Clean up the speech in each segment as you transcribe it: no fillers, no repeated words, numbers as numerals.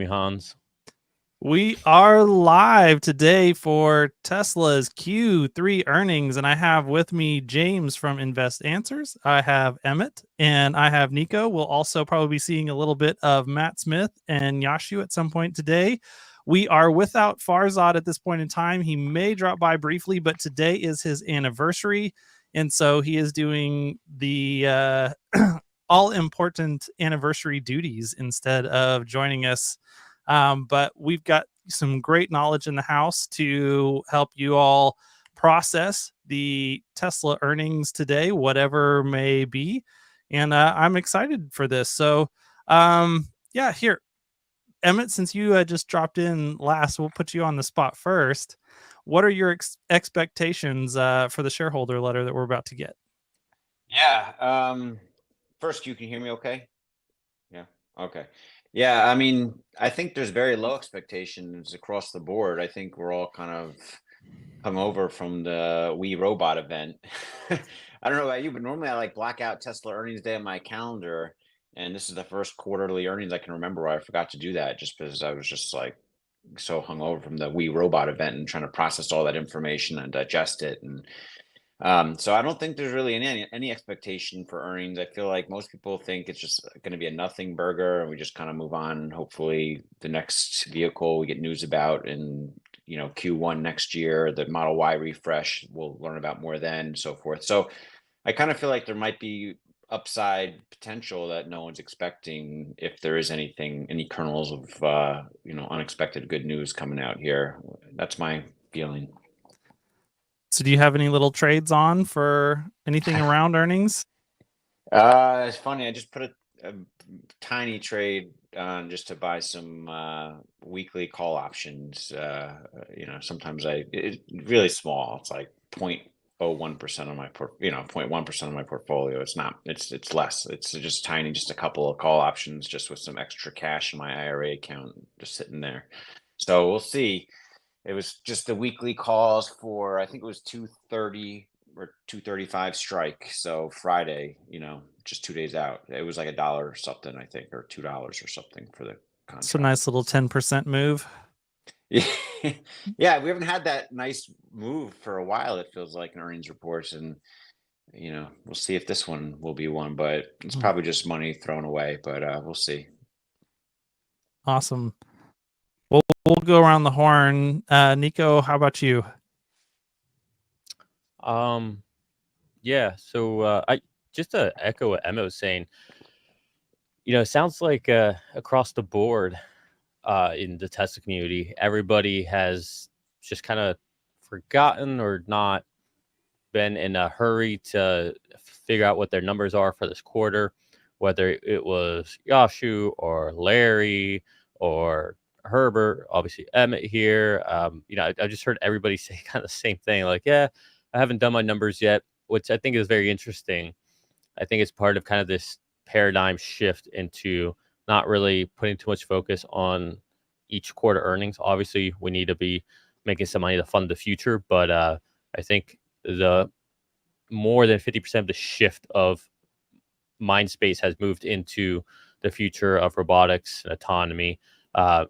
me, Hans? We are live today for Tesla's Q3 earnings, and I have with me James from Invest Answers. I have Emmett, and I have Nico. We'll also probably be seeing a little bit of Matt Smith and Yashu at some point today. We are without Farzad at this point in time. He may drop by briefly, but today is his anniversary, and so he is doing the all-important anniversary duties instead of joining us. But we've got some great knowledge in the house to help you all process the Tesla earnings today, whatever may be. And I'm excited for this. So, yeah, here, Emmett, since you just dropped in last, we'll put you on the spot first. What are your expectations for the shareholder letter that we're about to get? Yeah. First, you can hear me okay? Yeah. Okay. Yeah, I mean, I think there's very low expectations across the board. I think we're all kind of hungover from the We Robot event. I don't know about you, but normally I like black out Tesla earnings day on my calendar, and this is the first quarterly earnings I can remember where I forgot to do that just because I was just like so hungover from the We Robot event and trying to process all that information and digest it. And so I don't think there's really any expectation for earnings. I feel like most people think it's just going to be a nothing burger, and we just kind of move on. Hopefully, the next vehicle we get news about in Q1 next year, the Model Y refresh, we'll learn about more then, and so forth. So I kind of feel like there might be upside potential that no one's expecting if there is any kernels of unexpected good news coming out here. That's my feeling. So do you have any little trades on for anything around earnings? It's funny. I just put a tiny trade on just to buy some weekly call options. Sometimes it's really small. It's like 0.01% of my 0.1% of my portfolio. It's less. It's just tiny, just a couple of call options, just with some extra cash in my IRA account, just sitting there. So we'll see. It was just the weekly calls for, I think it was 2:30 or 2:35 strike. So Friday, just 2 days out. It was like $1 or something, I think, or $2 or something for the contract. It's a nice little 10% move. Yeah, we haven't had that nice move for a while. It feels like in earnings reports, and we'll see if this one will be one. But it's probably just money thrown away. But we'll see. Awesome. We'll go around the horn. Nico, how about you? Yeah. So I just to echo what Emma was saying. It sounds like across the board in the Tesla community, everybody has just kind of forgotten or not been in a hurry to figure out what their numbers are for this quarter, whether it was Yashu or Larry or Herbert, obviously Emmett here. I just heard everybody say kind of the same thing, like, yeah, I haven't done my numbers yet, which I think is very interesting. I think it's part of kind of this paradigm shift into not really putting too much focus on each quarter earnings. Obviously, we need to be making some money to fund the future, but I think the more than 50% of the shift of mind space has moved into the future of robotics and autonomy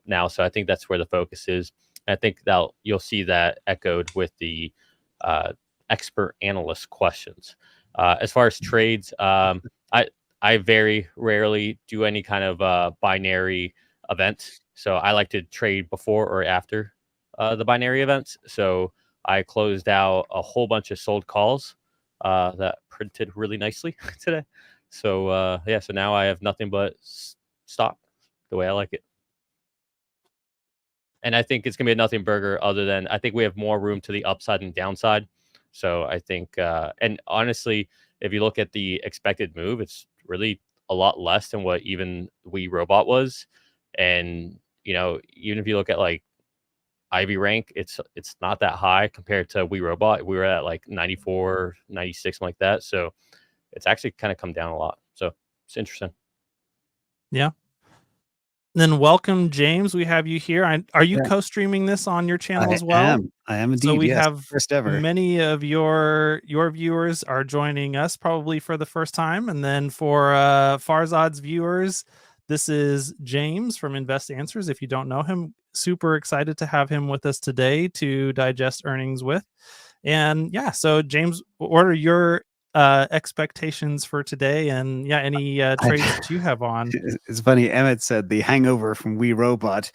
now. So I think that's where the focus is. And I think that you'll see that echoed with the expert analyst questions. As far as trades, I very rarely do any kind of binary event. So I like to trade before or after the binary events. So I closed out a whole bunch of sold calls that printed really nicely today. So so now I have nothing but stock the way I like it. And I think it's going to be a nothing burger, other than I think we have more room to the upside and downside. So I think, and honestly, if you look at the expected move, it's really a lot less than what even We Robot was. And, even if you look at like Ivy rank, it's not that high compared to We Robot. We were at like 94, 96, something like that. So it's actually kind of come down a lot. So it's interesting. Yeah. Then welcome, James. We have you here. Are you co-streaming this on your channel as well? I am indeed. So we yes, have first ever. Many of your viewers are joining us probably for the first time, and then for Farzad's viewers, This is James from Invest Answers. If you don't know him, super excited to have him with us today to digest earnings with. And yeah, so James, what are your expectations for today? And yeah, any trades that you have on? It's funny. Emmett said the hangover from We Robot.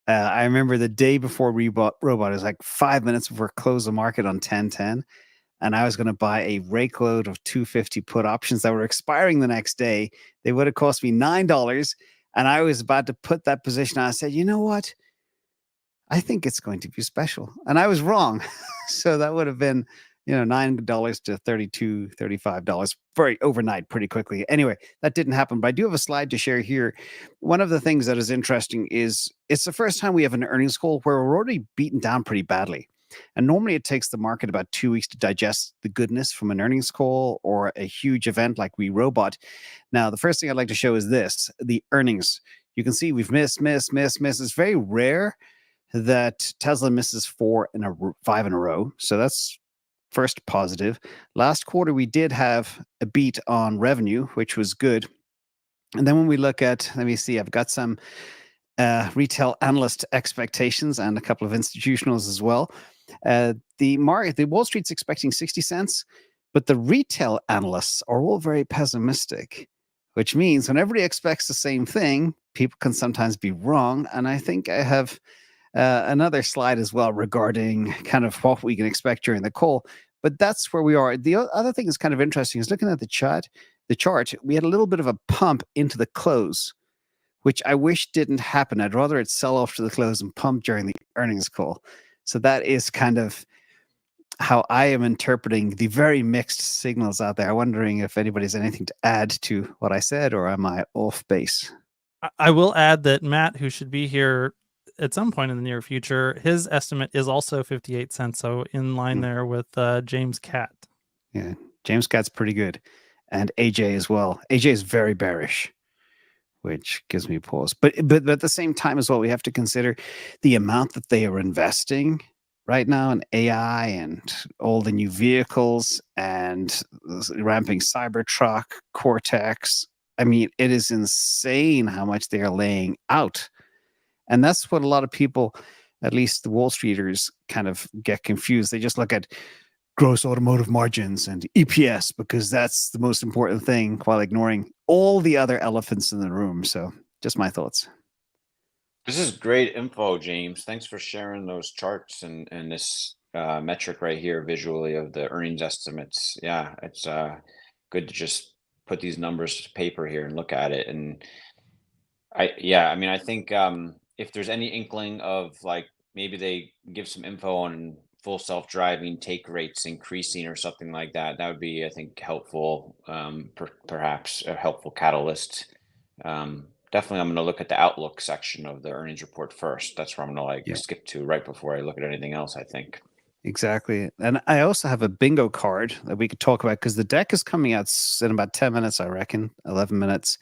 I remember the day before Robot, it was like 5 minutes before close the market on 10:10. And I was going to buy a rake load of 250 put options that were expiring the next day. They would have cost me $9. And I was about to put that position. I said, you know what? I think it's going to be special. And I was wrong. So that would have been, $9 to $32, $35 very overnight pretty quickly. Anyway, that didn't happen. But I do have a slide to share here. One of the things that is interesting is it's the first time we have an earnings call where we're already beaten down pretty badly. And normally it takes the market about 2 weeks to digest the goodness from an earnings call or a huge event like We Robot. Now, the first thing I'd like to show is this, the earnings. You can see we've missed. It's very rare that Tesla misses 5 in a row. So that's first positive. Last quarter, we did have a beat on revenue, which was good. And then when we look at, let me see, I've got some retail analyst expectations and a couple of institutionals as well. The Wall Street's expecting 60 cents, but the retail analysts are all very pessimistic, which means when everybody expects the same thing, people can sometimes be wrong. And I think I have another slide as well regarding kind of what we can expect during the call. But that's where we are. The other thing that's kind of interesting is looking at the chart. We had a little bit of a pump into the close, which I wish didn't happen. I'd rather it sell off to the close and pump during the earnings call. So that is kind of how I am interpreting the very mixed signals out there. I'm wondering if anybody has anything to add to what I said, or am I off base? I will add that Matt, who should be here at some point in the near future, his estimate is also 58 cents. So in line there with James Catt. Yeah, James Catt's pretty good. And AJ as well. AJ is very bearish, which gives me pause. But at the same time as well, we have to consider the amount that they are investing right now in AI and all the new vehicles and ramping Cybertruck, Cortex. I mean, it is insane how much they are laying out. And that's what a lot of people, at least the Wall Streeters, kind of get confused. They just look at gross automotive margins and EPS because that's the most important thing, while ignoring all the other elephants in the room. So just my thoughts. This is great info, James. Thanks for sharing those charts and this metric right here visually of the earnings estimates. Yeah, it's good to just put these numbers to paper here and look at it. And I think if there's any inkling of like maybe they give some info on full self-driving take rates increasing or something like that, that would be, I think, helpful, perhaps a helpful catalyst. Definitely, I'm going to look at the outlook section of the earnings report first. That's where I'm going to skip to right before I look at anything else, I think. Exactly. And I also have a bingo card that we could talk about because the deck is coming out in about 10 minutes, I reckon, 11 minutes.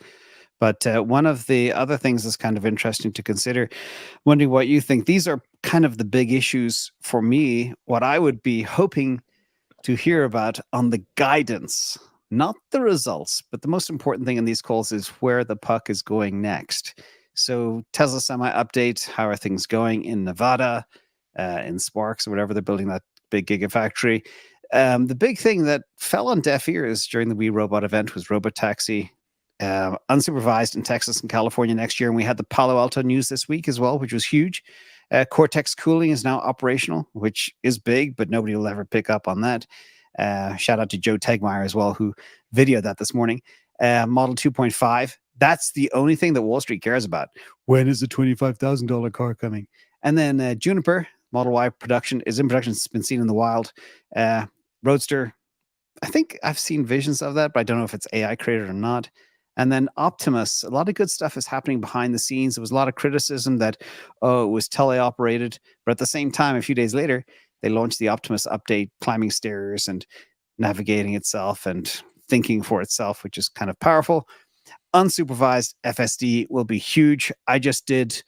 But one of the other things that's kind of interesting to consider, wondering what you think. These are kind of the big issues for me, what I would be hoping to hear about on the guidance, not the results. But the most important thing in these calls is where the puck is going next. So Tesla Semi update, how are things going in Nevada, in Sparks, or whatever they're building that big gigafactory. The big thing that fell on deaf ears during the We Robot event was Robotaxi. Unsupervised in Texas and California next year. And we had the Palo Alto news this week as well, which was huge. Cortex cooling is now operational, which is big, but nobody will ever pick up on that. Shout out to Joe Tegmeyer as well, who videoed that this morning. Model 2.5, that's the only thing that Wall Street cares about. When is the $25,000 car coming? And then Juniper, Model Y production is in production. It's been seen in the wild. Roadster, I think I've seen visions of that, but I don't know if it's AI created or not. And then Optimus, a lot of good stuff is happening behind the scenes. There was a lot of criticism that, it was teleoperated. But at the same time, a few days later, they launched the Optimus update, climbing stairs and navigating itself and thinking for itself, which is kind of powerful. Unsupervised FSD will be huge. I just did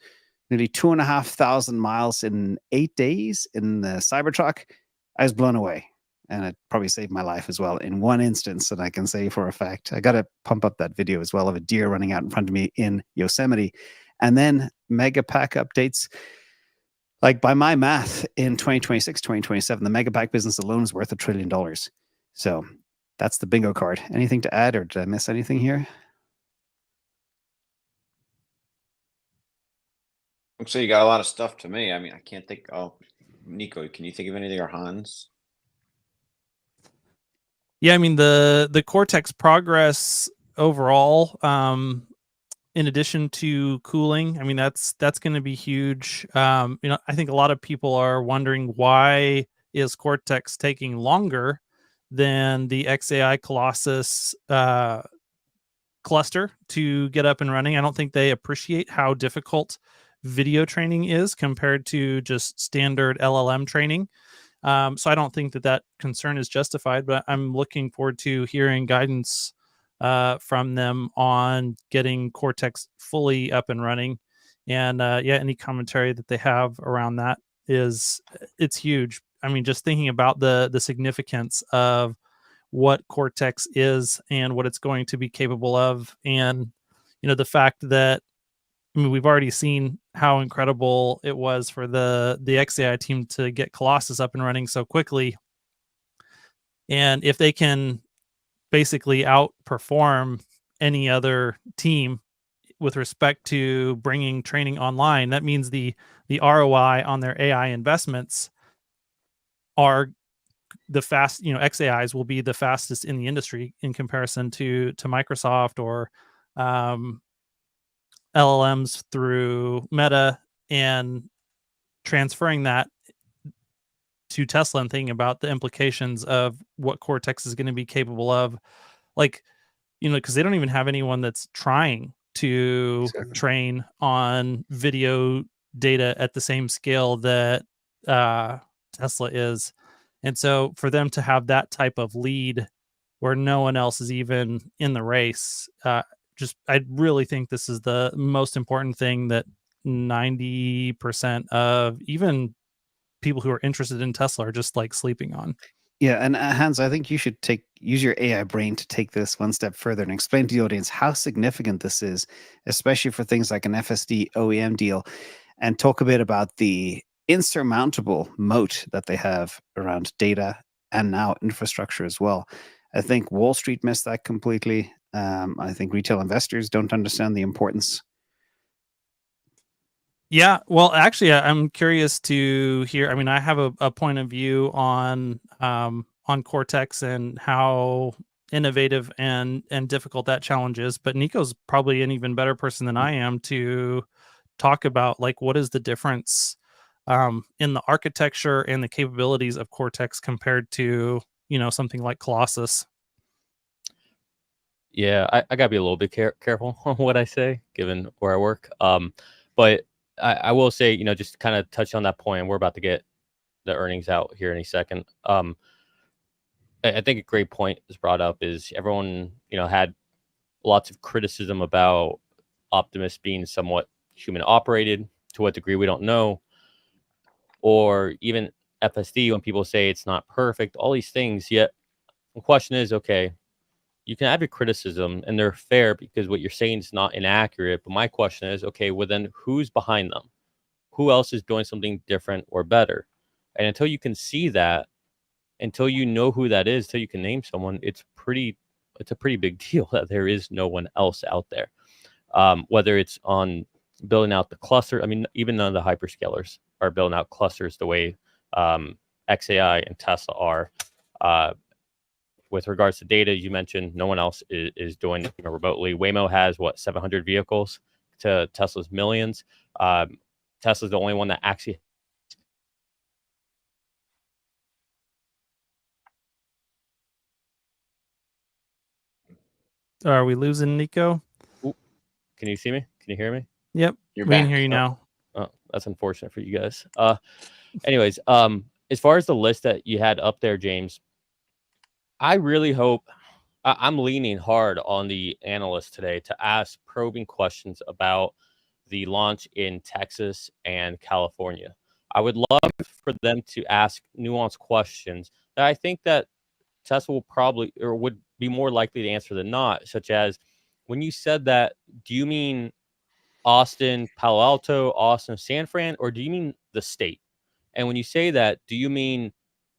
nearly 2,500 miles in 8 days in the Cybertruck. I was blown away. and it probably saved my life as well in one instance that I can say for a fact. I got to pump up that video as well of a deer running out in front of me in Yosemite. And then mega pack updates. Like by my math, in 2026, 2027, the mega pack business alone is worth $1 trillion. So that's the bingo card. Anything to add, or did I miss anything here? Looks like you got a lot of stuff to me. I mean, I can't think. Oh, Nico, can you think of anything, or Hans? Yeah, I mean the Cortex progress overall, in addition to cooling, I mean that's going to be huge. You know, I think a lot of people are wondering, why is Cortex taking longer than the XAI Colossus cluster to get up and running? I don't think they appreciate how difficult video training is compared to just standard LLM training. So I don't think that concern is justified, but I'm looking forward to hearing guidance from them on getting Cortex fully up and running. And yeah, any commentary that they have around that it's huge. I mean, just thinking about the significance of what Cortex is and what it's going to be capable of, and you know, the fact that, I mean, we've already seen how incredible it was for the XAI team to get Colossus up and running so quickly. And if they can basically outperform any other team with respect to bringing training online, that means the ROI on their AI investments are the fast, you know, XAIs will be the fastest in the industry in comparison to Microsoft or LLMs through Meta, and transferring that to Tesla and thinking about the implications of what Cortex is going to be capable of. Like, you know, because they don't even have anyone that's trying to train on video data at the same scale that Tesla is. And so for them to have that type of lead where no one else is even in the race, I really think this is the most important thing that 90% of even people who are interested in Tesla are just like sleeping on. Yeah, and Hans, I think you should use your AI brain to take this one step further and explain to the audience how significant this is, especially for things like an FSD OEM deal, and talk a bit about the insurmountable moat that they have around data and now infrastructure as well. I think Wall Street missed that completely. I think retail investors don't understand the importance. Yeah, well, actually, I'm curious to hear. I mean, I have a point of view on Cortex and how innovative and difficult that challenge is. But Nico's probably an even better person than I am to talk about, like, what is the difference in the architecture and the capabilities of Cortex compared to, you know, something like Colossus. Yeah, I gotta be a little bit careful on what I say, given where I work. But I will say, you know, just kind of touch on that point, and we're about to get the earnings out here in a second. I think a great point is brought up is everyone, you know, had lots of criticism about Optimus being somewhat human operated. To what degree, we don't know. Or even FSD, when people say it's not perfect, all these things. Yet the question is, okay, you can have your criticism and they're fair because what you're saying is not inaccurate. But my question is, okay, well then who's behind them? Who else is doing something different or better? And until you can see that, until you know who that is, until you can name someone, it's a pretty big deal that there is no one else out there. Whether it's on building out the cluster, I mean, even none of the hyperscalers are building out clusters the way XAI and Tesla are. With regards to data, you mentioned no one else is doing it, you know, remotely. Waymo has 700 vehicles to Tesla's millions. Tesla's the only one that actually. Are we losing Nico? Ooh, can you see me? Can you hear me? Yep, You're we back. can hear you now. Oh, that's unfortunate for you guys. Anyways, as far as the list that you had up there, James, I really hope. I'm leaning hard on the analysts today to ask probing questions about the launch in Texas and California. I would love for them to ask nuanced questions I think that Tesla will probably, or would be more likely to answer than not, such as when you said that, do you mean Austin, Palo Alto, Austin, San Fran, or do you mean the state? And when you say that, do you mean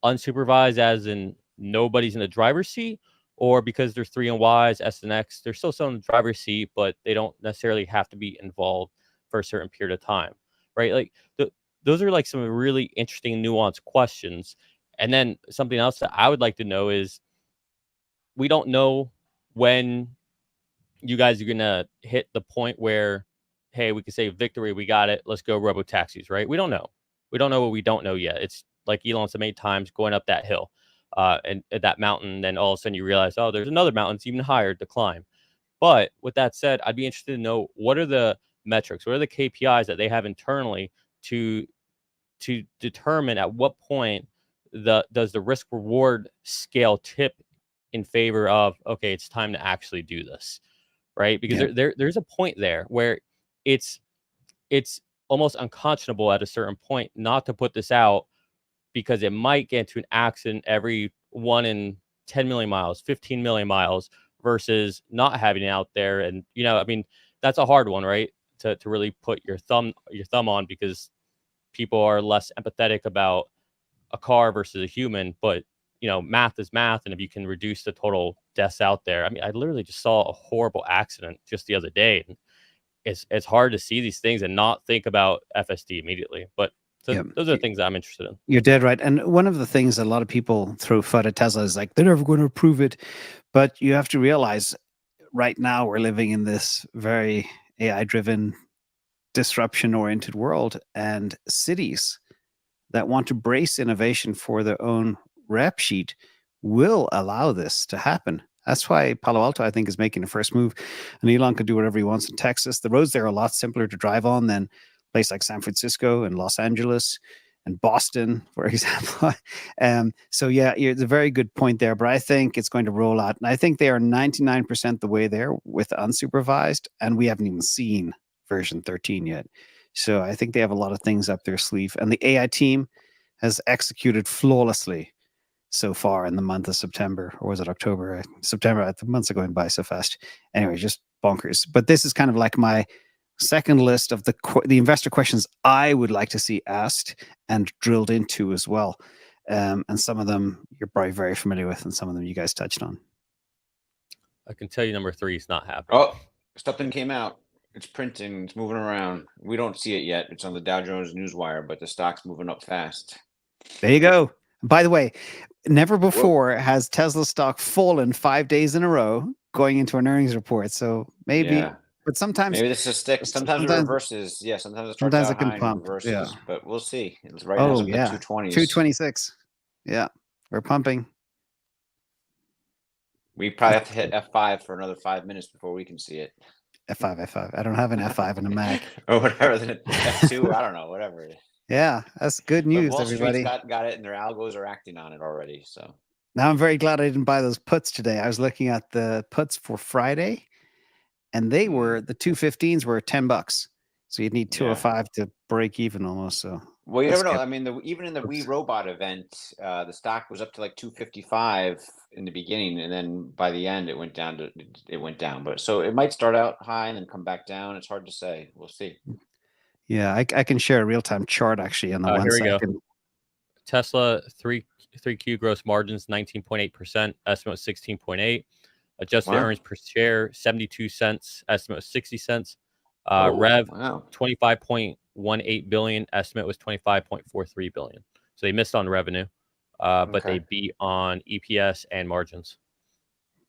unsupervised as in nobody's in the driver's seat, or because there's 3 and Ys, S and X, they're still in the driver's seat, but they don't necessarily have to be involved for a certain period of time, right? Like those are like some really interesting, nuanced questions. And then something else that I would like to know is, we don't know when you guys are gonna hit the point where, hey, we can say victory, we got it, let's go robo taxis, right? We don't know. We don't know what we don't know yet. It's like Elon said many times, going up that hill, and at that mountain, then all of a sudden you realize, oh, there's another mountain, it's even higher to climb. But with that said, I'd be interested to know, what are the metrics, what are the KPIs that they have internally to determine at what point does the risk reward scale tip in favor of, okay, it's time to actually do this, right? Because there's a point there where it's almost unconscionable at a certain point not to put this out, because it might get into an accident every 1 in 10 million miles, 15 million miles, versus not having it out there. And I mean, that's a hard one, right? To really put your thumb on, because people are less empathetic about a car versus a human. But math is math, and if you can reduce the total deaths out there, I mean, I literally just saw a horrible accident just the other day, and it's hard to see these things and not think about FSD immediately. But those are the things I'm interested in. You're dead right. And one of the things a lot of people throw FUD at Tesla is like, they're never going to approve it. But you have to realize right now we're living in this very AI-driven, disruption-oriented world, and cities that want to brace innovation for their own rep sheet will allow this to happen. That's why Palo Alto, I think, is making the first move. And Elon could do whatever he wants in Texas. The roads there are a lot simpler to drive on than a place like San Francisco and Los Angeles and Boston, for example. So yeah, it's a very good point there. But I think it's going to roll out. And I think they are 99% the way there with unsupervised. And we haven't even seen version 13 yet. So I think they have a lot of things up their sleeve. And the AI team has executed flawlessly so far in the month of September, or was it October? September. The months are going by so fast. Anyway, just bonkers. But this is kind of like my second list of the investor questions I would like to see asked and drilled into as well. And some of them you're probably very familiar with, and some of them you guys touched on. I can tell you number 3 is not happening. Oh, something came out. It's printing. It's moving around. We don't see it yet. It's on the Dow Jones Newswire, but the stock's moving up fast. There you go. By the way, never before has Tesla stock fallen 5 days in a row going into an earnings report. So maybe, but sometimes maybe this is stick. Sometimes it reverses. Yeah, sometimes it starts out high and reverses. But we'll see. It's right now in the 220s. 226. Yeah, we're pumping. We probably have to hit F5 for another 5 minutes before we can see it. F5. I don't have an F5 in a Mac. Or whatever. F2. I don't know. Whatever it is. Yeah, that's good news, Wall everybody. Street's got it, and their algos are acting on it already. So now I'm very glad I didn't buy those puts today. I was looking at the puts for Friday, and they were the 215s were $10. So you'd need 205 to break even almost. So well, you never know. I mean, even in the We Robot event, the stock was up to like 255 in the beginning, and then by the end it went down. But so it might start out high and then come back down. It's hard to say. We'll see. Yeah, I can share a real-time chart actually on the 1 second. Go. Tesla 3Q gross margins 19.8%, estimate 16.8. Adjusted earnings per share 72 cents, estimate 60 cents. Rev 25.18 billion, estimate was 25.43 billion. So they missed on revenue, but they beat on EPS and margins.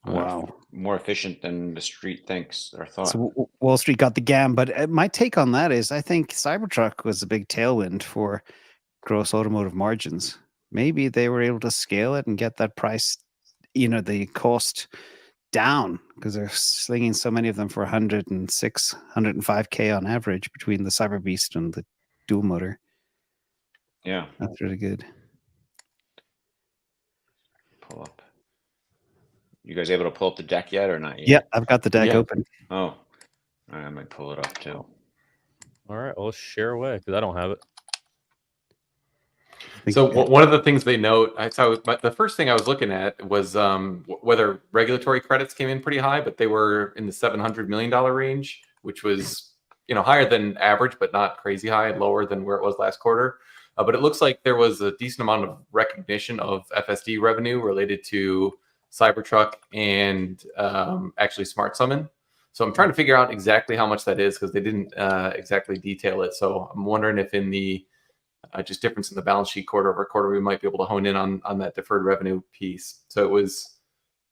Wow. More efficient than the street thinks or thought. So Wall Street got the gam, but my take on that is I think Cybertruck was a big tailwind for gross automotive margins. Maybe they were able to scale it and get that price, the cost down, because they're slinging so many of them for 106, 105K on average between the Cyber Beast and the dual motor. Yeah. That's really good. Pull up. You guys able to pull up the deck yet or not yet? Yeah, I've got the deck open. Oh, all right, I might pull it up too. All right, well, share away because I don't have it. So one of the things they note, the first thing I was looking at was whether regulatory credits came in pretty high, but they were in the $700 million range, which was higher than average, but not crazy high, lower than where it was last quarter. But it looks like there was a decent amount of recognition of FSD revenue related to Cybertruck and actually Smart Summon. So I'm trying to figure out exactly how much that is because they didn't exactly detail it. So I'm wondering if in the just difference in the balance sheet quarter over quarter, we might be able to hone in on that deferred revenue piece. So it was,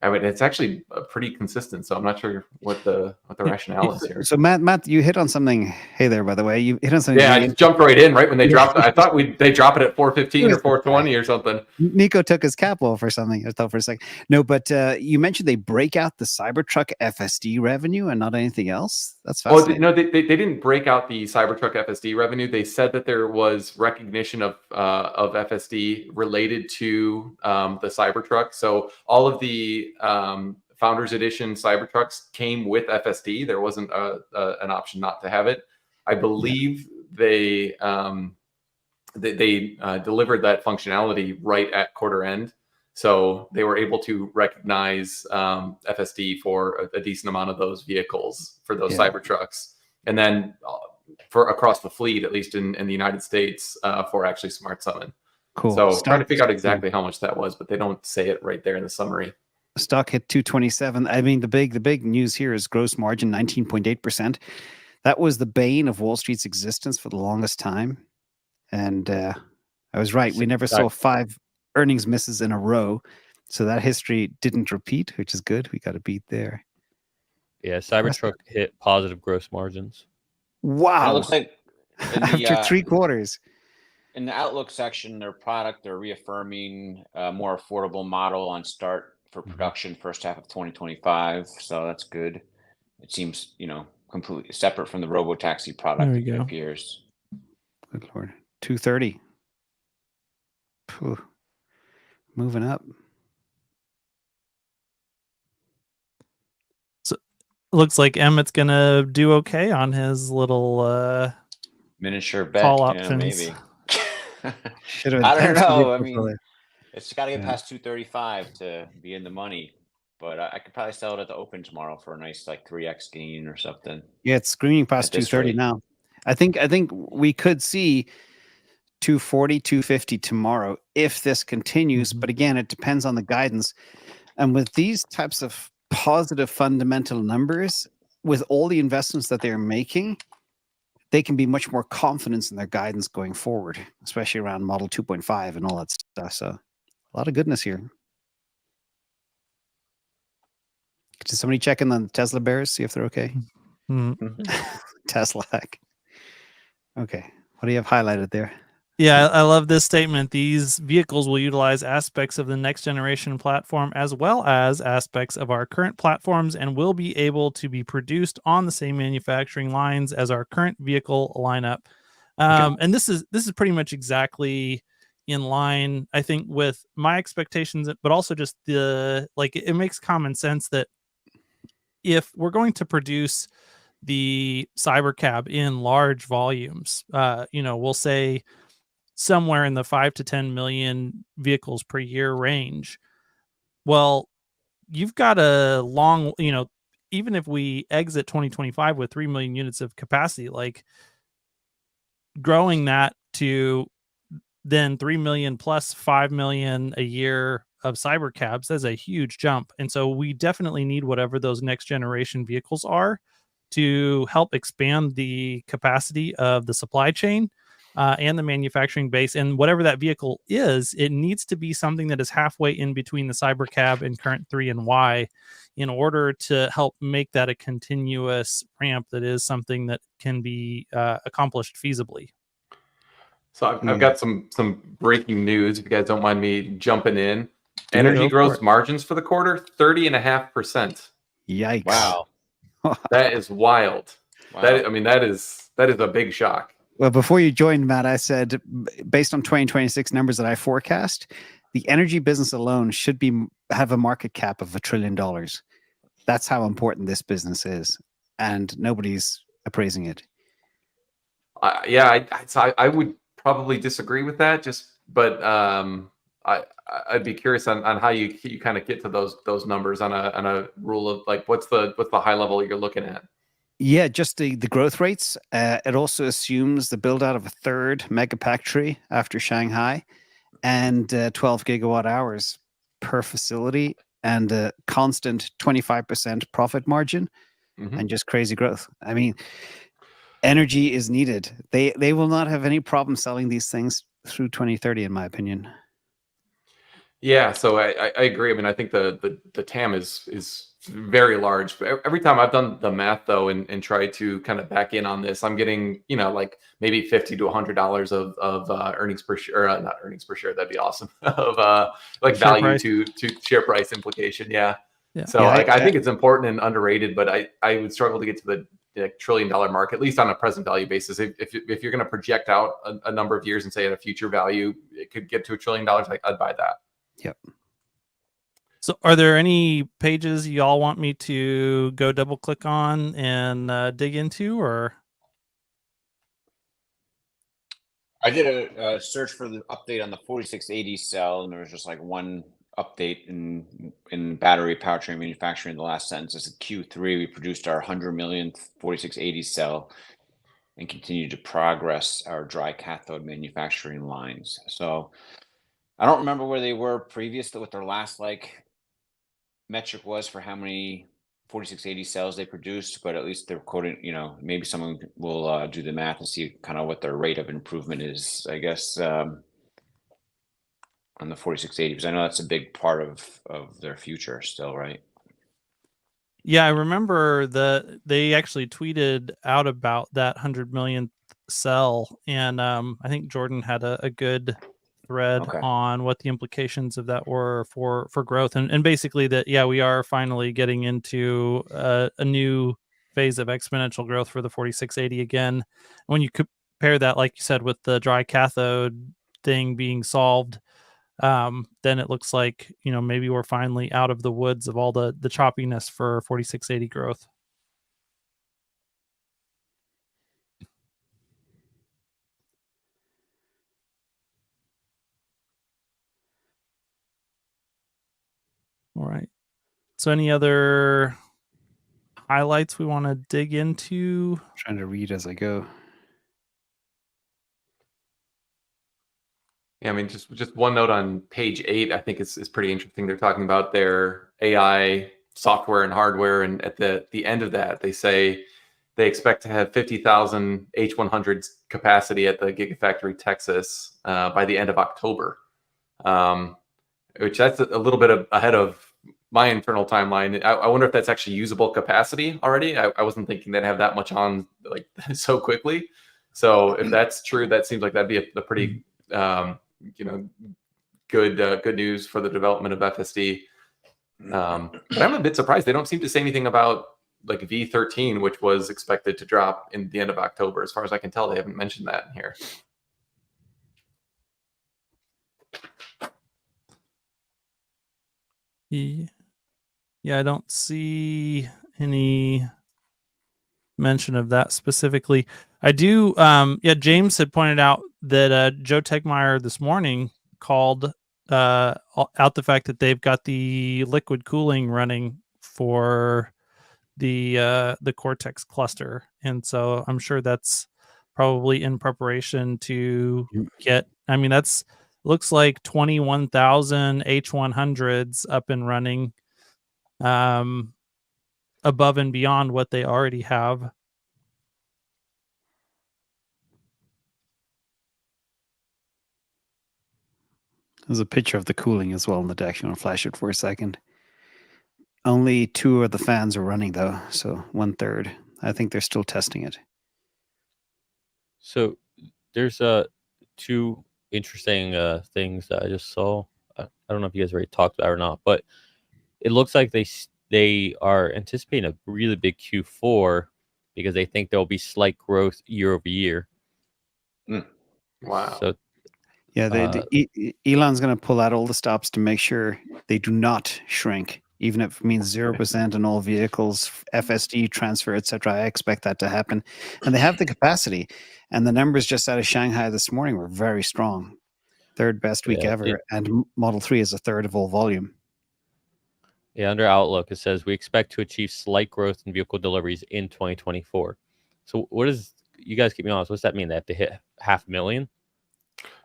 it's actually pretty consistent. So I'm not sure what the rationale is here. So Matt, you hit on something. Hey there, by the way, you hit on something. Yeah, I just jumped right in right when they dropped it. I thought they drop it at 415 or 420 or something. Nico took his cap off or something. I thought for a second. No, but you mentioned they break out the Cybertruck FSD revenue and not anything else. That's fascinating. Oh, no, they didn't break out the Cybertruck FSD revenue. They said that there was recognition of FSD related to the Cybertruck. So all of the Founders Edition Cybertrucks came with FSD. There wasn't an option not to have it. I believe they delivered that functionality right at quarter end. So they were able to recognize FSD for a decent amount of those vehicles for those Cybertrucks. And then for across the fleet, at least in the United States, for actually Smart Summon. Cool. So trying to figure out exactly how much that was, but they don't say it right there in the summary. Stock hit 227. I mean, the big news here is gross margin 19.8%. That was the bane of Wall Street's existence for the longest time. And I was right. We never saw 5 earnings misses in a row. So that history didn't repeat, which is good. We got a beat there. Yeah, Cybertruck hit positive gross margins. Wow. It looks like after 3 quarters. In the outlook section, they're reaffirming a more affordable model on start for production first half of 2025. So that's good. It seems, completely separate from the robotaxi product. There you go. Appears. Good Lord. 230. Whew. Moving up. So looks like Emmett's gonna do okay on his little Miniature bet. call options. Maybe. I don't know. I mean, it's got to get past 235 to be in the money. But I could probably sell it at the open tomorrow for a nice 3x gain or something. Yeah, it's screaming past 230 now. I think we could see 240, 250 tomorrow if this continues. But again, it depends on the guidance. And with these types of positive fundamental numbers, with all the investments that they're making, they can be much more confident in their guidance going forward, especially around Model 2.5 and all that stuff. So a lot of goodness here. Did somebody check in on the Tesla bears, see if they're okay? Tesla hack. Okay. What do you have highlighted there? Yeah, I love this statement. These vehicles will utilize aspects of the next generation platform as well as aspects of our current platforms and will be able to be produced on the same manufacturing lines as our current vehicle lineup. And this is pretty much exactly in line, I think, with my expectations, but also just it makes common sense that if we're going to produce the Cybercab in large volumes, we'll say somewhere in the 5 to 10 million vehicles per year range. Well, you've got a long, even if we exit 2025 with 3 million units of capacity, growing that to then 3 million plus 5 million a year of Cybercabs, that's a huge jump. And so we definitely need whatever those next generation vehicles are to help expand the capacity of the supply chain and the manufacturing base. And whatever that vehicle is, it needs to be something that is halfway in between the Cybercab and current 3 and Y in order to help make that a continuous ramp that is something that can be accomplished feasibly. So I've got some breaking news, if you guys don't mind me jumping in. Energy gross margins for the quarter, 30.5%. Yikes. Wow. That is wild. Wow. That is a big shock. Well, before you joined, Matt, I said, based on 2026 numbers that I forecast, the energy business alone should have a market cap of $1 trillion. That's how important this business is. And nobody's appraising it. I would probably disagree with that. Just but I'd be curious on how you kind of get to those numbers on a rule of like what's the high level you're looking at. Yeah, just the growth rates. It also assumes the build out of a third megafactory after Shanghai, and 12 gigawatt hours per facility, and a constant 25% profit margin, and just crazy growth. I mean, energy is needed. They will not have any problem selling these things through 2030, in my opinion. Yeah, so I agree. I mean, I think the TAM is very large. But every time I've done the math though and tried to kind of back in on this, I'm getting, you know, like maybe $50 to $100 of earnings per share, not earnings per share, that'd be awesome. Of like Share value price. to share price implication. Yeah. Yeah. So Yeah, like I think it's important and underrated, but I would struggle to get to the $1 trillion mark, at least on a present value basis. If you're going to project out a number of years and say at a future value it could get to $1 trillion, like I'd buy that. Yep. So are there any pages y'all want me to go double click on and dig into, or? I did a search for the update on the 4680 cell, and there was just like one update in battery powertrain manufacturing. The last sentence is Q3. We produced our 100 millionth 4680 cell and continue to progress our dry cathode manufacturing lines. So I don't remember where they were previous to what their last like metric was for how many 4680 cells they produced, but at least they're quoting, you know, maybe someone will do the math and see kind of what their rate of improvement is, I guess, on the 4680, because I know that's a big part of their future still, right? Yeah, I remember they actually tweeted out about that 100 millionth cell, and I think Jordan had a good thread Okay. on what the implications of that were for growth, and basically that, yeah, we are finally getting into a new phase of exponential growth for the 4680 again. When you compare that, like you said, with the dry cathode thing being solved, then it looks like, you know, maybe we're finally out of the woods of all the choppiness for 4680 growth. All right. So any other highlights we want to dig into? I'm trying to read as I go. Yeah, I mean, just one note on page 8, I think is pretty interesting. They're talking about their AI software and hardware, and at the end of that, they say they expect to have 50,000 H100s capacity at the Gigafactory Texas by the end of October, which that's a little bit ahead of my internal timeline. I wonder if that's actually usable capacity already. I wasn't thinking they'd have that much on like so quickly. So if that's true, that seems like that'd be a pretty you know, good news for the development of FSD. But I'm a bit surprised they don't seem to say anything about like V13, which was expected to drop in the end of October. As far as I can tell, they haven't mentioned that in here. Yeah, I don't see any mention of that specifically. I do. Yeah, James had pointed out that Joe Tegmeyer this morning called out the fact that they've got the liquid cooling running for the Cortex cluster, and so I'm sure that's probably in preparation to get. I mean, that's looks like 21,000 H100s up and running, above and beyond what they already have. There's a picture of the cooling as well in the deck. You want to flash it for a second? Only 2 of the fans are running though, so 1/3. I think they're still testing it. So there's two interesting things that I just saw. I don't know if you guys already talked about it or not, but it looks like they are anticipating a really big Q4 because they think there'll be slight growth year over year. Wow. So Yeah, Elon's going to pull out all the stops to make sure they do not shrink, even if it means 0% on all vehicles, FSD transfer, etc. I expect that to happen, and they have the capacity. And the numbers just out of Shanghai this morning were very strong. Third best week Yeah, ever, and Model 3 is a third of all volume. Yeah, under Outlook, it says we expect to achieve slight growth in vehicle deliveries in 2024. So what is, you guys keep me honest, what's that mean? They have to hit 500,000?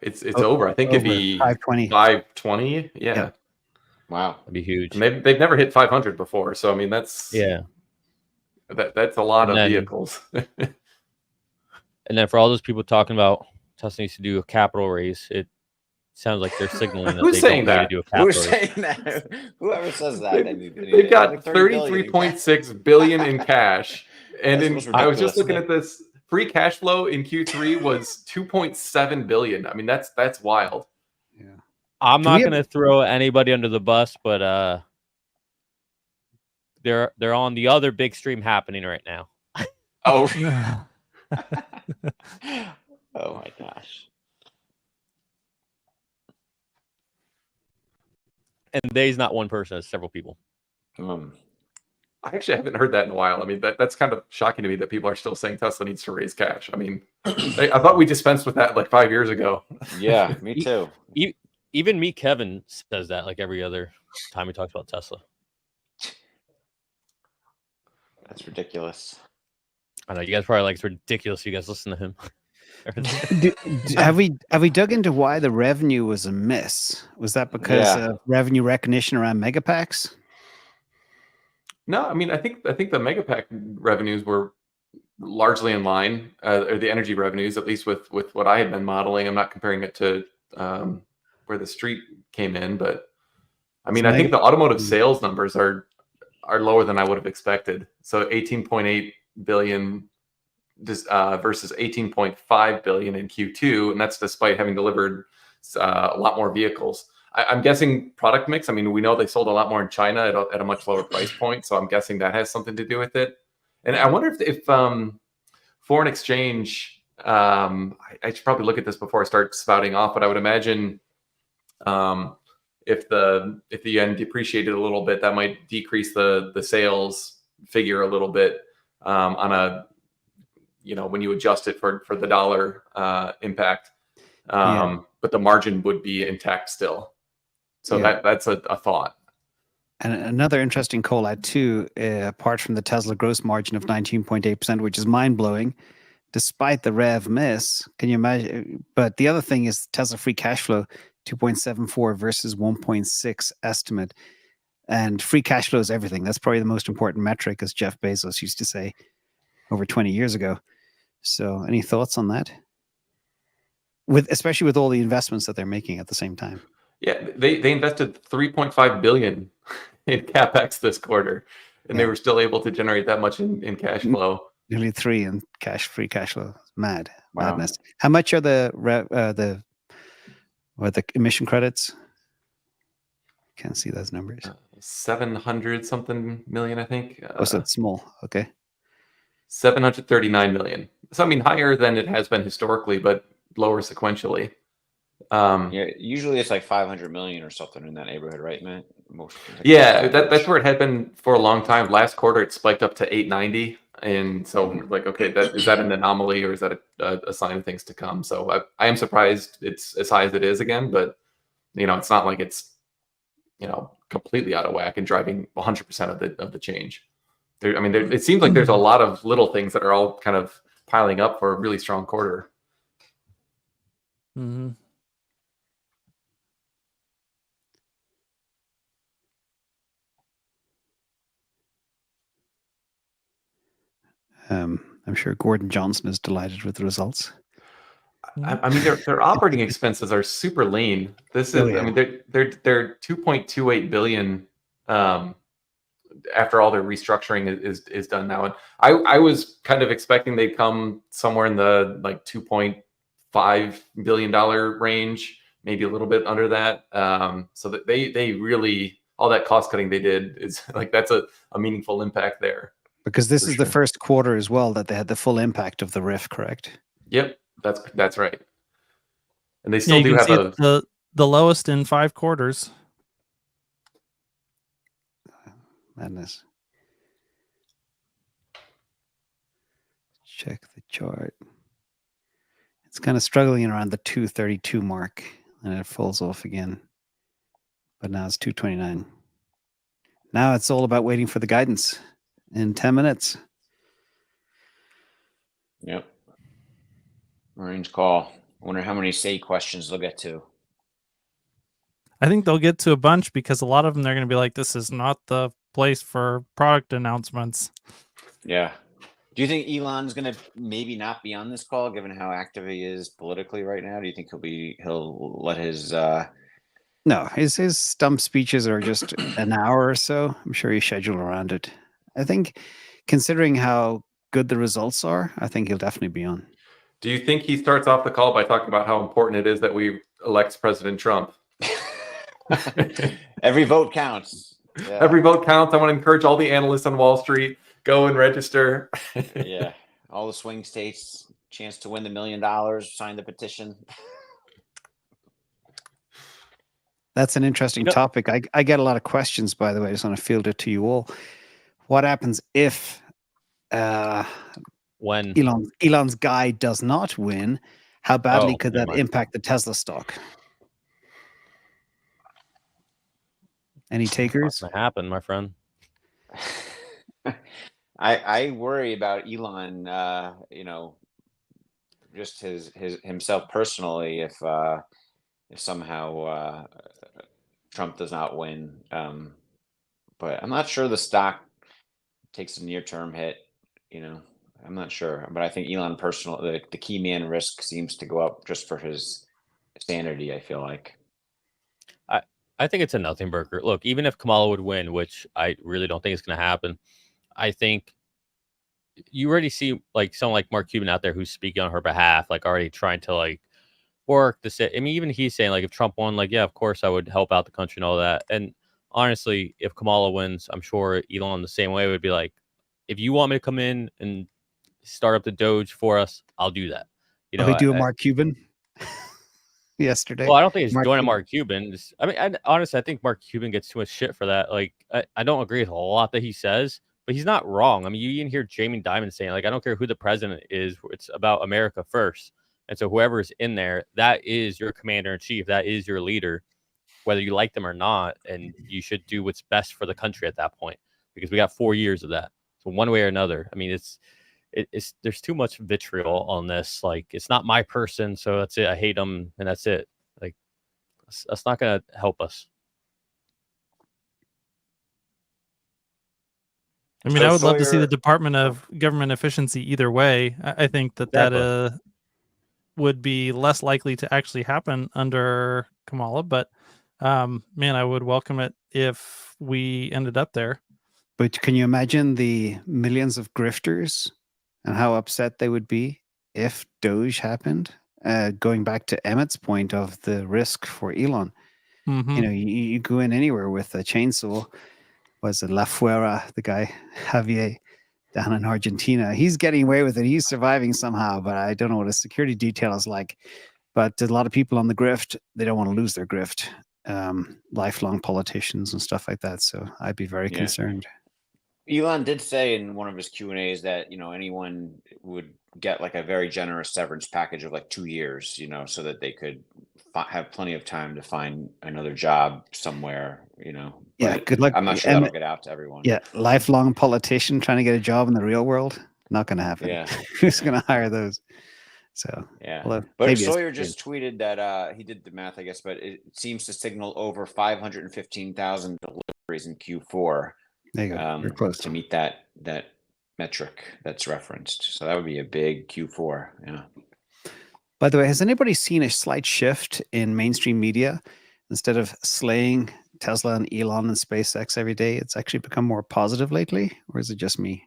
It's Oh, over. I think it'd over be 520. 520. Yeah. Yeah. Wow. That'd be huge. And they've never hit 500 before. So I mean that's Yeah. that's a lot And of then- vehicles. And then for all those people talking about Tesla needs to do a capital raise, it sounds like they're signaling that Who's they saying don't need that? to do a capital Who's raise. saying that? Whoever says that, They've got 33.6 billion in cash. And That's in, the most I was just ridiculous looking thing. at this. Free cash flow in Q3 was 2.7 billion. I mean, that's wild. Yeah. I'm Do not we have- going to throw anybody under the bus, but they're on the other big stream happening right now. Oh. Oh my gosh. And they's not one person, it's several people. I actually haven't heard that in a while. I mean, that's kind of shocking to me that people are still saying Tesla needs to raise cash. I mean, I thought we dispensed with that like 5 years ago. Yeah, me too. Even me, Kevin, says that like every other time he talks about Tesla. That's ridiculous. I know you guys probably like it's ridiculous. You guys listen to him. Have we dug into why the revenue was a miss? Was that because Yeah. of revenue recognition around megapacks? No, I mean, I think the Megapack revenues were largely in line, or the energy revenues, at least with what I had been modeling. I'm not comparing it to where the street came in, but I mean, I think the automotive sales numbers are lower than I would have expected. So 18.8 billion versus 18.5 billion in Q2, and that's despite having delivered a lot more vehicles. I'm guessing product mix. I mean, we know they sold a lot more in China at a much lower price point, so I'm guessing that has something to do with it. And I wonder if foreign exchange. I should probably look at this before I start spouting off, but I would imagine if the yen depreciated a little bit, that might decrease the sales figure a little bit on a, when you adjust it for the dollar impact. But the margin would be intact still. So that's a thought. And another interesting call out too, apart from the Tesla gross margin of 19.8%, which is mind blowing, despite the rev miss. Can you imagine? But the other thing is Tesla free cash flow 2.74 versus 1.6 estimate. And free cash flow is everything. That's probably the most important metric, as Jeff Bezos used to say over 20 years ago. So any thoughts on that? Especially with all the investments that they're making at the same time. Yeah, they invested 3.5 billion in capex this quarter, and they were still able to generate that much in cash flow. Nearly 3 in free cash flow. Madness. Wow. How much are the emission credits? Can't see those numbers. 700 something million, I think. Oh, so it's small. Okay. 739 million. So I mean, higher than it has been historically, but lower sequentially. Yeah, usually it's like 500 million or something in that neighborhood, right, Matt? Yeah, that's where it had been for a long time. Last quarter, it spiked up to 890, and so like, okay, is that an anomaly or is that a sign of things to come? So I am surprised it's as high as it is again, but it's not like it's completely out of whack and driving 100% of the change. It seems like there's a lot of little things that are all kind of piling up for a really strong quarter. Mm-hmm. I'm sure Gordon Johnson is delighted with the results. I mean, their operating expenses are super lean. This is, I mean, they're 2.28 billion after all their restructuring is done now. And I was kind of expecting they'd come somewhere in the like $2.5 billion range, maybe a little bit under that. So that they really, all that cost cutting they did is like, that's a meaningful impact there. Because this is the first quarter as well that they had the full impact of the RIF, correct? Yep, that's right. And they still do have the lowest in 5 quarters. Madness. Check the chart. It's kind of struggling around the 232 mark. and it falls off again. But now it's 229. Now it's all about waiting for the guidance in 10 minutes. Yep. Marines call. I wonder how many say questions they'll get to. I think they'll get to a bunch because a lot of them, they're going to be like, this is not the place for product announcements. Yeah. Do you think Elon's going to maybe not be on this call, given how active he is politically right now? Do you think he'll let his No, his stump speeches are just an hour or so. I'm sure he's scheduled around it. I think, considering how good the results are, I think he'll definitely be on. Do you think he starts off the call by talking about how important it is that we elect President Trump? Every vote counts. Yeah. Every vote counts. I want to encourage all the analysts on Wall Street, go and register. Yeah. All the swing states, chance to win the $1 million, sign the petition. That's an interesting topic. I get a lot of questions, by the way. I just want to field it to you all. What happens if When Elon's guy does not win? How badly could never that mind. impact the Tesla stock? Any takers? What's gonna happen, my friend? I worry about Elon, just himself personally, if somehow Trump does not win. But I'm not sure the stock takes a near-term hit. I'm not sure, but I think Elon personally, the key man risk seems to go up just for his sanity. I feel like. I think it's a nothing burger. Look, even if Kamala would win, which I really don't think is going to happen, I think you already see like someone like Mark Cuban out there who's speaking on her behalf, like already trying to like work to say. I mean, even he's saying like if Trump won, like yeah, of course I would help out the country and all that. And honestly, if Kamala wins, I'm sure Elon the same way would be like, if you want me to come in and start up the Doge for us, I'll do that. They do a Mark Cuban yesterday. Well, I don't think it's Mark joining Cuban. Mark Cuban. Honestly, I think Mark Cuban gets too much shit for that. Like, I don't agree with a lot that he says, but he's not wrong. I mean, you even hear Jamie Dimon saying, like, I don't care who the president is. It's about America first. And so whoever's in there, that is your commander in chief. That is your leader, whether you like them or not. And you should do what's best for the country at that point, because we got 4 years of that. So one way or another, I mean, there's too much vitriol on this. Like, it's not my person, so that's it. I hate them, and that's it. Like, that's not going to help us. I mean, So I would love to see Sawyer- the Department of Government Efficiency either way. I think that Exactly. would be less likely to actually happen under Kamala, but man, I would welcome it if we ended up there. But can you imagine the millions of grifters and how upset they would be if Doge happened? Going back to Emmett's point of the risk for Elon, Mhm. you go in anywhere with a chainsaw. Was it La Fuera, the guy, Javier, down in Argentina? He's getting away with it. He's surviving somehow, but I don't know what his security detail is like. But a lot of people on the grift, they don't want to lose their grift. Lifelong politicians and stuff like that. So I'd be very concerned. Elon did say in one of his Q&As that, anyone would get like a very generous severance package of like 2 years, so that they could have plenty of time to find another job somewhere, Yeah, But good luck. I'm not sure that'll get out to everyone. Yeah, lifelong politician trying to get a job in the real world, not going to happen. Yeah. Who's going to hire those? So Yeah. well, But maybe Sawyer just tweeted that he did the math, I guess, but it seems to signal over 515,000 deliveries in Q4 there you go. We're close to meet that metric that's referenced. So that would be a big Q4. Yeah. By the way, has anybody seen a slight shift in mainstream media? Instead of slaying Tesla and Elon and SpaceX every day, it's actually become more positive lately, or is it just me?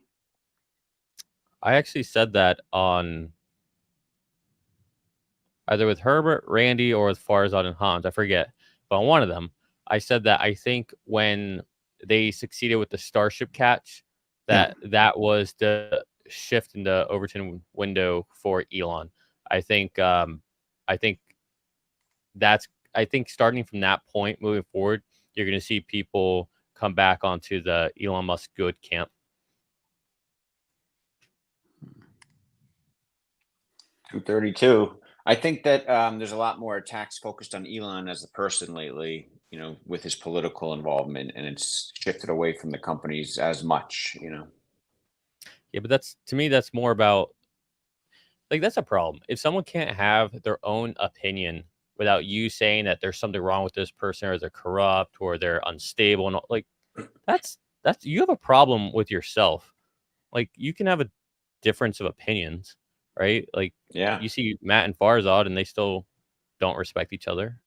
I actually said that on either with Herbert, Randy, or with Farzad and Hans. I forget. But on one of them, I said that I think when they succeeded with the Starship catch, that was the shift in the Overton window for Elon. I think starting from that point moving forward, you're going to see people come back onto the Elon Musk good camp. 232. I think that there's a lot more attacks focused on Elon as a person lately, with his political involvement, and it's shifted away from the companies as much, Yeah, but to me, that's more about, like, that's a problem. If someone can't have their own opinion without you saying that there's something wrong with this person, or they're corrupt, or they're unstable, and like, that's you have a problem with yourself. Like, you can have a difference of opinions, right? Like, Yeah. you see Matt and Farzad, and they still don't respect each other.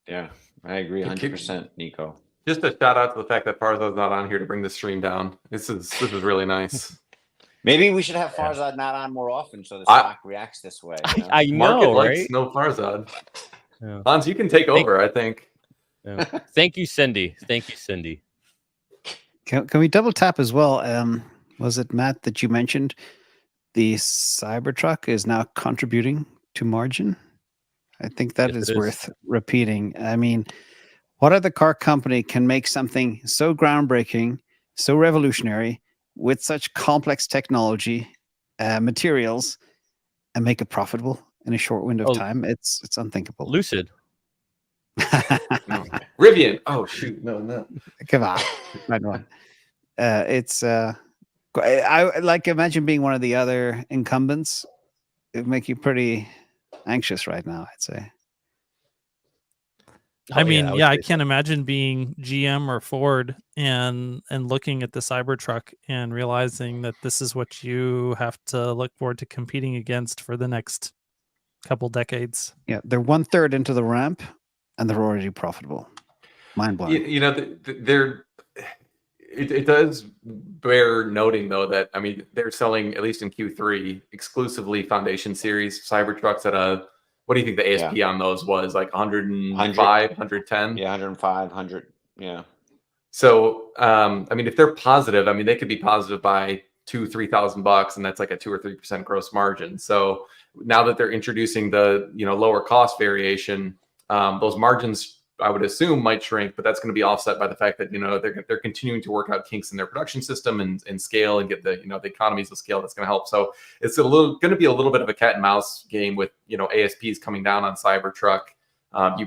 Yeah, I agree 100%, Nico. Just a shout out to the fact that Farzad's not on here to bring the stream down. This is really nice. Maybe we should have Farzad not on more often so the stock reacts this way. I know, Market right? likes no Farzad. Yeah. Hans, you can take over, I think. Yeah. Thank you, Cindy. Thank you, Cindy. Can we double tap as well? Was it Matt that you mentioned the Cybertruck is now contributing to margin? I think that is worth repeating. I mean, what other car company can make something so groundbreaking, so revolutionary, with such complex technology, materials, and make it profitable in a short window of time? It's unthinkable. Lucid. Rivian. Oh shoot, no. Come on, right one. I like imagine being one of the other incumbents. It'd make you pretty anxious right now, I'd say. I mean, I can't imagine being GM or Ford and looking at the Cybertruck and realizing that this is what you have to look forward to competing against for the next couple decades. Yeah, they're 1/3 into the ramp, and they're already profitable. Mind blowing. It does bear noting though that they're selling, at least in Q3, exclusively Foundation Series Cybertrucks at a. What do you think the ASP on those was? Like 105, 110? Yeah, 105, 100. Yeah. So, if they're positive, they could be positive by $2,000-$3,000, and that's like a 2 or 3% gross margin. So now that they're introducing the lower cost variation, those margins, I would assume, might shrink, but that's going to be offset by the fact that they're continuing to work out kinks in their production system and scale and get the the economies of scale that's going to help. So it's going to be a little bit of a cat and mouse game with ASPs coming down on Cybertruck.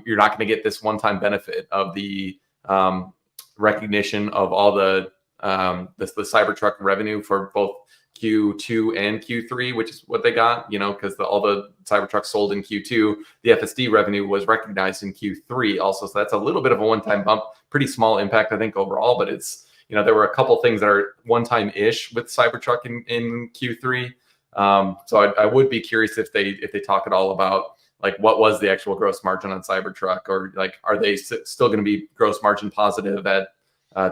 You're not going to get this one-time benefit of the recognition of all the Cybertruck revenue for both Q2 and Q3, which is what they got, because all the Cybertrucks sold in Q2, the FSD revenue was recognized in Q3 also. So that's a little bit of a one-time bump, pretty small impact, I think, overall, but it's, there were a couple things that are one-time-ish with Cybertruck in Q3. So I would be curious if they talk at all about like what was the actual gross margin on Cybertruck, or like, are they still going to be gross margin positive at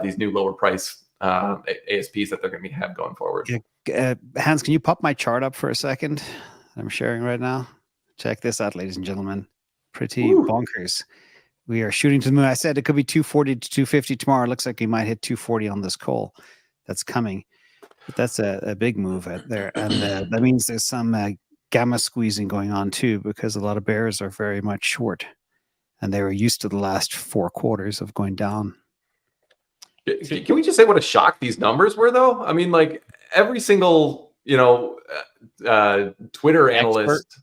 these new lower price ASPs that they're going to have going forward? Hans, can you pop my chart up for a second? I'm sharing right now. Check this out, ladies and gentlemen. Pretty bonkers. We are shooting to the moon. I said it could be 240 to 250 tomorrow. It looks like we might hit 240 on this call. That's coming. But that's a big move out there. And that means there's some gamma squeezing going on too, because a lot of bears are very much short. And they were used to the last 4 quarters of going down. Can we just say what a shock these numbers were, though? Like every single, Twitter analyst,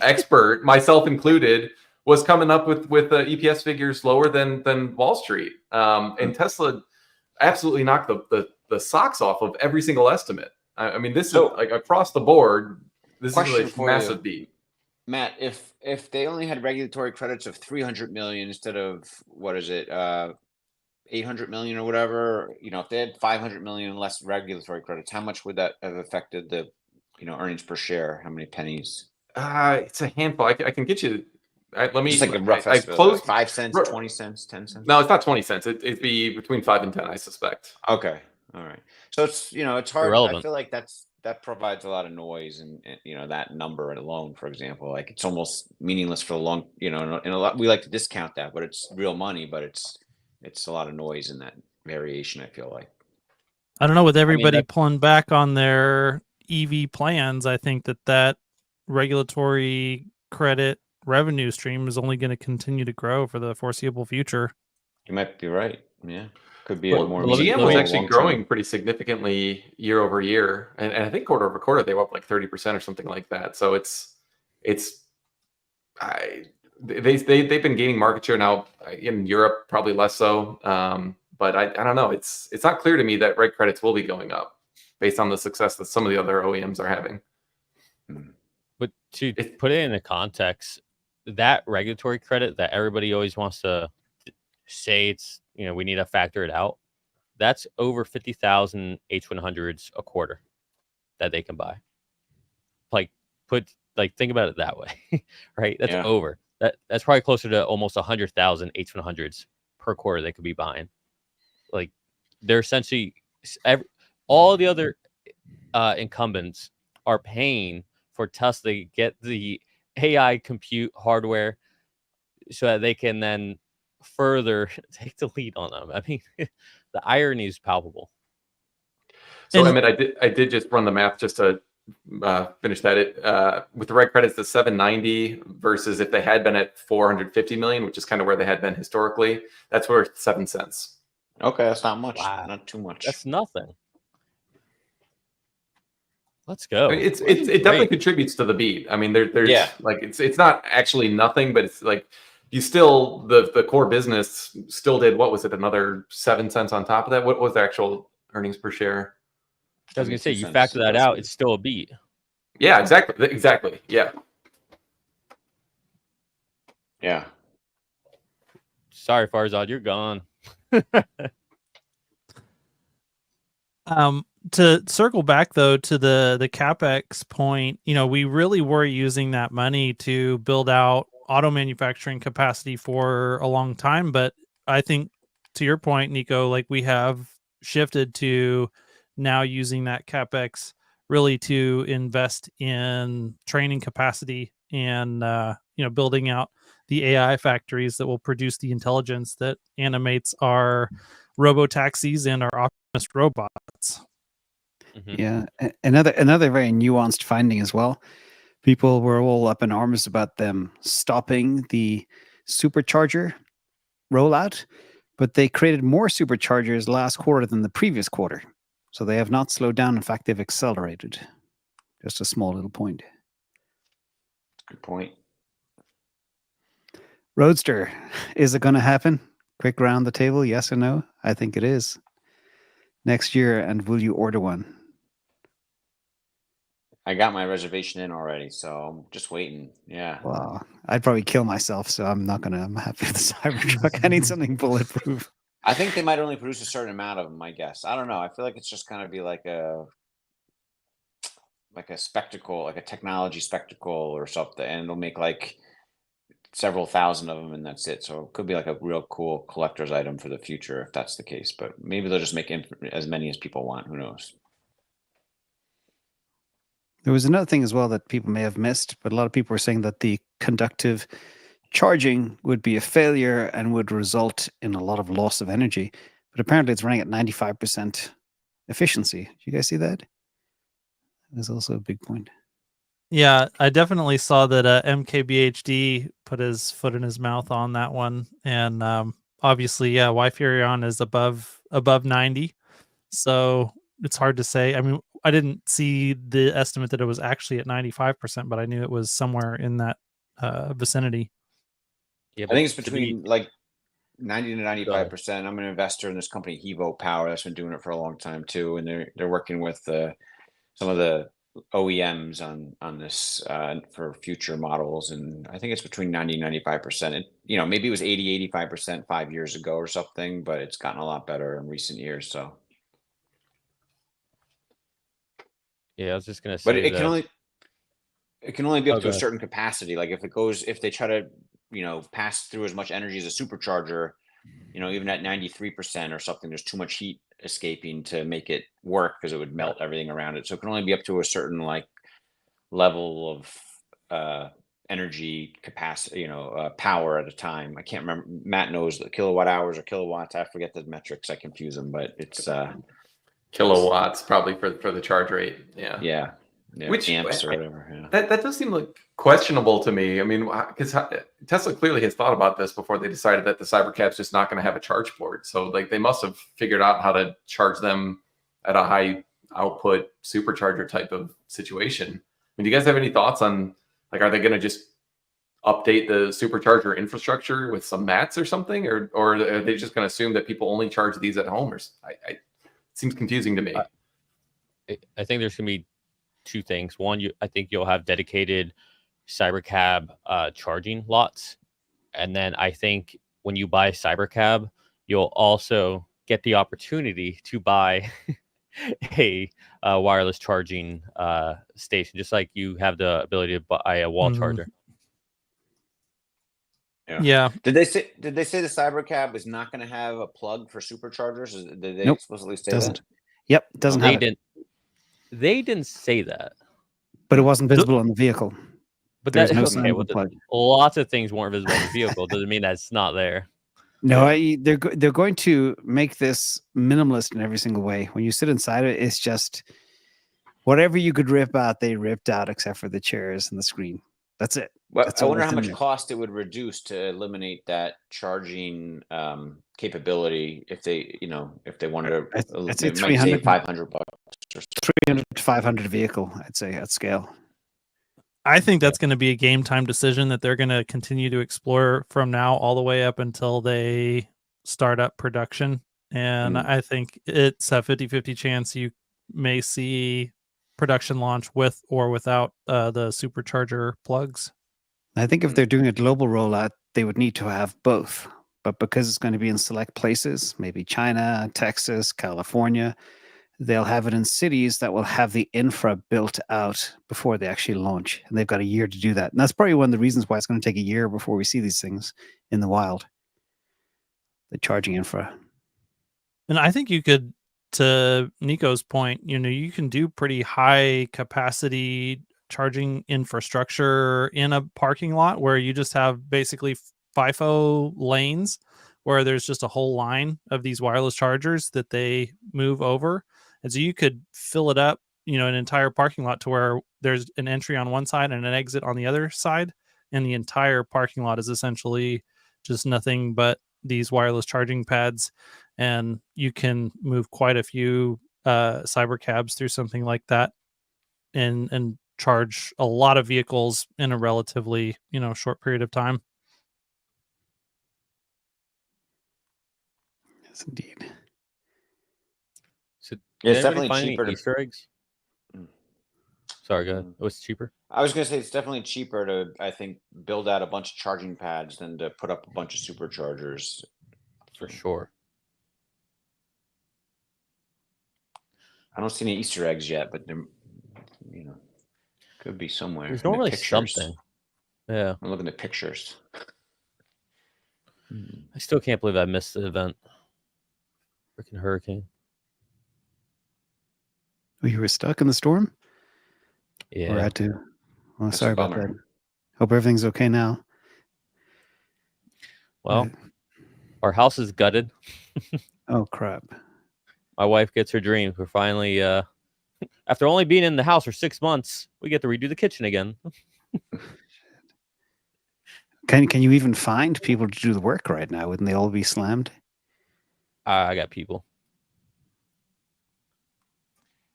expert, myself included, was coming up with EPS figures lower than Wall Street. And Tesla absolutely knocked the socks off of every single estimate. This is like across the board. This is a massive beat. Matt, if they only had regulatory credits of 300 million instead of, what is it, 800 million or whatever, if they had 500 million less regulatory credits, how much would that have affected the earnings per share? How many pennies? It's a handful. I can get you. Let me just like a rough estimate. I closed 5 cents, 20 cents, 10 cents. No, it's not 20 cents. It'd be between 5 and 10, I suspect. Okay, all right. So it's it's hard. Irrelevant. I feel like that provides a lot of noise, and that number alone, for example, like it's almost meaningless for a long. And a lot we like to discount that, but it's real money. But it's a lot of noise in that variation, I feel like. I don't know, with everybody pulling back on their EV plans, I think that regulatory credit revenue stream is only going to continue to grow for the foreseeable future. You might be right. Yeah. Could be more. GM was actually growing pretty significantly year over year. And I think quarter over quarter, they were up like 30% or something like that. So it's they've been gaining market share now in Europe, probably less so. But I don't know. It's not clear to me that reg credits will be going up based on the success that some of the other OEMs are having. But to put it in the context, that regulatory credit that everybody always wants to say it's, we need to factor it out. That's over 50,000 H100s a quarter that they can buy. Think about it that way, right? That's over. That's probably closer to almost 100,000 H100s per quarter they could be buying. Like, they're essentially all the other incumbents are paying for Tesla to get the AI compute hardware so that they can then further take the lead on them. I mean, the irony is palpable. So, Emmett, I did just run the math just to finish that. With the reg credits, the 790 versus if they had been at 450 million, which is kind of where they had been historically, that's worth 7 cents. Okay, that's not much. Wow. Not too much. That's nothing. Let's go. I mean, it definitely contributes to the beat. I mean, there's like it's not actually nothing, but it's like you still the core business still did, what was it, another 7 cents on top of that? What was the actual earnings per share? I was gonna say, you factor that out, it's still a beat. Yeah, exactly. Yeah. Yeah. Sorry, Farzad, you're gone. To circle back though to the capex point, we really were using that money to build out auto manufacturing capacity for a long time, but I think to your point, Nico, like we have shifted to now using that capex really to invest in training capacity and building out the AI factories that will produce the intelligence that animates our robo taxis and our Optimus robots. Mm-hmm. Yeah, another very nuanced finding as well. People were all up in arms about them stopping the supercharger rollout, but they created more superchargers last quarter than the previous quarter. So they have not slowed down. In fact, they've accelerated. Just a small little point. Good point. Roadster, is it going to happen? Quick round the table, yes or no? I think it is. Next year, and will you order one? I got my reservation in already, so I'm just waiting. Yeah. Wow, I'd probably kill myself, so I'm not gonna. I'm happy with the Cybertruck. I need something bulletproof. I think they might only produce a certain amount of them, I guess. I don't know. I feel like it's just kind of be like a spectacle, like a technology spectacle or something, and it'll make like several thousand of them, and that's it. So it could be like a real cool collector's item for the future if that's the case. But maybe they'll just make as many as people want. Who knows? There was another thing as well that people may have missed, but a lot of people were saying that the conductive charging would be a failure and would result in a lot of loss of energy. But apparently it's running at 95% efficiency. Do you guys see that? That's also a big point. Yeah, I definitely saw that MKBHD put his foot in his mouth on that one. And obviously, yeah, Wi-Furion is above 90. So it's hard to say. I mean, I didn't see the estimate that it was actually at 95%, but I knew it was somewhere in that vicinity. Yeah, I think it's between like 90 to 95%. I'm an investor in this company, Hevo Power, that's been doing it for a long time too, and they're working with some of the OEMs on this for future models, and I think it's between 90 and 95%. Maybe it was 80-85% 5 years ago or something, but it's gotten a lot better in recent years. So yeah, I was just gonna say, but it can only be up to a ahead. certain capacity. Like if they try to pass through as much energy as a supercharger, even at 93% or something, there's too much heat escaping to make it work because it would melt everything around it. So it can only be up to a certain level of energy capacity, power at a time. I can't remember. Matt knows the kilowatt hours or kilowatts. I forget the metrics. I confuse them, but it's kilowatts probably for the charge rate. Yeah. Which amps or whatever. Yeah. That does seem like questionable to me. I mean, because Tesla clearly has thought about this before they decided that the Cybercab's just not going to have a charge port. So they must have figured out how to charge them at a high output supercharger type of situation. I mean, do you guys have any thoughts on are they going to just update the supercharger infrastructure with some mats or something, or are they just going to assume that people only charge these at home? Or it seems confusing to me. I think there's going to be two things. One, I think you'll have dedicated Cybercab charging lots, and then I think when you buy Cybercab, you'll also get the opportunity to buy a wireless charging station, just like you have the ability to buy a wall charger. Yeah. Did they say the Cybercab is not going to have a plug for superchargers? Did they Nope, explicitly say doesn't. that? Yep, doesn't have it. They didn't say that. But it wasn't visible on the vehicle. But There's that's no okay. sign of Well, a plug. lots of things weren't visible on the vehicle. Doesn't mean that's not there. No, they're going to make this minimalist in every single way. When you sit inside it, it's just whatever you could rip out, they ripped out, except for the chairs and the screen. That's it. Well, That's I all wonder that's how in much there. cost it would reduce to eliminate that charging capability if they, if they wanted to. I'd say It might save $300 $500 or so. 300 to 500 vehicle, I'd say, at scale. I think that's going to be a game time decision that they're going to continue to explore from now all the way up until they start up production. And I think it's a 50-50 chance you may see production launch with or without the supercharger plugs. I think if they're doing a global rollout, they would need to have both. But because it's going to be in select places, maybe China, Texas, California, they'll have it in cities that will have the infra built out before they actually launch. And they've got a year to do that. And that's probably one of the reasons why it's going to take a year before we see these things in the wild. The charging infra. And I think you could, to Nico's point, you can do pretty high capacity charging infrastructure in a parking lot where you just have basically FIFO lanes where there's just a whole line of these wireless chargers that they move over. And so you could fill it up, an entire parking lot to where there's an entry on one side and an exit on the other side. And the entire parking lot is essentially just nothing but these wireless charging pads. And you can move quite a few Cybercabs through something like that and charge a lot of vehicles in a relatively, short period of time. Yes, indeed. So It's did anybody definitely find cheaper any to- Easter eggs? Sorry, go ahead. What's cheaper? I was going to say it's definitely cheaper to, I think, build out a bunch of charging pads than to put up a bunch of superchargers. For sure. I don't see any Easter eggs yet, but there, could be somewhere. There's in the normally pictures. something. Yeah. I'm looking at pictures. I still can't believe I missed the event. Freaking hurricane. Oh, you were stuck in the storm? Yeah. Or had to? Oh, That's sorry a about bummer. that. Hope everything's okay now. Well, our house is gutted. Oh, crap. My wife gets her dreams. We're finally, after only being in the house for 6 months, we get to redo the kitchen again. Can you even find people to do the work right now? Wouldn't they all be slammed? I got people.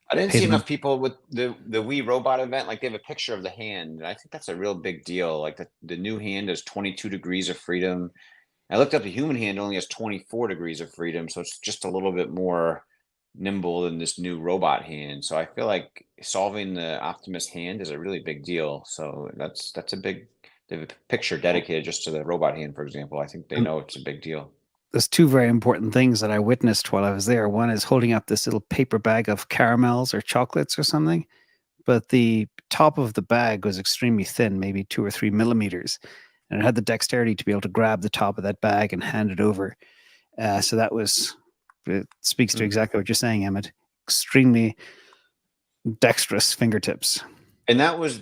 I didn't Hey, see man. enough people with the Wii robot event. Like they have a picture of the hand, and I think that's a real big deal. Like the new hand has 22 degrees of freedom. I looked up the human hand only has 24 degrees of freedom, so it's just a little bit more nimble than this new robot hand. So I feel like solving the Optimus hand is a really big deal. So that's a big. They have a picture dedicated just to the robot hand, for example. I think they know it's a big deal. There's two very important things that I witnessed while I was there. One is holding up this little paper bag of caramels or chocolates or something, but the top of the bag was extremely thin, maybe 2 or 3 millimeters, and it had the dexterity to be able to grab the top of that bag and hand it over. So that was, it speaks to exactly what you're saying, Emmett. Extremely dexterous fingertips. And that was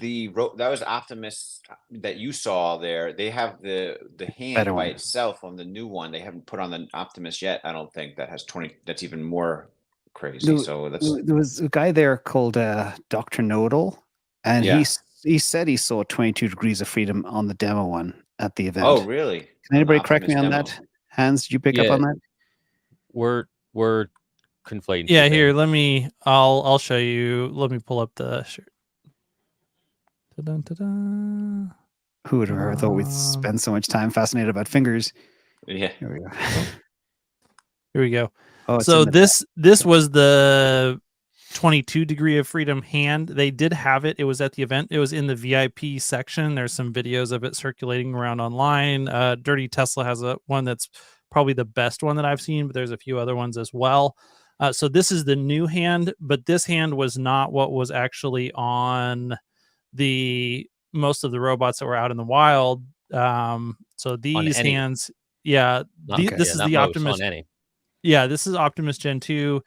Optimus that you saw there. They have the hand Better by one. itself on the new one. They haven't put on the Optimus yet. I don't think that has 20. That's even more crazy. So that's There was a guy there called Dr. Know-It-All, and Yeah. he said he saw 22 degrees of freedom on the demo one at the event. oh really? Can anybody On the correct me on Optimus that? Hans, did you pick up Yeah. on that? We're conflating. Yeah, two here, things. I'll show you. Let me pull up the shirt. Ta-dun, ta-dun. Who would have ever thought we'd spend so much time fascinated about fingers? Yeah. Here we go. Here we go. Oh, it's So in the this was the 22 degree of freedom hand. They did have it. It was at the event. It was in the VIP section. There's some videos of it circulating around online. Dirty Tesla has one that's probably the best one that I've seen, but there's a few other ones as well. So this is the new hand, but this hand was not what was actually on most of the robots that were out in the wild. So these any. hands, yeah, this is not the most, Optimus. on any. Yeah, this is Optimus Gen 2,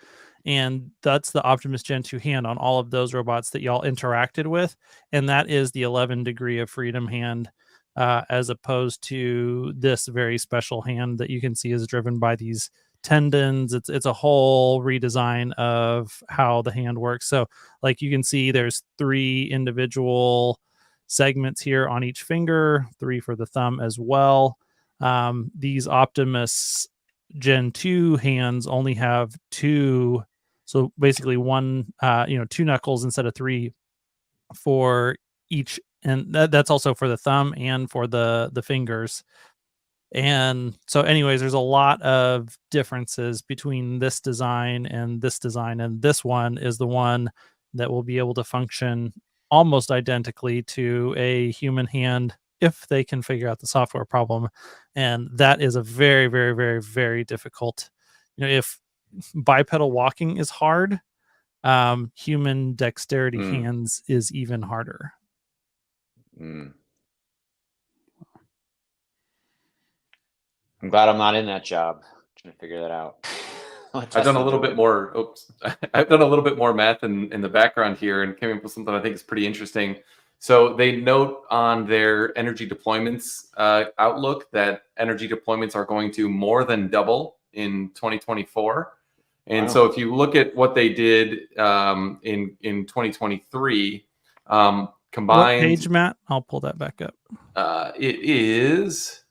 and that's the Optimus Gen 2 hand on all of those robots that y'all interacted with, and that is the 11 degree of freedom hand, as opposed to this very special hand that you can see is driven by these tendons. It's a whole redesign of how the hand works. So, like you can see, there's 3 individual segments here on each finger, 3 for the thumb as well. These Optimus Gen 2 hands only have 2, so basically 1 2 knuckles instead of 3 for each, and that's also for the thumb and for the fingers. And so anyways, there's a lot of differences between this design, and this one is the one that will be able to function almost identically to a human hand if they can figure out the software problem. And that is a very, very, very, very difficult, if bipedal walking is hard, human dexterity hands is even harder. I'm glad I'm not in that job. Trying to figure that out. I've done a little bit more. I've done a little bit more math in the background here, and came up with something I think is pretty interesting. So they note on their energy deployments outlook that energy deployments are going to more than double in 2024. And so if you look at what they did in 2023, combined. What page, Matt? I'll pull that back up. It is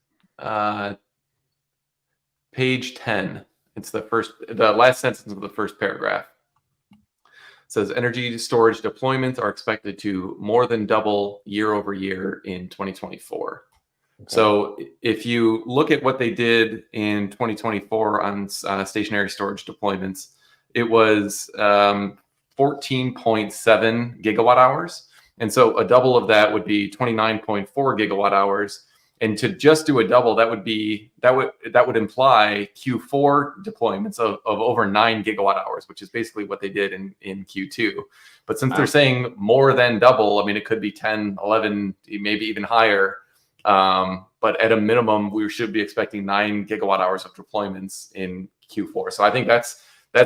page 10. It's the last sentence of the first paragraph. It says energy storage deployments are expected to more than double year over year in 2024. Okay. So if you look at what they did in 2024 on stationary storage deployments, it was 14.7 gigawatt hours. And so a double of that would be 29.4 gigawatt hours. And to just do a double, that would imply Q4 deployments of over 9 gigawatt hours, which is basically what they did in Q2. But since they're saying more than double, I mean, it could be 10, 11, maybe even higher. But at a minimum, we should be expecting 9 gigawatt hours of deployments in Q4. So I think that's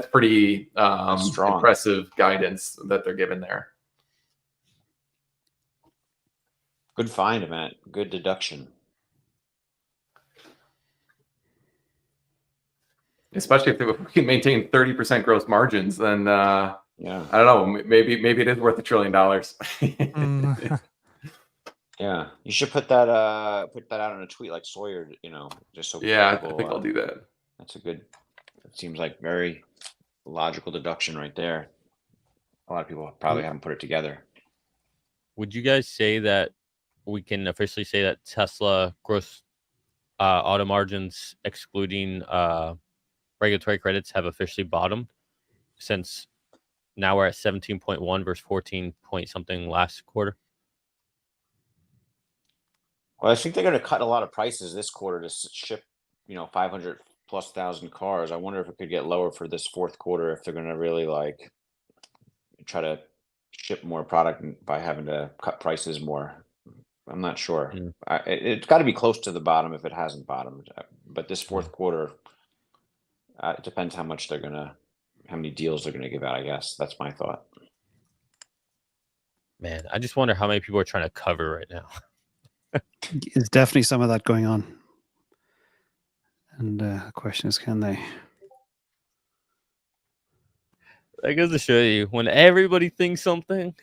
pretty impressive guidance that they're giving there. Good find, Matt. Good deduction. Especially if we can maintain 30% gross margins, then I don't know, maybe it is worth $1 trillion. Yeah, you should put that out on a tweet like Sawyer, just so. Yeah, I think I'll do that. That's it seems like very logical deduction right there. A lot of people probably haven't put it together. Would you guys say that we can officially say that Tesla gross auto margins, excluding regulatory credits, have officially bottomed, since now we're at 17.1 versus 14 point something last quarter? Well, I think they're going to cut a lot of prices this quarter to ship, 500,000+ cars. I wonder if it could get lower for this fourth quarter, if they're going to really try to ship more product by having to cut prices more. I'm not sure. It's got to be close to the bottom if it hasn't bottomed. But this fourth quarter, it depends how many deals they're gonna give out. I guess that's my thought. Man, I just wonder how many people are trying to cover right now. There's definitely some of that going on. And the question is, can they? That goes to show you, when everybody thinks something,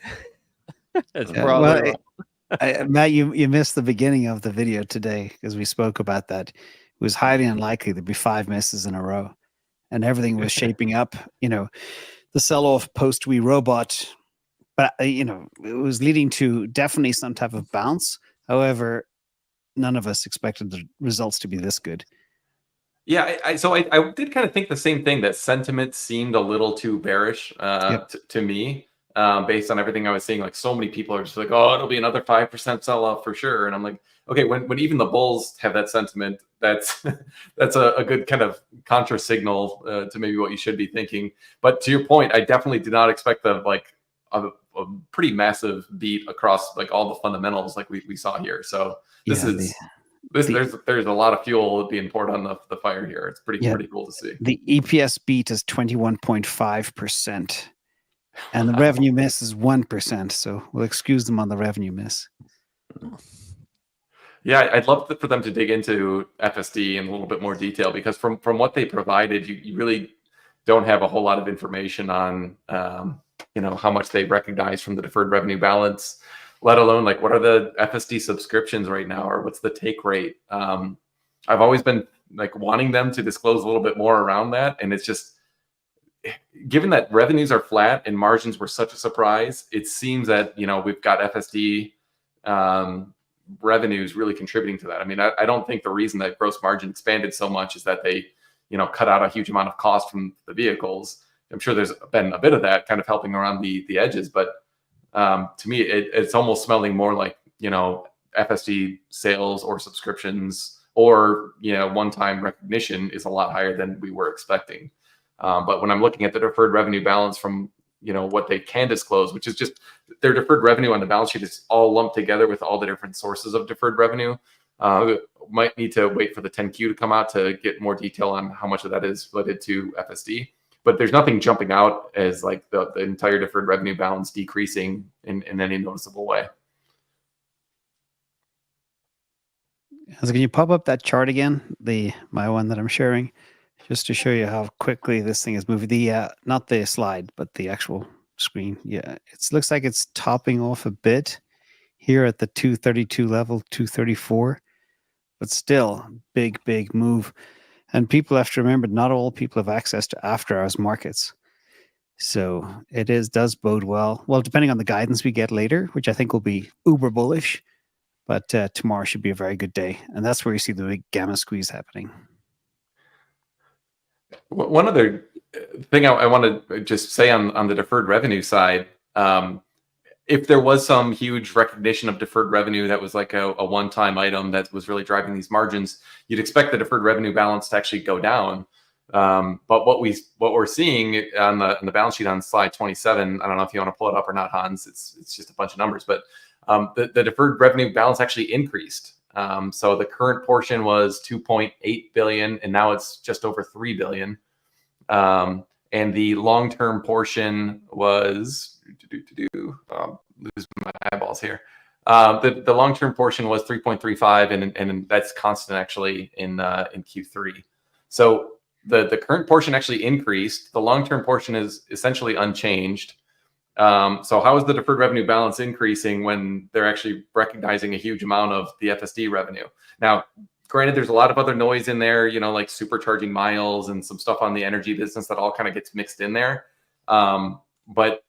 that's probably wrong. Matt, you missed the beginning of the video today because we spoke about that. It was highly unlikely there'd be 5 misses in a row, and everything was shaping up. The sell-off post-We Robot, but it was leading to definitely some type of bounce. However, none of us expected the results to be this good. Yeah, I did kind of think the same thing, that sentiment seemed a little too bearish to me, based on everything I was seeing. Like, so many people are just like, oh, it'll be another 5% sell off for sure. And I'm like, okay, when even the bulls have that sentiment, that's that's a good kind of contra signal to maybe what you should be thinking. But to your point, I definitely did not expect a pretty massive beat across like all the fundamentals like we saw here. So this is. There's a lot of fuel being poured on the fire here. It's pretty cool to see. The EPS beat is 21.5%, and the revenue miss is 1%. So we'll excuse them on the revenue miss. Yeah, I'd love for them to dig into FSD in a little bit more detail, because from what they provided, you really don't have a whole lot of information on how much they recognize from the deferred revenue balance, let alone like what are the FSD subscriptions right now, or what's the take rate. I've always been like wanting them to disclose a little bit more around that, and it's just, given that revenues are flat and margins were such a surprise, it seems that we've got FSD revenues really contributing to that. I mean, I don't think the reason that gross margin expanded so much is that they cut out a huge amount of cost from the vehicles. I'm sure there's been a bit of that kind of helping around the edges, but to me, it's almost smelling more like, FSD sales or subscriptions or, one-time recognition is a lot higher than we were expecting. But when I'm looking at the deferred revenue balance from, what they can disclose, which is just their deferred revenue on the balance sheet is all lumped together with all the different sources of deferred revenue. Might need to wait for the 10Q to come out to get more detail on how much of that is related to FSD. But there's nothing jumping out as like the entire deferred revenue balance decreasing in any noticeable way. So can you pop up that chart again, my one that I'm sharing, just to show you how quickly this thing is moving? Not the slide, but the actual screen. Yeah, it looks like it's topping off a bit here at the 232 level, 234, but still big move. And people have to remember, not all people have access to after hours markets. So it does bode well. Well, depending on the guidance we get later, which I think will be uber bullish, but tomorrow should be a very good day. And that's where you see the big gamma squeeze happening. One other thing I want to just say on the deferred revenue side, if there was some huge recognition of deferred revenue that was like a one-time item that was really driving these margins, you'd expect the deferred revenue balance to actually go down. But what we're seeing on the balance sheet on slide 27, I don't know if you want to pull it up or not, Hans. It's just a bunch of numbers, but the deferred revenue balance actually increased. So the current portion was 2.8 billion, and now it's just over 3 billion. And the long-term portion was lose my eyeballs here. The long-term portion was 3.35, and that's constant actually in Q3. So the current portion actually increased. The long-term portion is essentially unchanged. So how is the deferred revenue balance increasing when they're actually recognizing a huge amount of the FSD revenue? Now, granted, there's a lot of other noise in there, like supercharging miles and some stuff on the energy business that all kind of gets mixed in there. But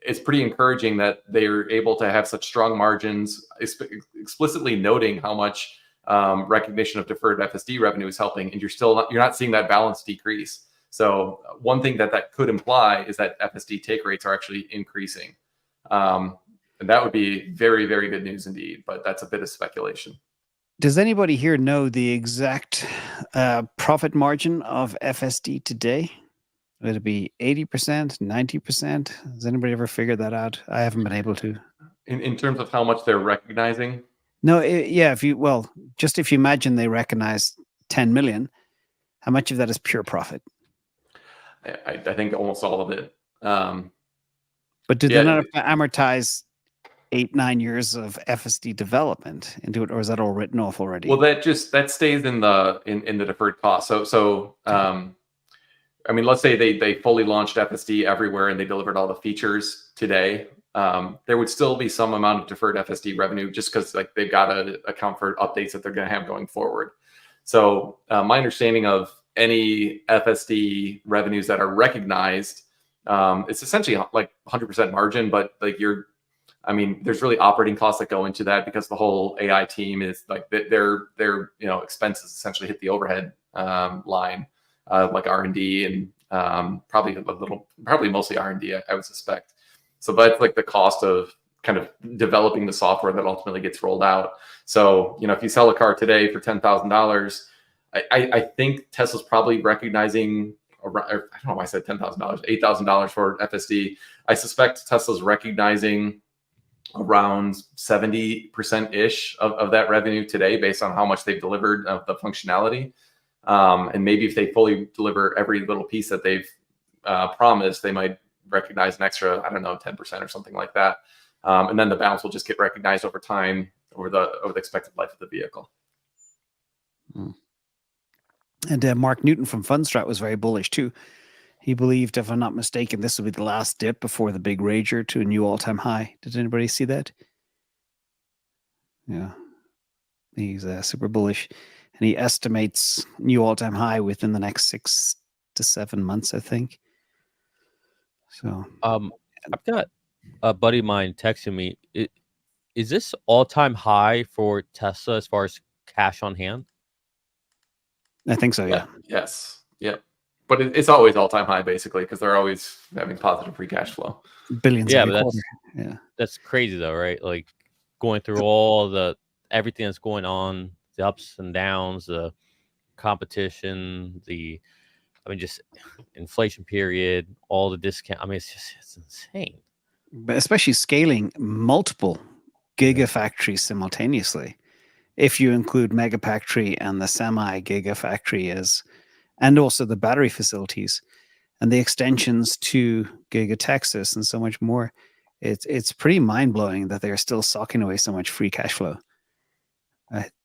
it's pretty encouraging that they're able to have such strong margins, explicitly noting how much recognition of deferred FSD revenue is helping, and you're not seeing that balance decrease. So one thing that could imply is that FSD take rates are actually increasing. And that would be very, very good news indeed, but that's a bit of speculation. Does anybody here know the exact profit margin of FSD today? Would it be 80%, 90%? Has anybody ever figured that out? I haven't been able to. In terms of how much they're recognizing? No, if you imagine they recognize 10 million, how much of that is pure profit? I think almost all of it. But do they not have to amortize 8-9 years of FSD development into it, or is that all written off already? Well, that stays in the deferred cost. So I mean, let's say they fully launched FSD everywhere and they delivered all the features today. There would still be some amount of deferred FSD revenue just because like they've got to account for updates that they're going to have going forward. So my understanding of any FSD revenues that are recognized, it's essentially like 100% margin, but like you're I mean, there's really operating costs that go into that because the whole AI team is like their expenses essentially hit the overhead line, like R&D and probably mostly R&D, I would suspect. So that's like the cost of kind of developing the software that ultimately gets rolled out. So, if you sell a car today for $10,000, I think Tesla's probably recognizing around, I don't know why I said $10,000, $8,000 for FSD. I suspect Tesla's recognizing around 70% ish of that revenue today based on how much they've delivered of the functionality. And maybe if they fully deliver every little piece that they've promised, they might recognize an extra, I don't know, 10% or something like that. And then the balance will just get recognized over time over the expected life of the vehicle. And Mark Newton from Fundstrat was very bullish too. He believed, if I'm not mistaken, this will be the last dip before the big rager to a new all-time high. Did anybody see that? Yeah. He's super bullish. And he estimates new all-time high within the next 6 to 7 months, I think. So I've got a buddy of mine texting me. Is this all-time high for Tesla as far as cash on hand? I think so, yeah. Yes. Yeah. But it's always all-time high, basically, because they're always having positive free cash flow. Billions Yeah, every but quarter. that's crazy though, right? Like going through everything that's going on, the ups and downs, the competition, just inflation period, all the discount. I mean, it's insane. But especially scaling multiple gigafactories simultaneously. If you include Megafactory and the semi-gigafactory and also the battery facilities and the extensions to Giga Texas and so much more, it's pretty mind-blowing that they're still socking away so much free cash flow.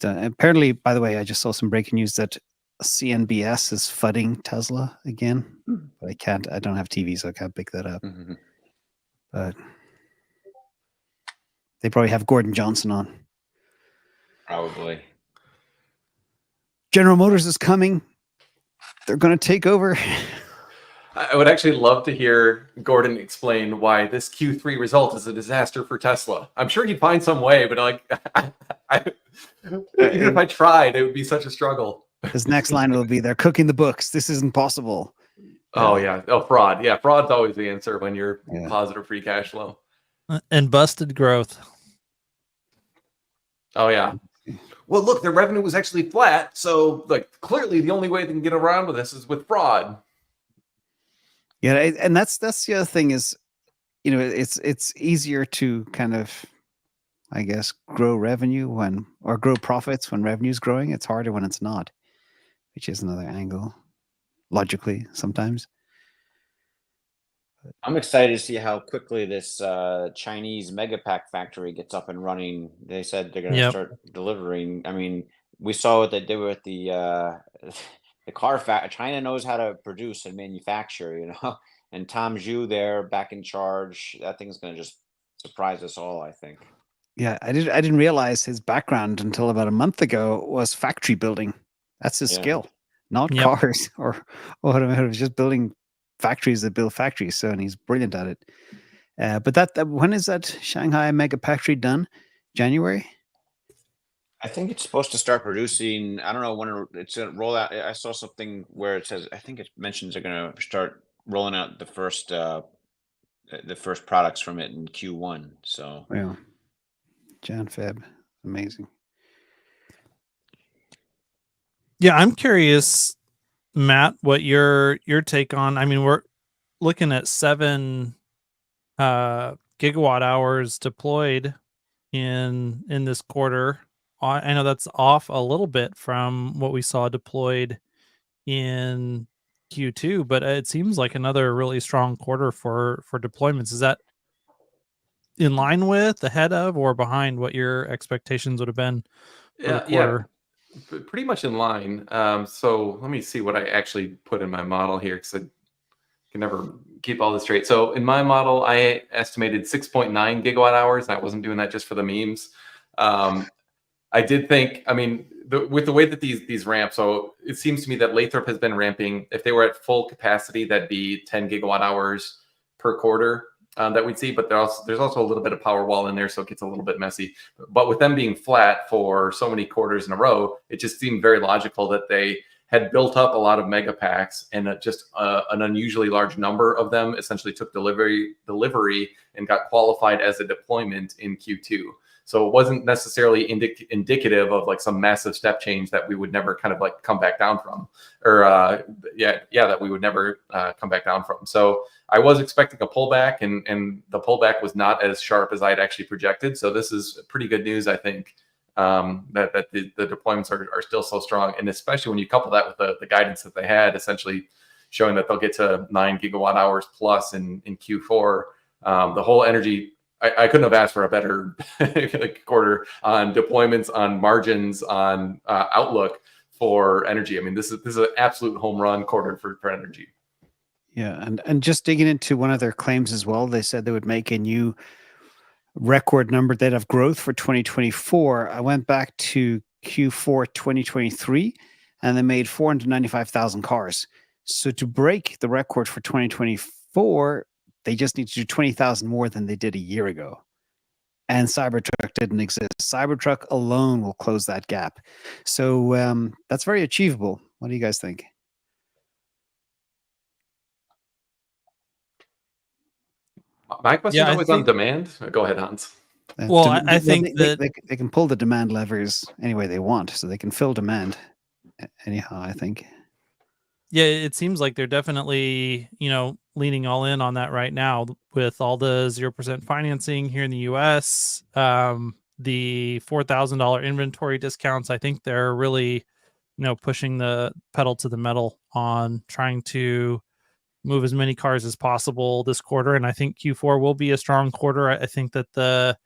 Apparently, by the way, I just saw some breaking news that CNBS is fudding Tesla again. But I don't have TV, so I can't pick that up. Mm-hmm. But they probably have Gordon Johnson on. Probably. General Motors is coming. They're going to take over. I would actually love to hear Gordon explain why this Q3 result is a disaster for Tesla. I'm sure he'd find some way, but even if I tried, it would be such a struggle. His next line will be, "They're cooking the books. This isn't possible." Oh, yeah. Oh, fraud. Yeah, fraud's always the answer when you're positive free cash flow. And busted growth. Oh, yeah. Well, look, their revenue was actually flat. So, clearly the only way they can get around with this is with fraud. Yeah, and that's the other thing is, it's easier to kind of, I guess, grow revenue or grow profits when revenue's growing. It's harder when it's not, which is another angle, logically, sometimes. I'm excited to see how quickly this Chinese Megapack factory gets up and running. They said they're going to start delivering. I mean, we saw what they did with the car factory. China knows how to produce and manufacture, and Tom Zhu there back in charge. That thing's going to just surprise us all, I think. Yeah, I didn't realize his background until about a month ago was factory building. That's his skill, not cars or automotive. It was just building factories that build factories. So, and he's brilliant at it. But when is that Shanghai Mega Factory done? January? I think it's supposed to start producing. I don't know when it's going to roll out. I saw something where it says, I think it mentions they're going to start rolling out the first products from it in Q1. So yeah, Jan Feb, amazing. Yeah, I'm curious, Matt, what your take on. I mean, we're looking at 7 gigawatt hours deployed in this quarter. I know that's off a little bit from what we saw deployed in Q2, but it seems like another really strong quarter for deployments. Is that in line with, ahead of, or behind what your expectations would have been for the quarter? Yeah, pretty much in line. So let me see what I actually put in my model here, because I can never keep all this straight. So in my model, I estimated 6.9 gigawatt hours, and I wasn't doing that just for the memes. I did think, I mean, with the way that these ramp, so it seems to me that Lathrop has been ramping. If they were at full capacity, that'd be 10 gigawatt hours per quarter. that we'd see, but there's also a little bit of power wall in there, so it gets a little bit messy. But with them being flat for so many quarters in a row, it just seemed very logical that they had built up a lot of mega packs, and just an unusually large number of them essentially took delivery and got qualified as a deployment in Q2. So it wasn't necessarily indicative of like some massive step change that we would never kind of like come back down from, or that we would never come back down from. So I was expecting a pullback, and the pullback was not as sharp as I had actually projected. So this is pretty good news, I think, that the deployments are still so strong, and especially when you couple that with the guidance that they had, essentially showing that they'll get to 9 gigawatt hours plus in Q4. The whole energy, I couldn't have asked for a better quarter on deployments, on margins, on outlook for energy. I mean, this is an absolute home run quarter for energy. Yeah, and just digging into one of their claims as well, they said they would make a new record number. They'd have growth for 2024. I went back to Q4 2023, and they made 495,000 cars. So to break the record for 2024, they just need to do 20,000 more than they did a year ago. And Cybertruck didn't exist. Cybertruck alone will close that gap. So that's very achievable. What do you guys think? My question Yeah, is always on demand. Go ahead, Hans. Well, I think they can pull the demand levers any way they want, so they can fill demand anyhow, I think. Yeah, it seems like they're definitely, leaning all in on that right now with all the 0% financing here in the US, the $4,000 inventory discounts. I think they're really, pushing the pedal to the metal on trying to move as many cars as possible this quarter. And I think Q4 will be a strong quarter. I think that the,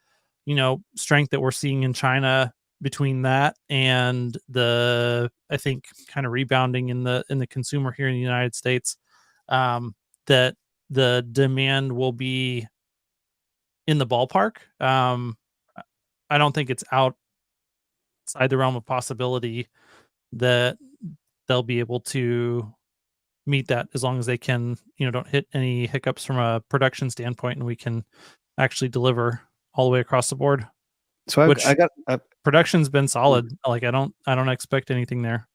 strength that we're seeing in China, between that and I think kind of rebounding in the consumer here in the United States, that the demand will be in the ballpark. I don't think it's outside the realm of possibility that they'll be able to meet that, as long as they can, don't hit any hiccups from a production standpoint, and we can actually deliver all the way across the board. So I got production's been solid. Like I don't expect anything there.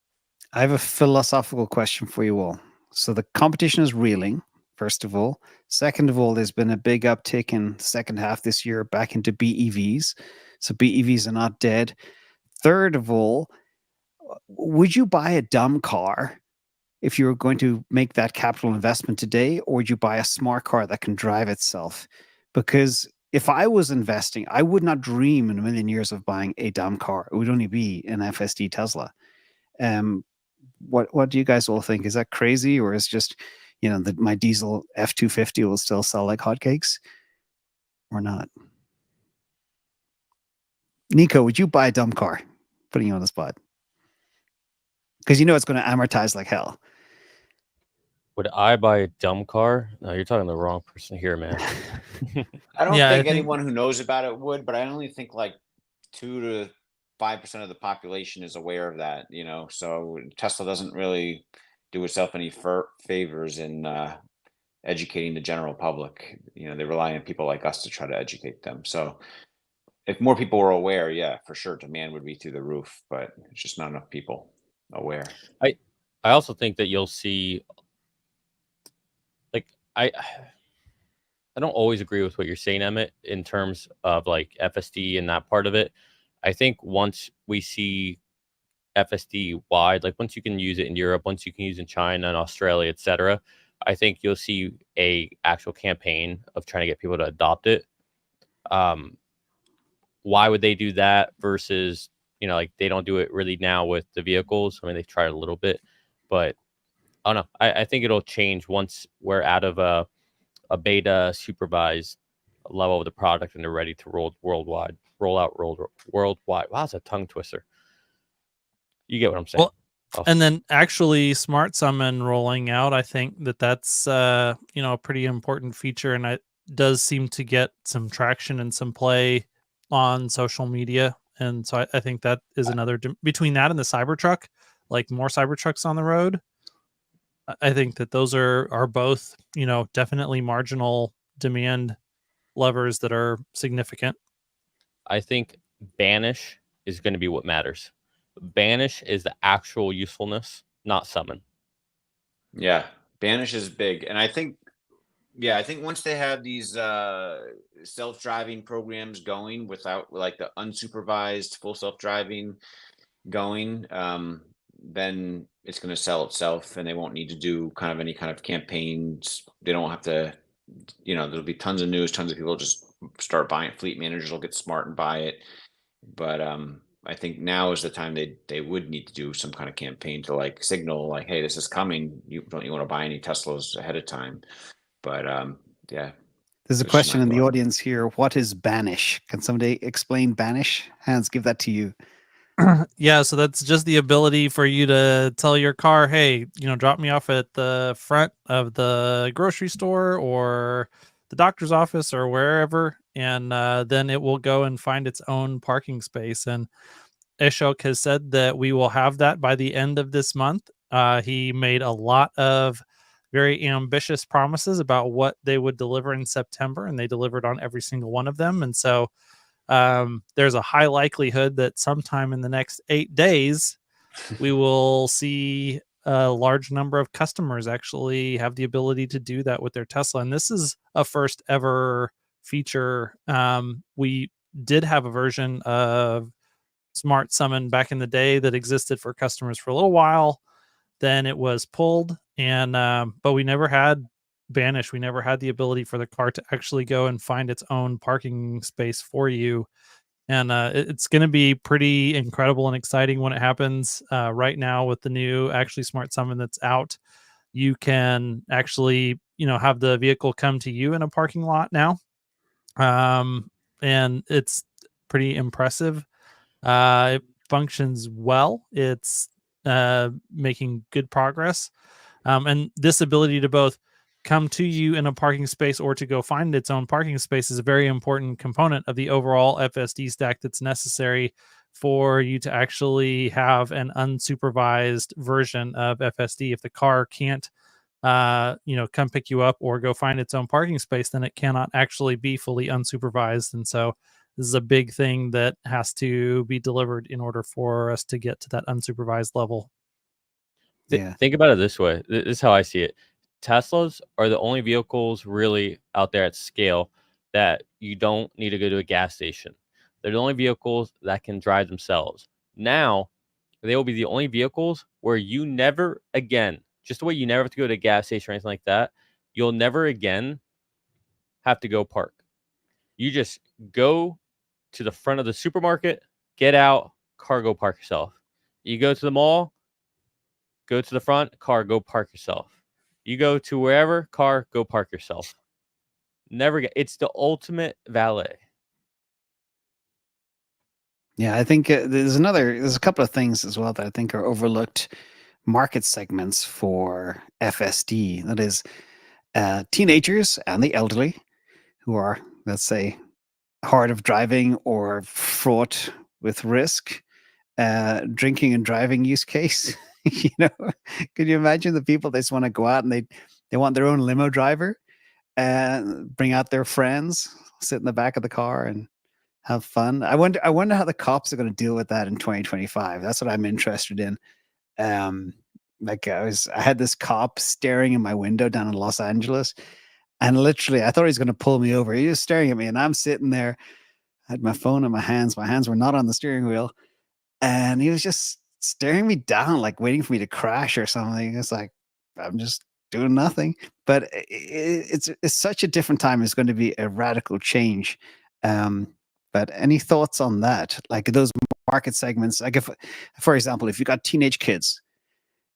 I have a philosophical question for you all. So the competition is reeling, first of all. Second of all, there's been a big uptick in the second half this year back into BEVs. So BEVs are not dead. Third of all, would you buy a dumb car if you were going to make that capital investment today, or would you buy a smart car that can drive itself? Because if I was investing, I would not dream in a million years of buying a dumb car. It would only be an FSD Tesla. What do you guys all think? Is that crazy, or is just, my diesel F-250 will still sell like hotcakes, or not? Nico, would you buy a dumb car? Putting you on the spot. Because it's going to amortize like hell. Would I buy a dumb car? No, you're talking to the wrong person here, man. I don't Yeah, I think think- anyone who knows about it would, but I only think like 2 to 5% of the population is aware of that, so Tesla doesn't really do itself any favors in educating the general public. They rely on people like us to try to educate them. So if more people were aware, yeah, for sure, demand would be through the roof, but it's just not enough people aware. I also think that you'll see, like, I don't always agree with what you're saying, Emmett, in terms of like FSD and that part of it. I think once we see FSD wide, like once you can use it in Europe, once you can use it in China and Australia, etc., I think you'll see a actual campaign of trying to get people to adopt it. Why would they do that versus, like they don't do it really now with the vehicles? I mean, they've tried a little bit, but I don't know. I think it'll change once we're out of a beta supervised level of the product and they're ready to roll out worldwide. Wow, that's a tongue twister. You get what I'm saying? Well, and then actually Smart Summon rolling out, I think that's a pretty important feature, and it does seem to get some traction and some play on social media. And so I think that is another, between that and the Cybertruck, like more Cybertrucks on the road. I think that those are both, definitely marginal demand levers that are significant. I think banish is going to be what matters. Banish is the actual usefulness, not summon. Yeah, banish is big, and I think once they have these self-driving programs going without like the unsupervised full self-driving going, then it's going to sell itself, and they won't need to do kind of any kind of campaigns. They don't have to, there'll be tons of news, tons of people just start buying it. Fleet managers will get smart and buy it. But I think now is the time they would need to do some kind of campaign to like signal like, hey, this is coming. You want to buy any Teslas ahead of time. But yeah. There's a Just question my in the thought. audience here. What is banish? Can somebody explain banish? Hans, give that to you. Yeah, so that's just the ability for you to tell your car, hey, drop me off at the front of the grocery store or the doctor's office or wherever, and then it will go and find its own parking space. And Ashok has said that we will have that by the end of this month. He made a lot of very ambitious promises about what they would deliver in September, and they delivered on every single one of them. And so there's a high likelihood that sometime in the next 8 days, we will see a large number of customers actually have the ability to do that with their Tesla. And this is a first ever feature. We did have a version of Smart Summon back in the day that existed for customers for a little while. Then it was pulled, and but we never had banish. We never had the ability for the car to actually go and find its own parking space for you. And it's going to be pretty incredible and exciting when it happens. Right now, with the new actually Smart Summon that's out, you can actually have the vehicle come to you in a parking lot now, and it's pretty impressive. It functions well. It's making good progress. And this ability to both come to you in a parking space or to go find its own parking space is a very important component of the overall FSD stack that's necessary for you to actually have an unsupervised version of FSD. If the car can't come pick you up or go find its own parking space, then it cannot actually be fully unsupervised. And so this is a big thing that has to be delivered in order for us to get to that unsupervised level. Yeah. Think about it this way. This is how I see it. Teslas are the only vehicles really out there at scale that you don't need to go to a gas station. They're the only vehicles that can drive themselves. Now, they will be the only vehicles where you never again, just the way you never have to go to a gas station or anything like that, you'll never again have to go park. You just go to the front of the supermarket, get out, car, go park yourself. You go to the mall, go to the front, car, go park yourself. You go to wherever, car, go park yourself. Never get. It's the ultimate valet. Yeah, I think there's a couple of things as well that I think are overlooked market segments for FSD. That is teenagers and the elderly who are, let's say, hard of driving or fraught with risk, drinking and driving use case. Could you imagine the people that just want to go out and they want their own limo driver and bring out their friends, sit in the back of the car and have fun? I wonder how the cops are going to deal with that in 2025. That's what I'm interested in. I had this cop staring in my window down in Los Angeles, and literally I thought he was going to pull me over. He was staring at me, and I'm sitting there. I had my phone in my hands. My hands were not on the steering wheel, and he was just staring me down, like waiting for me to crash or something. It's like, I'm just doing nothing. But it's such a different time. It's going to be a radical change. But any thoughts on that? Like those market segments, like if, for example, if you got teenage kids,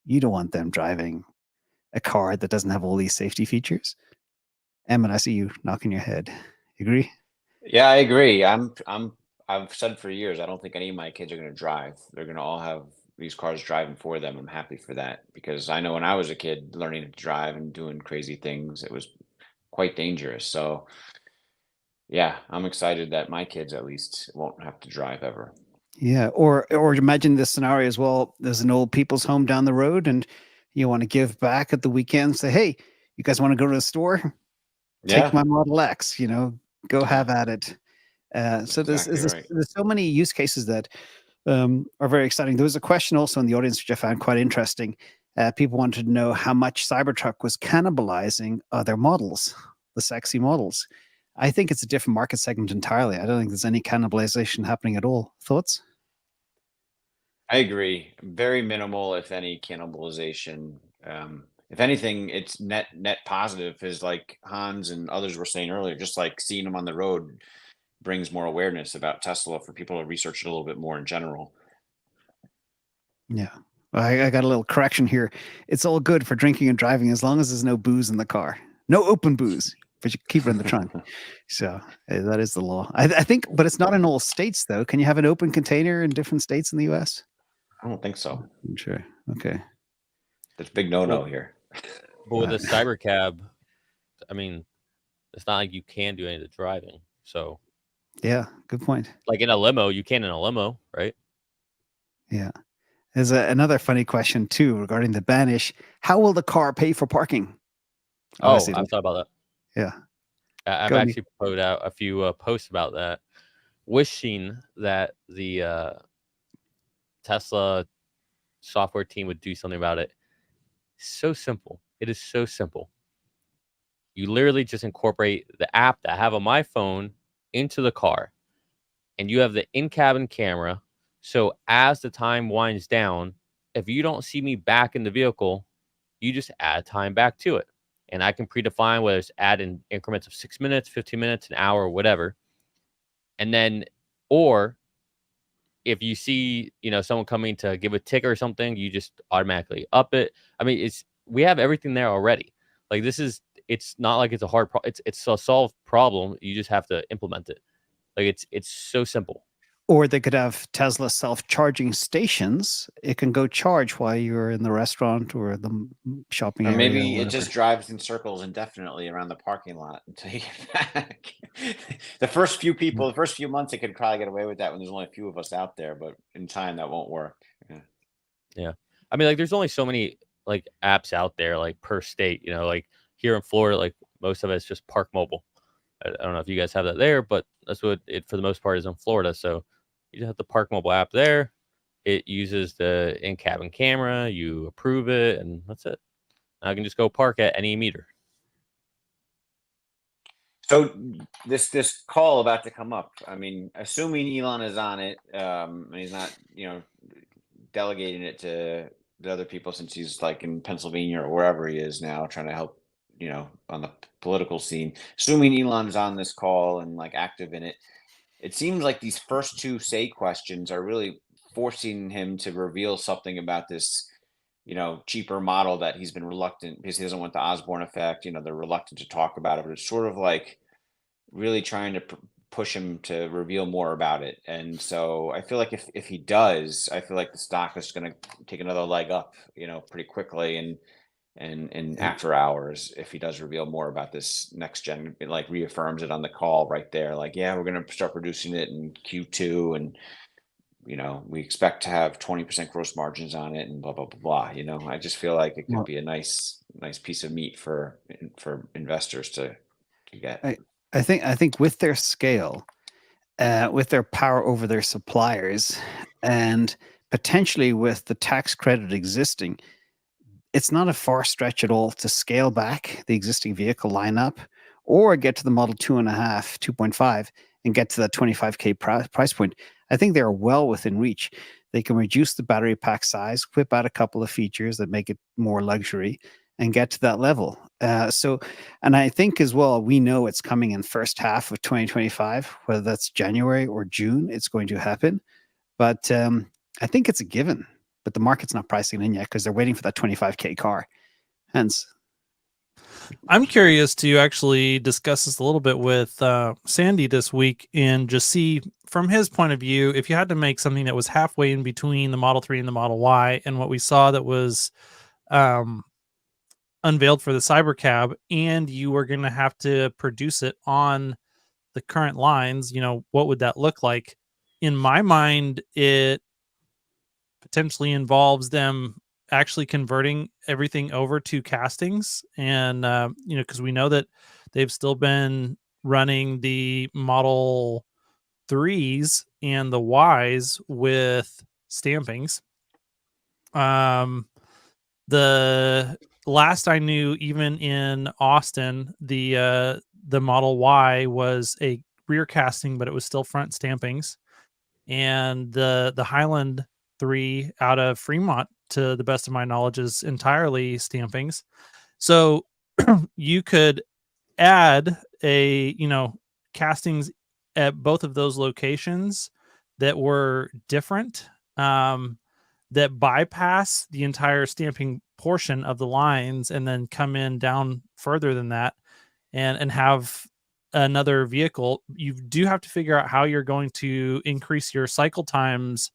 you don't want them driving a car that doesn't have all these safety features. Emmett, I see you knocking your head. You agree? Yeah, I agree. I've said for years, I don't think any of my kids are going to drive. They're going to all have these cars driving for them. I'm happy for that, because I know when I was a kid learning to drive and doing crazy things, it was quite dangerous. So yeah, I'm excited that my kids at least won't have to drive ever. Yeah, or imagine this scenario as well. There's an old people's home down the road, and you want to give back at the weekend. Say, hey, you guys want to go to the store? Yeah. take my Model X, go have at it. So Exactly right. there's so many use cases that are very exciting. There was a question also in the audience, which I found quite interesting. People wanted to know how much Cybertruck was cannibalizing other models, the sexy models. I think it's a different market segment entirely. I don't think there's any cannibalization happening at all. Thoughts? I agree. Very minimal, if any, cannibalization. If anything, it's net positive, is like Hans and others were saying earlier, just like seeing them on the road brings more awareness about Tesla for people to research it a little bit more in general. Yeah. I got a little correction here. It's all good for drinking and driving as long as there's no booze in the car. No open booze, but you keep it in the trunk. So that is the law. I think, but it's not in all states, though. Can you have an open container in different states in the U.S.? I don't think so. I'm sure. Okay. That's a big no-no here. But with a cyber cab, I mean, it's not like you can do any of the driving. So, Yeah, good point. like in a limo, you can in a limo, right? Yeah. There's another funny question, too, regarding the banish. How will the car pay for parking? Oh, Obviously, I've thought about that. yeah. I've Go, actually put out a few posts about that, wishing that the Tesla software team would do something about it. So simple. It is so simple. You literally just incorporate the app that I have on my phone into the car, and you have the in-cabin camera. So as the time winds down, if you don't see me back in the vehicle, you just add time back to it. And I can predefine whether it's add in increments of 6 minutes, 15 minutes, an hour, whatever. And then, or if you see, someone coming to give a ticket or something, you just automatically up it. I mean, we have everything there already. Like it's not like it's a hard problem. It's a solved problem. You just have to implement it. Like it's so simple. Or they could have Tesla self-charging stations. It can go charge while you're in the restaurant or the shopping Or area. maybe Or it just drives in circles indefinitely around the parking lot until you get back. The first few months, they could probably get away with that when there's only a few of us out there, but in time that won't work. Yeah. I mean, like there's only so many like apps out there, like per state, like here in Florida, like most of it's just Park Mobile. I don't know if you guys have that there, but that's what it for the most part is in Florida. So you just have the Park Mobile app there. It uses the in-cabin camera. You approve it, and that's it. I can just go park at any meter. So this call about to come up. I mean, assuming Elon is on it, and he's not, delegating it to the other people, since he's like in Pennsylvania or wherever he is now, trying to help, on the political scene. Assuming Elon's on this call and like active in it, it seems like these first two say questions are really forcing him to reveal something about this, cheaper model that he's been reluctant, because he doesn't want the Osborne effect. They're reluctant to talk about it, but it's sort of like really trying to push him to reveal more about it. And so I feel like if he does, I feel like the stock is going to take another leg up, pretty quickly. And after hours, if he does reveal more about this next gen, it like reaffirms it on the call right there. Like, yeah, we're going to start producing it in Q2, and we expect to have 20% gross margins on it, and blah blah blah blah. I just feel like it could be a nice piece of meat for investors to get. I think with their scale, with their power over their suppliers, and potentially with the tax credit existing, it's not a far stretch at all to scale back the existing vehicle lineup or get to the Model 2.5, 2.5, and get to that 25K price point. I think they're well within reach. They can reduce the battery pack size, whip out a couple of features that make it more luxury, and get to that level. And I think as well, we know it's coming in first half of 2025, whether that's January or June, it's going to happen. But I think it's a given. But the market's not pricing it in yet because they're waiting for that 25K car. Hence, I'm curious to actually discuss this a little bit with Sandy this week and just see from his point of view, if you had to make something that was halfway in between the Model 3 and the Model Y and what we saw that was unveiled for the Cybercab, and you were going to have to produce it on the current lines, what would that look like? In my mind, it potentially involves them actually converting everything over to castings, and because we know that they've still been running the Model 3s and the Ys with stampings. The last I knew, even in Austin, the Model Y was a rear casting, but it was still front stampings. And the Highland 3 out of Fremont, to the best of my knowledge, is entirely stampings. So you could add castings at both of those locations that were different, that bypass the entire stamping portion of the lines, and then come in down further than that, and have another vehicle. You do have to figure out how you're going to increase your cycle times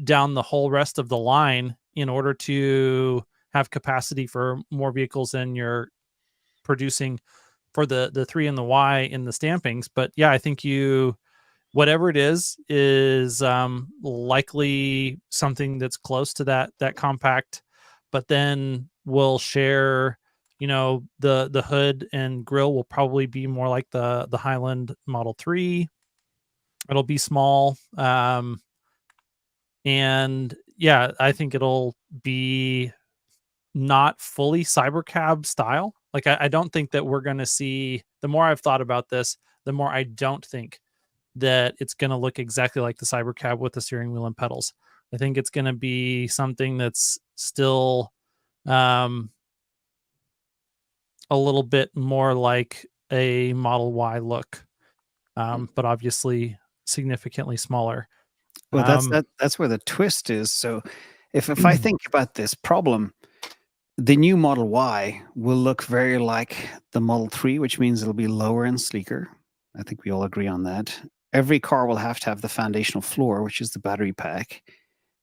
down the whole rest of the line in order to have capacity for more vehicles than you're producing for the 3 and the Y in the stampings. But yeah, I think whatever it is likely something that's close to that compact, but then we'll share, the hood and grill will probably be more like the Highland Model 3. It'll be small. And yeah, I think it'll be not fully cybercab style. Like, I don't think that we're going to see, the more I've thought about this, the more I don't think that it's going to look exactly like the cybercab with the steering wheel and pedals. I think it's going to be something that's still a little bit more like a Model Y look, but obviously significantly smaller. Well, that's where the twist is. So if I think about this problem, the new Model Y will look very like the Model 3, which means it'll be lower and sleeker. I think we all agree on that. Every car will have to have the foundational floor, which is the battery pack.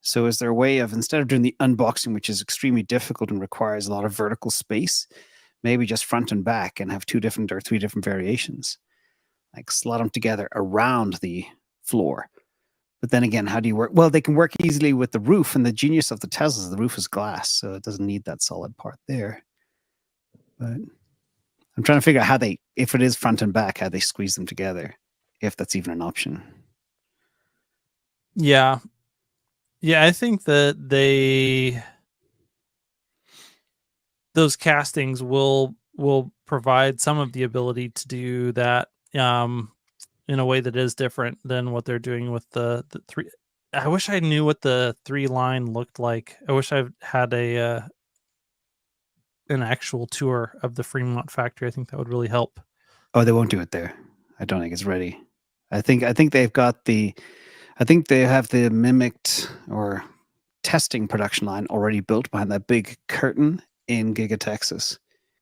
So is there a way of, instead of doing the unboxing, which is extremely difficult and requires a lot of vertical space, maybe just front and back and have 2 different or 3 different variations, like slot them together around the floor? But then again, how do you work? Well, they can work easily with the roof, and the genius of the Teslas, the roof is glass, so it doesn't need that solid part there. But I'm trying to figure out if it is front and back, how they squeeze them together, if that's even an option. Yeah. Yeah, I think that those castings will provide some of the ability to do that in a way that is different than what they're doing with the 3. I wish I knew what the 3 line looked like. I wish I had an actual tour of the Fremont factory. I think that would really help. Oh, they won't do it there. I don't think it's ready. I think they've got I think they have the mimicked or testing production line already built behind that big curtain in Giga, Texas.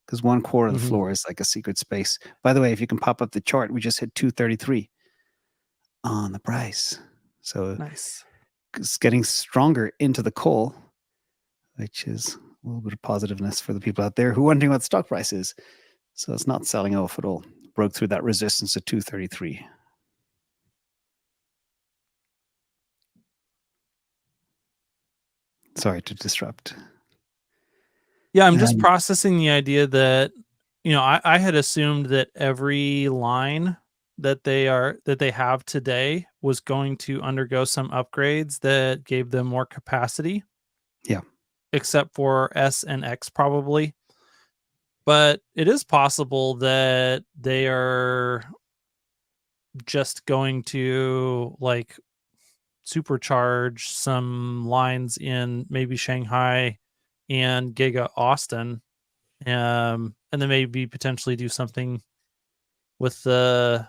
Because 1/4 of the floor is like a secret space. By the way, if you can pop up the chart, we just hit 233 on the price. So nice. It's getting stronger into the call, which is a little bit of positiveness for the people out there who are wondering what the stock price is. So it's not selling off at all. Broke through that resistance at 233. Sorry to disrupt. Yeah, I'm just processing the idea that, I had assumed that every line that they have today was going to undergo some upgrades that gave them more capacity. Yeah. Except for S and X probably. But it is possible that they are just going to supercharge some lines in maybe Shanghai and Giga Austin, and then maybe potentially do something with in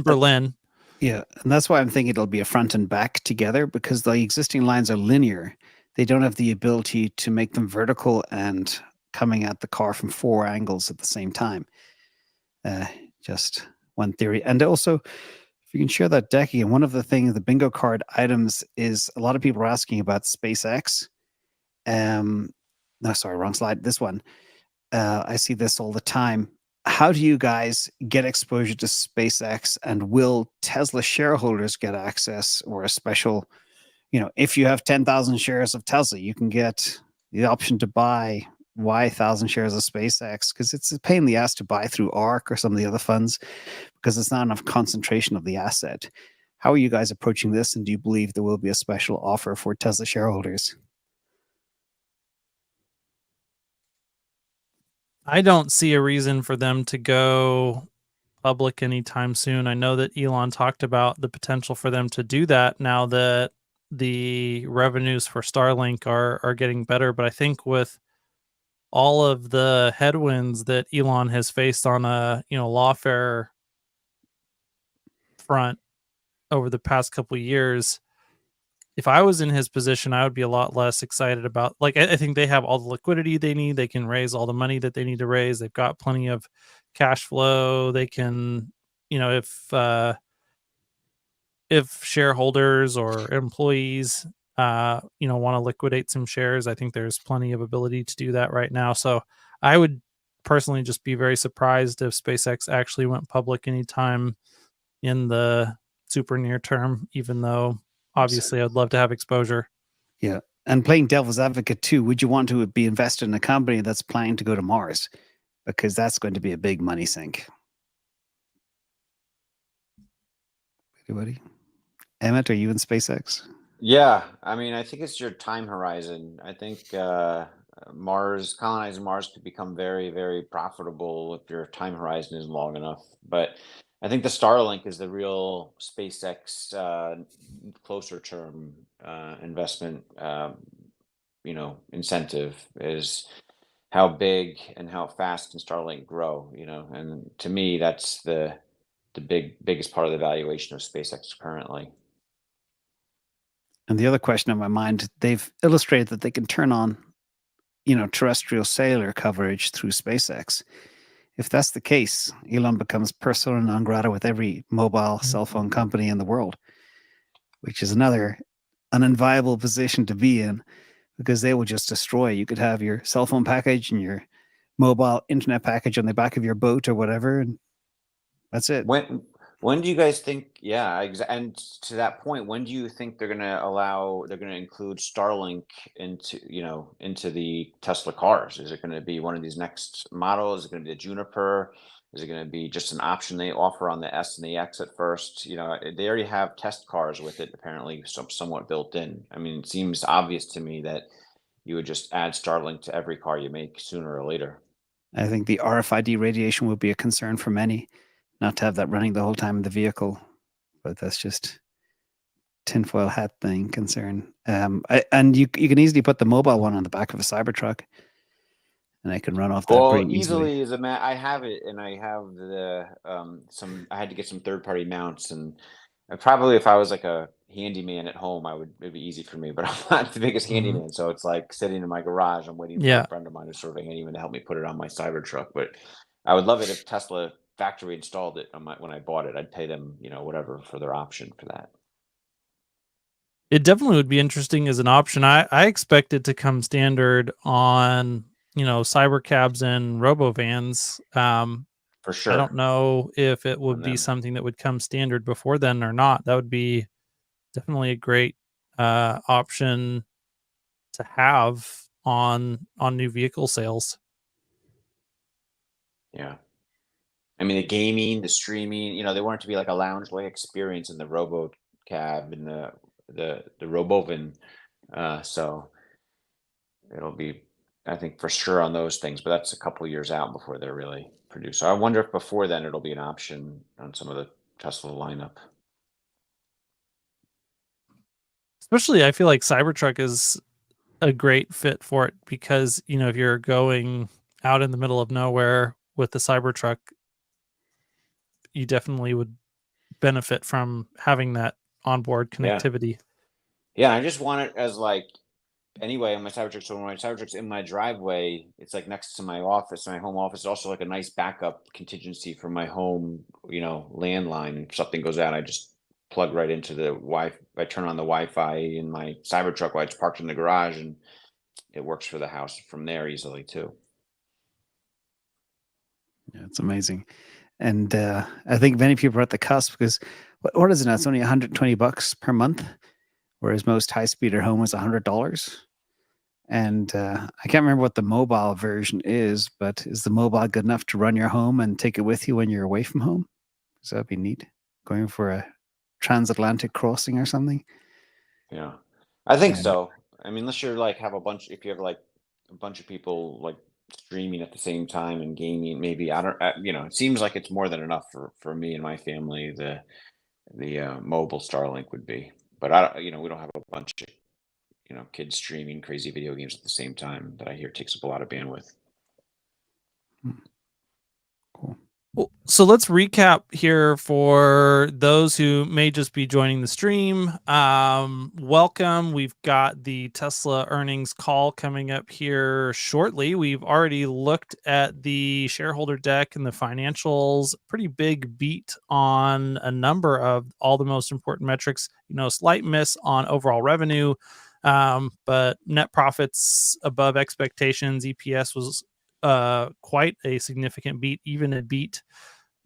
Berlin. Yeah, and that's why I'm thinking it'll be a front and back together, because the existing lines are linear. They don't have the ability to make them vertical and coming at the car from 4 angles at the same time. Just one theory. And also, if you can share that deck again, one of the things, the bingo card items, is a lot of people are asking about SpaceX. No, sorry, wrong slide. This one. I see this all the time. How do you guys get exposure to SpaceX, and will Tesla shareholders get access or a special, if you have 10,000 shares of Tesla, you can get the option to buy Y 1,000 shares of SpaceX, because it's a pain in the ass to buy through ARK or some of the other funds because it's not enough concentration of the asset. How are you guys approaching this, and do you believe there will be a special offer for Tesla shareholders? I don't see a reason for them to go public anytime soon. I know that Elon talked about the potential for them to do that now that the revenues for Starlink are getting better. But I think with all of the headwinds that Elon has faced on a lawfare front over the past couple of years, if I was in his position, I would be a lot less excited about, like, I think they have all the liquidity they need. They can raise all the money that they need to raise. They've got plenty of cash flow. They can, if shareholders or employees, want to liquidate some shares, I think there's plenty of ability to do that right now. So I would personally just be very surprised if SpaceX actually went public anytime in the super near term, even though obviously I'd love to have exposure. Yeah. And playing devil's advocate too, would you want to be invested in a company that's planning to go to Mars? Because that's going to be a big money sink. Anybody? Emmett, are you in SpaceX? Yeah, I mean, I think it's your time horizon. I think colonizing Mars could become very, very profitable if your time horizon is long enough. But I think the Starlink is the real SpaceX closer term investment, incentive, is how big and how fast can Starlink grow, and to me, that's the biggest part of the valuation of SpaceX currently. And the other question on my mind, they've illustrated that they can turn on, terrestrial cellular coverage through SpaceX. If that's the case, Elon becomes persona non grata with every mobile cell phone company in the world, which is an unenviable position to be in, because they will just destroy. You could have your cell phone package and your mobile internet package on the back of your boat or whatever, and that's it. When do you guys think? Yeah, and to that point, when do you think they're going to include Starlink into the Tesla cars? Is it going to be one of these next models? Is it going to be the Juniper? Is it going to be just an option they offer on the S and the X at first? They already have test cars with it, apparently, somewhat built in. I mean, it seems obvious to me that you would just add Starlink to every car you make sooner or later. I think the RFID radiation will be a concern for many, not to have that running the whole time in the vehicle, but that's just tinfoil hat thing concern. And you can easily put the mobile one on the back of a Cybertruck, and I can run off that pretty easily. As I have it, and I have the I had to get some third-party mounts, and probably if I was like a handyman at home, it'd be easy for me, but I'm not the biggest handyman, so it's like sitting in my garage. I'm waiting for a friend of mine who's sort of a handyman to help me put it on my Cybertruck. But I would love it if Tesla factory installed it when I bought it. I'd pay them, whatever for their option for that. It definitely would be interesting as an option. I expect it to come standard on, cyber cabs and robo vans. For sure. I don't know if it would be something that would come standard before then or not. That would be definitely a great option to have on new vehicle sales. Yeah. I mean, the gaming, the streaming, they want it to be like a lounge-like experience in the robo cab and the robovan. So it'll be, I think, for sure on those things, but that's a couple of years out before they're really produced. So I wonder if before then it'll be an option on some of the Tesla lineup. Especially, I feel like Cybertruck is a great fit for it because, if you're going out in the middle of nowhere with the Cybertruck, you definitely would benefit from having that onboard connectivity. Yeah, I just want it as anyway on my Cybertruck. So when my Cybertruck's in my driveway, it's like next to my office, my home office. It's also like a nice backup contingency for my home, landline. If something goes out, I just plug right into the Wi-Fi. I turn on the Wi-Fi in my Cybertruck while it's parked in the garage, and it works for the house from there easily too. Yeah, it's amazing. And I think many people are at the cusp because what is it now? It's only $120 per month, whereas most high-speed at home is $100. And I can't remember what the mobile version is, but is the mobile good enough to run your home and take it with you when you're away from home? So that'd be neat. Going for a transatlantic crossing or something. Yeah, I think Yeah. so. I mean, unless you're like have a bunch, if you have like a bunch of people like streaming at the same time and gaming, maybe I don't, it seems like it's more than enough for me and my family. The mobile Starlink would be, but I don't, we don't have a bunch of kids streaming crazy video games at the same time that I hear takes up a lot of bandwidth. Cool. Well, so let's recap here for those who may just be joining the stream. Welcome. We've got the Tesla earnings call coming up here shortly. We've already looked at the shareholder deck and the financials. Pretty big beat on a number of all the most important metrics. Slight miss on overall revenue, but net profits above expectations. EPS was quite a significant beat, even a beat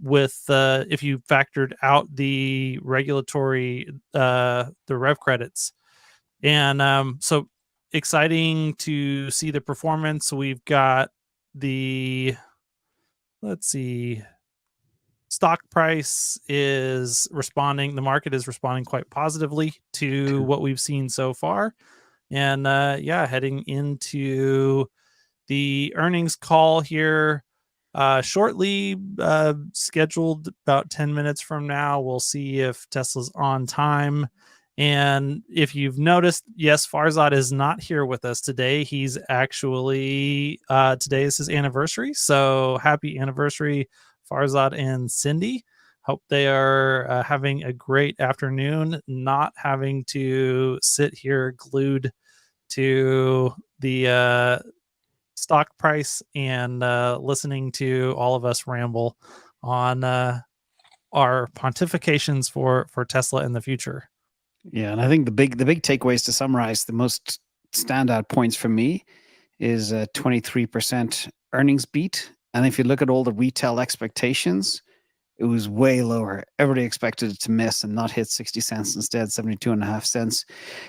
with if you factored out the regulatory the rev credits. And so exciting to see the performance. We've got the stock price is responding, the market is responding quite positively to what we've seen so far. And heading into the earnings call here shortly, scheduled about 10 minutes from now. We'll see if Tesla's on time. And if you've noticed, yes, Farzad is not here with us today. He's actually, today is his anniversary. So happy anniversary, Farzad and Cindy. Hope they are having a great afternoon, not having to sit here glued to the stock price and listening to all of us ramble on our pontifications for Tesla in the future. Yeah, and I think the big takeaways to summarize, the most standout points for me is a 23% earnings beat. And if you look at all the retail expectations, it was way lower. Everybody expected it to miss and not hit 60 cents, instead 72.5 cents.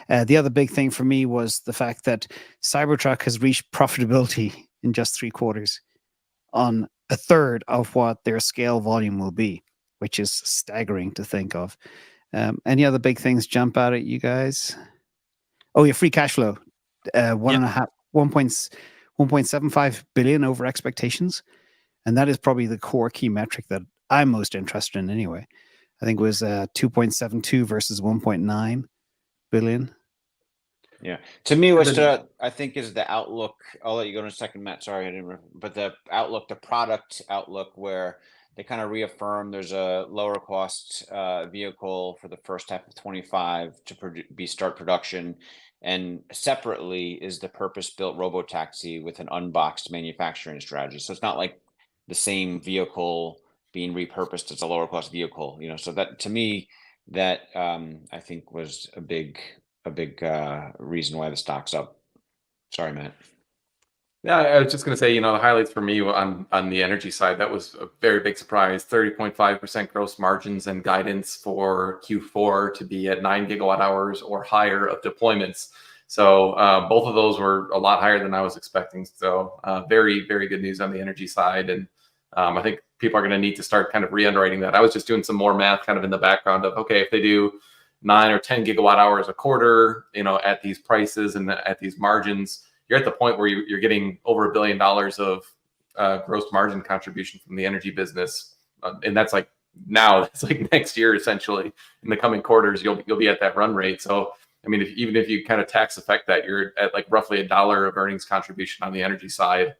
The other big thing for me was the fact that Cybertruck has reached profitability in just 3 quarters on a third of what their scale volume will be, which is staggering to think of. Any other big things jump out at you guys? Oh, yeah, free cash flow, 1.75 billion over expectations. And that is probably the core key metric that I'm most interested in anyway. I think it was 2.72 versus 1.9 billion. Yeah. To me, what stood out, I think, is the outlook. I'll let you go in a second, Matt. Sorry, I didn't. But the outlook, the product outlook, where they kind of reaffirm there's a lower cost vehicle for the first half of 25 to start production. And separately is the purpose-built robotaxi with an unboxed manufacturing strategy. So it's not like the same vehicle being repurposed as a lower cost vehicle, so that, to me, that I think was a big reason why the stock's up. Sorry, Matt. Yeah, I was just going to say, the highlights for me on the energy side, that was a very big surprise. 30.5% gross margins and guidance for Q4 to be at 9 gigawatt hours or higher of deployments. So both of those were a lot higher than I was expecting. So very, very good news on the energy side. And I think people are going to need to start kind of re-underwriting that. I was just doing some more math kind of in the background of, okay, if they do 9 or 10 gigawatt hours a quarter, at these prices and at these margins, you're at the point where you're getting over $1 billion of gross margin contribution from the energy business. And that's like now, that's like next year, essentially. In the coming quarters, you'll be at that run rate. So, I mean, even if you kind of tax affect that, you're at like roughly $1 of earnings contribution on the energy side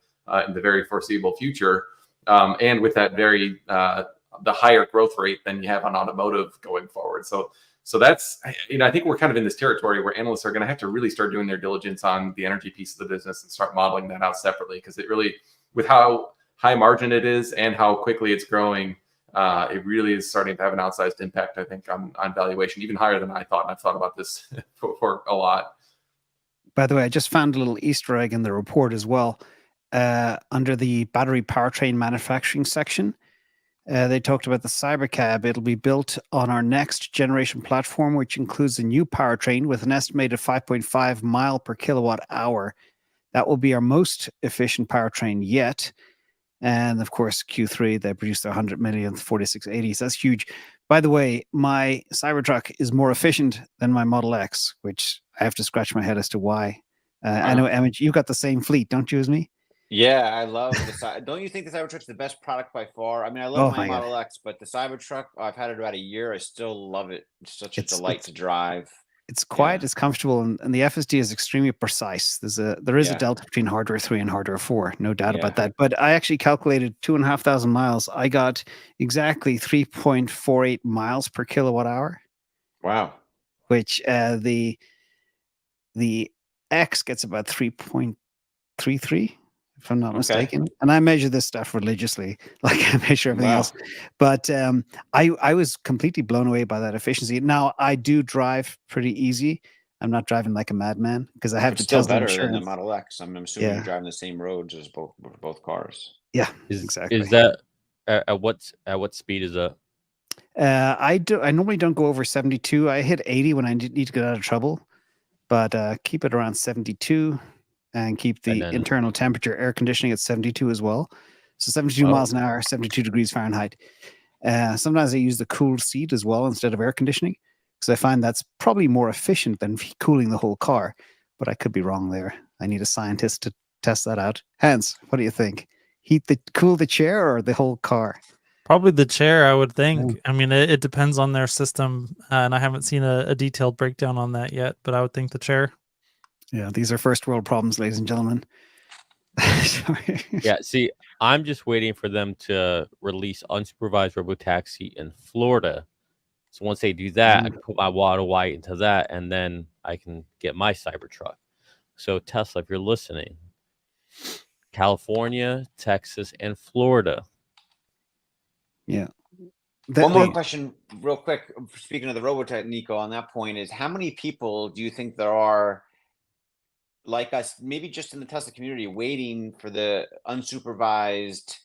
in the very foreseeable future. And with that very the higher growth rate than you have on automotive going forward. So that's, I think we're kind of in this territory where analysts are going to have to really start doing their diligence on the energy piece of the business and start modeling that out separately, because it really, with how high margin it is and how quickly it's growing, it really is starting to have an outsized impact, I think, on valuation, even higher than I thought. And I've thought about this for a lot. By the way, I just found a little Easter egg in the report as well. Under the battery powertrain manufacturing section, They talked about the Cybercab. It'll be built on our next generation platform, which includes a new powertrain with an estimated 5.5 mile per kilowatt hour. That will be our most efficient powertrain yet. And of course, Q3, they produced their 100 millionth 4680s. That's huge. By the way, my Cybertruck is more efficient than my Model X, which I have to scratch my head as to why. I know, Emmett, you've got the same fleet, don't you, as me? Yeah, I love the don't you think the Cybertruck's the best product by far? I mean, I love my my God. Model X, but the Cybertruck, I've had it about a year. I still love it. It's such a delight to drive. It's quiet, it's comfortable, and the FSD is extremely precise. There is a delta between hardware 3 and hardware 4, no doubt about that. But I actually calculated 2,500 miles. I got exactly 3.48 miles per kilowatt hour. Wow. Which the X gets about 3.33, if I'm not mistaken. And I measure this stuff religiously, like I measure everything else. But I was completely blown away by that efficiency. Now, I do drive pretty easy. I'm not driving like a madman because I have the Tesla better insurance. than the Model X. I'm assuming you're driving the same roads as both cars. Yeah, exactly. Is that at what speed is that? I normally don't go over 72. I hit 80 when I need to get out of trouble, but keep it around 72 and keep the internal temperature, air conditioning at 72 as well. So 72 miles an hour, 72 degrees Fahrenheit. Sometimes I use the cooled seat as well instead of air conditioning because I find that's probably more efficient than cooling the whole car, but I could be wrong there. I need a scientist to test that out. Hans, what do you think? Cool the chair or the whole car? Probably the chair, I would think. I mean, it depends on their system, and I haven't seen a detailed breakdown on that yet, but I would think the chair. Yeah, these are first world problems, ladies and gentlemen. Sorry. Yeah, see, I'm just waiting for them to release unsupervised robotaxi in Florida. So once they do that, I can put my water white into that, and then I can get my Cybertruck. So Tesla, if you're listening, California, Texas, and Florida. Yeah. One more question real quick. Speaking of the Robotech, Nico, on that point is how many people do you think there are like us, maybe just in the Tesla community, waiting for the unsupervised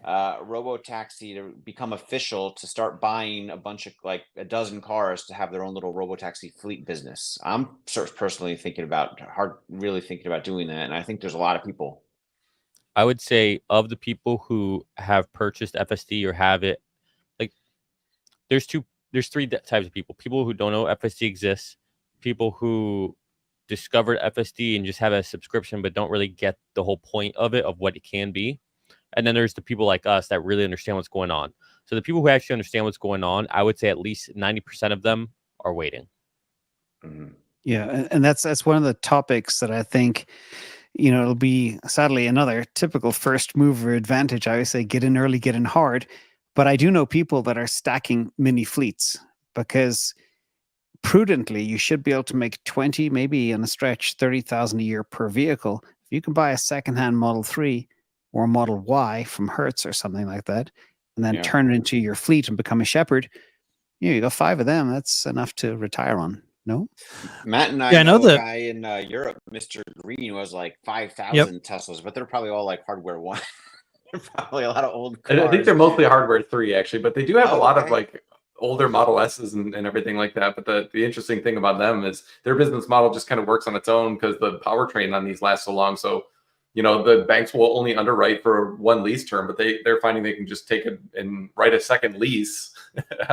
robotaxi to become official to start buying a bunch of like a dozen cars to have their own little robotaxi fleet business? I'm personally really thinking about doing that. And I think there's a lot of people. I would say of the people who have purchased FSD or have it, like there's three types of people. People who don't know FSD exists, people who discovered FSD and just have a subscription but don't really get the whole point of it, of what it can be. And then there's the people like us that really understand what's going on. So the people who actually understand what's going on, I would say at least 90% of them are waiting. Yeah, and that's one of the topics that I think, it'll be sadly another typical first mover advantage. I always say get in early, get in hard. But I do know people that are stacking mini fleets because prudently, you should be able to make 20, maybe in a stretch, 30,000 a year per vehicle. If you can buy a secondhand Model 3 or Model Y from Hertz or something like that, and then turn it into your fleet and become a shepherd, you got 5 of them. That's enough to retire on. No? Matt and I know a guy in Europe, Mr. Green, who has like 5,000 Teslas, but they're probably all like hardware 1. They're probably a lot of old cars. I think they're mostly hardware 3, actually, but they do have a lot of like older Model S's and everything like that. But the interesting thing about them is their business model just kind of works on its own because the powertrain on these lasts so long. So, the banks will only underwrite for one lease term, but they're finding they can just take it and write a second lease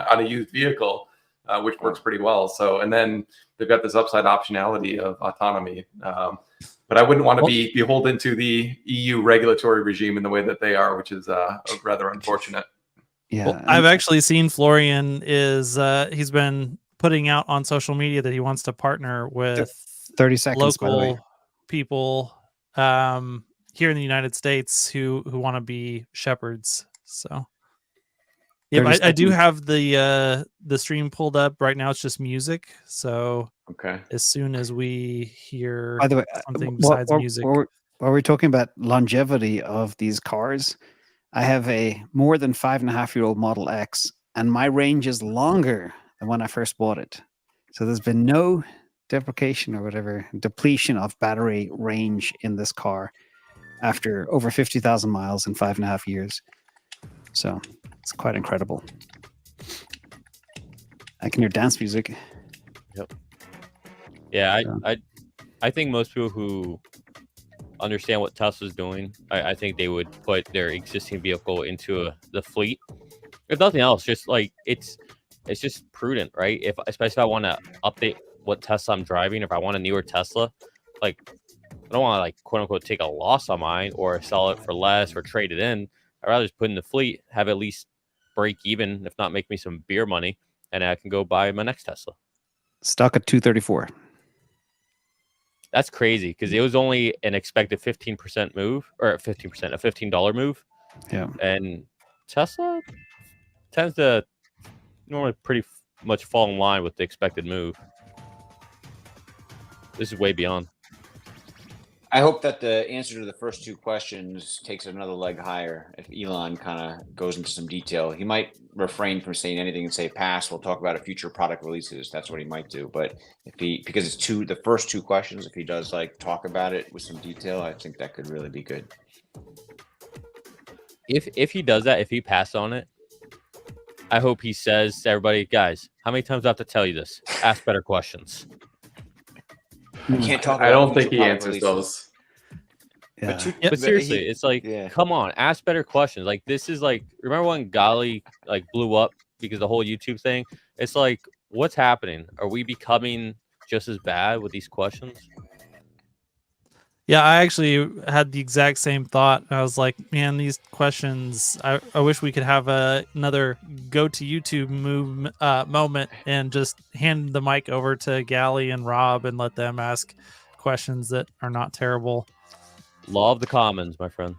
on a used vehicle, which works pretty well. So, and then they've got this upside optionality of autonomy. But I wouldn't want to be beholden to the EU regulatory regime in the way that they are, which is rather unfortunate. Yeah, well, I've actually seen Florian he's been putting out on social media that he wants to partner with 30 seconds, local people here in the United States who want to be shepherds. So yeah, I do have the stream pulled up right now. It's just music. So as soon as we hear by the way, something besides music, while we're talking about longevity of these cars, I have a more than 5.5-year-old Model X, and my range is longer than when I first bought it. So there's been no depletion of battery range in this car after over 50,000 miles in 5.5 years. So It's quite incredible. I can hear dance music. Yeah, I think most people who understand what Tesla's doing, I think they would put their existing vehicle into the fleet. If nothing else, just like it's just prudent, right? Especially if I want to update what Tesla I'm driving, if I want a newer Tesla, like I don't want to like quote unquote take a loss on mine or sell it for less or trade it in. I'd rather just put in the fleet, have at least break even, if not make me some beer money, and I can go buy my next Tesla. Stuck at 234. That's crazy because it was only an expected 15% move, or 15%, a $15 move. Yeah. And Tesla tends to normally pretty much fall in line with the expected move. This is way beyond. I hope that the answer to the first two questions takes another leg higher. If Elon kind of goes into some detail, he might refrain from saying anything and say pass. We'll talk about it future product releases. That's what he might do. But if he, because it's the first two questions, if he does like talk about it with some detail, I think that could really be good. If he does that, if he passes on it, I hope he says to everybody, guys, how many times do I have to tell you this? Ask better questions. I can't talk. I don't think he answers those. Yeah. But seriously, it's like, come on, ask better questions. Like this is like, remember when Gali like blew up because the whole YouTube thing? It's like, what's happening? Are we becoming just as bad with these questions? Yeah, I actually had the exact same thought. I was like, man, these questions, I wish we could have another go to YouTube moment and just hand the mic over to Gally and Rob and let them ask questions that are not terrible. Law of the commons, my friend.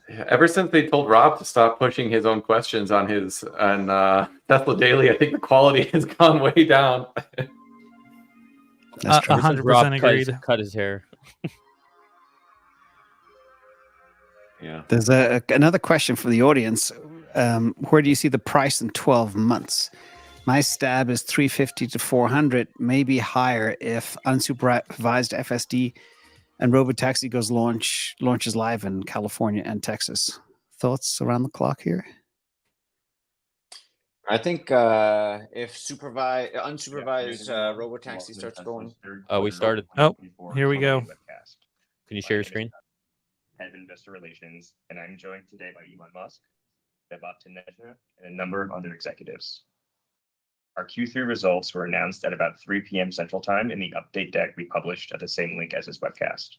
Yeah, ever since they told Rob to stop pushing his own questions on Tesla Daily, I think the quality has gone way down. That's true. 100% agreed. Cut his hair. Yeah. There's another question from the audience. Where do you see the price in 12 months? My stab is 350 to 400, maybe higher if unsupervised FSD and Robotaxi launches live in California and Texas. Thoughts around the clock here? I think if unsupervised Robotaxi starts going. We started. Oh, here we go. Can you share your screen? Head of Investor Relations, and I'm joined today by Elon Musk, Vaibhav Taneja, and a number of other executives. Our Q3 results were announced at about 3 p.m. Central Time in the update deck we published at the same link as this webcast.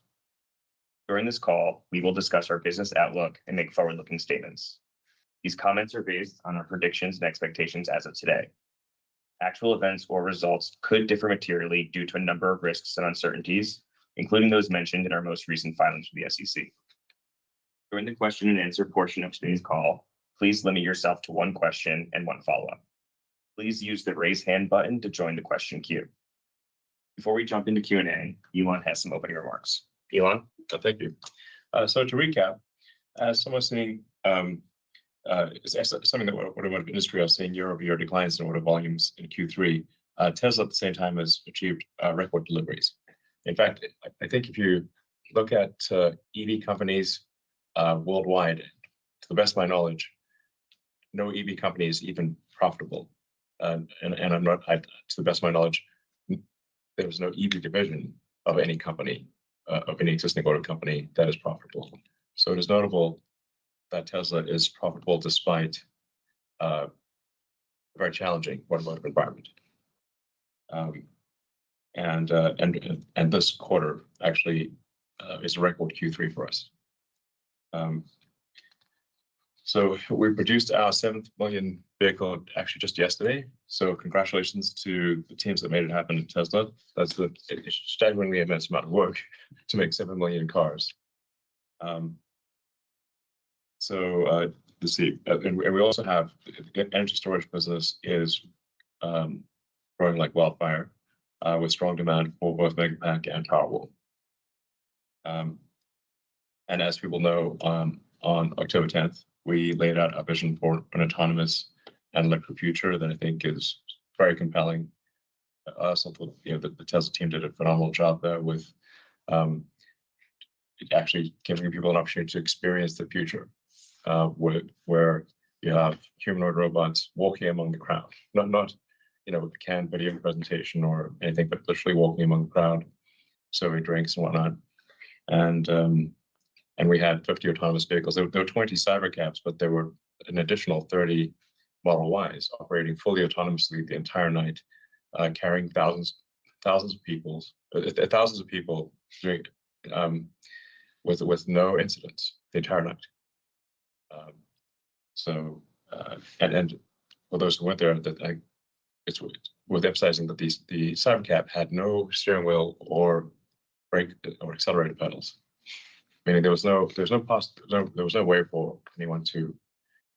During this call, we will discuss our business outlook and make forward-looking statements. These comments are based on our predictions and expectations as of today. Actual events or results could differ materially due to a number of risks and uncertainties, including those mentioned in our most recent filings with the SEC. During the question and answer portion of today's call, please limit yourself to one question and one follow-up. Please use the raise hand button to join the question queue. Before we jump into Q&A, Elon has some opening remarks. Elon? Thank you. So to recap, as someone saying, something that automotive industry are seeing year-over-year declines in order volumes in Q3, Tesla at the same time has achieved record deliveries. In fact, I think if you look at EV companies worldwide, to the best of my knowledge, no EV company is even profitable. And I'm not, to the best of my knowledge, there's no EV division of any company, of any existing auto company that is profitable. So it is notable that Tesla is profitable despite a very challenging automotive environment. And this quarter actually is a record Q3 for us. So we produced our 7th million vehicle actually just yesterday. So congratulations to the teams that made it happen at Tesla. That's a staggeringly immense amount of work to make 7 million cars. Let's see, and we also have the energy storage business is growing like wildfire with strong demand for both Megapack and Powerwall. And as people know, on October 10th, we laid out a vision for an autonomous and electric future that I think is very compelling. The Tesla team did a phenomenal job there with actually giving people an opportunity to experience the future, where you have humanoid robots walking among the crowd, not with a canned video presentation or anything, but literally walking among the crowd, serving drinks and whatnot. And we had 50 autonomous vehicles. There were 20 Cybercabs, but there were an additional 30 Model Ys operating fully autonomously the entire night, carrying thousands of people during, with no incidents the entire night. And for those who went there, it's worth emphasizing that the Cybercab had no steering wheel or brake or accelerator pedals, meaning there was no way for anyone to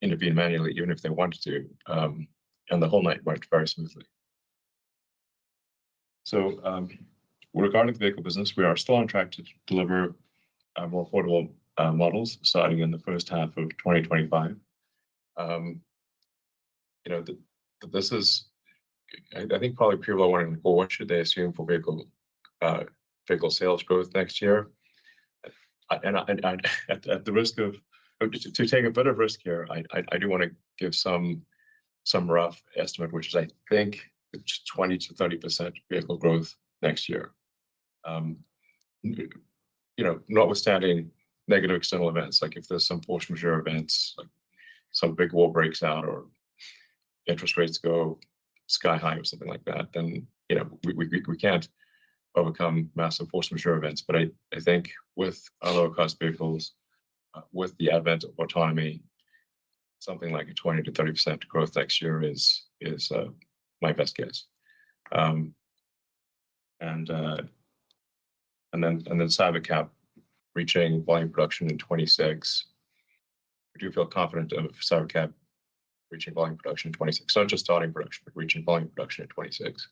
intervene manually, even if they wanted to, and the whole night went very smoothly. So regarding the vehicle business, we are still on track to deliver more affordable models starting in the first half of 2025. This is, I think probably people are wondering, well, what should they assume for vehicle sales growth next year? And at the risk of to take a bit of risk here, I do want to give some rough estimate, which is I think 20 to 30% vehicle growth next year. Notwithstanding negative external events, like if there's some force majeure events, like some big war breaks out or interest rates go sky high or something like that, then we can't overcome massive force majeure events. But I think with our lower cost vehicles, with the advent of autonomy, something like a 20 to 30% growth next year is my best guess. And then Cybercab reaching volume production in 26. We do feel confident of Cybercab reaching volume production in 26, not just starting production, but reaching volume production in 26.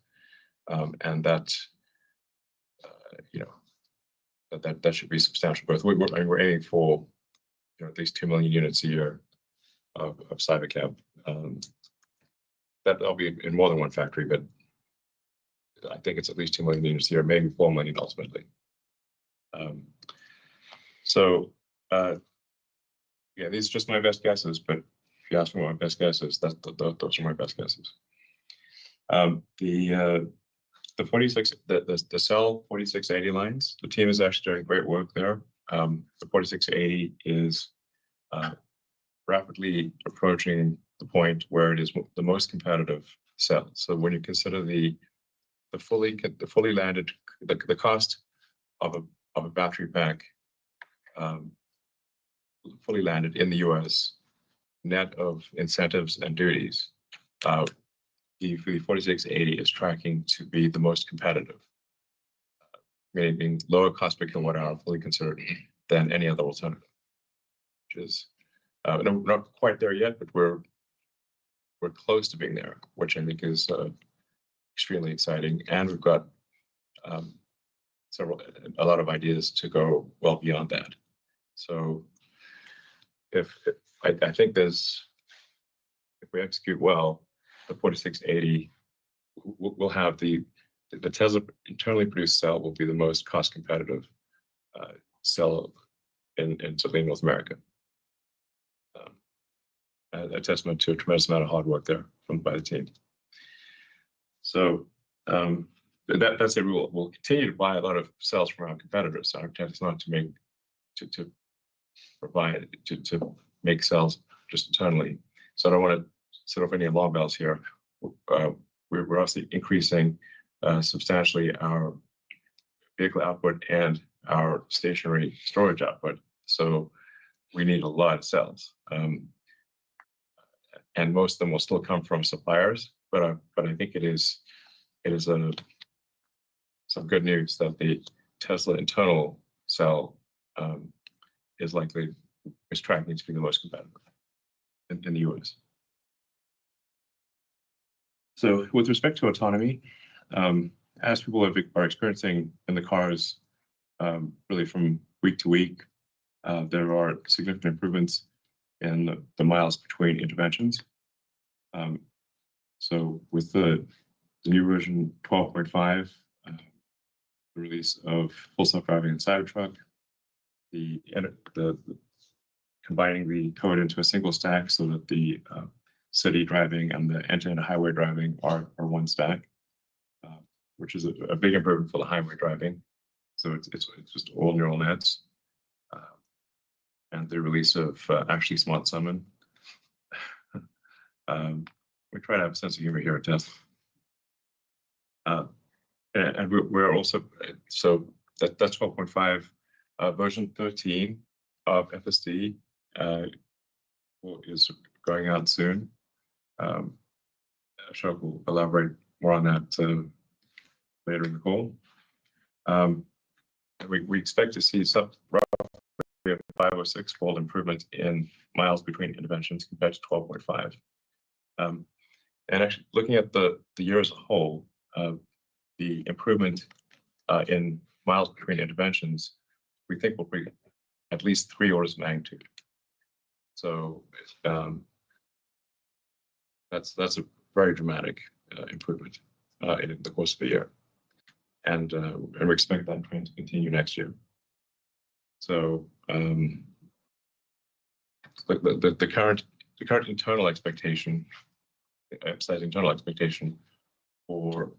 And that that should be substantial growth. We're aiming for at least 2 million units a year of Cybercab. That'll be in more than one factory, but I think it's at least 2 million units a year, maybe 4 million ultimately. These are just my best guesses, but if you ask me what my best guess is, those are my best guesses. The 46, the cell 4680 lines, the team is actually doing great work there. The 4680 is rapidly approaching the point where it is the most competitive cell. So when you consider the fully landed, the cost of a battery pack fully landed in the US, net of incentives and duties, the 4680 is tracking to be the most competitive, meaning lower cost per kilowatt hour fully considered than any other alternative, which is not quite there yet, but we're close to being there, which I think is extremely exciting. And we've got a lot of ideas to go well beyond that. So I think if we execute well, the 4680 will have the Tesla internally produced cell will be the most cost competitive cell in certainly North America. A testament to a tremendous amount of hard work there by the team. So that's a rule. We'll continue to buy a lot of cells from our competitors. Our intent is not to make cells just internally. So I don't want to set off any alarm bells here. We're obviously increasing substantially our vehicle output and our stationary storage output. So we need a lot of cells. And most of them will still come from suppliers, but I think it is some good news that the Tesla internal cell is tracking to be the most competitive in the US. So with respect to autonomy, as people are experiencing in the cars, really from week to week, there are significant improvements in the miles between interventions. So with the new version 12.5, the release of Full Self-Driving and Cybertruck, the combining the code into a single stack so that the city driving and the end-to-end highway driving are one stack, which is a big improvement for the highway driving. So it's just all neural nets, and the release of actually Smart Summon. We try to have a sense of humor here at Tesla. And we're also, so that's 12.5. Version 13 of FSD is going out soon. Ashok will elaborate more on that later in the call. We expect to see roughly a 5 or 6-fold improvement in miles between interventions compared to 12.5. And actually, looking at the year as a whole, the improvement in miles between interventions, we think will be at least 3 orders of magnitude. So that's a very dramatic improvement in the course of the year, and we expect that trend to continue next year. So the current internal expectation, emphasize internal expectation for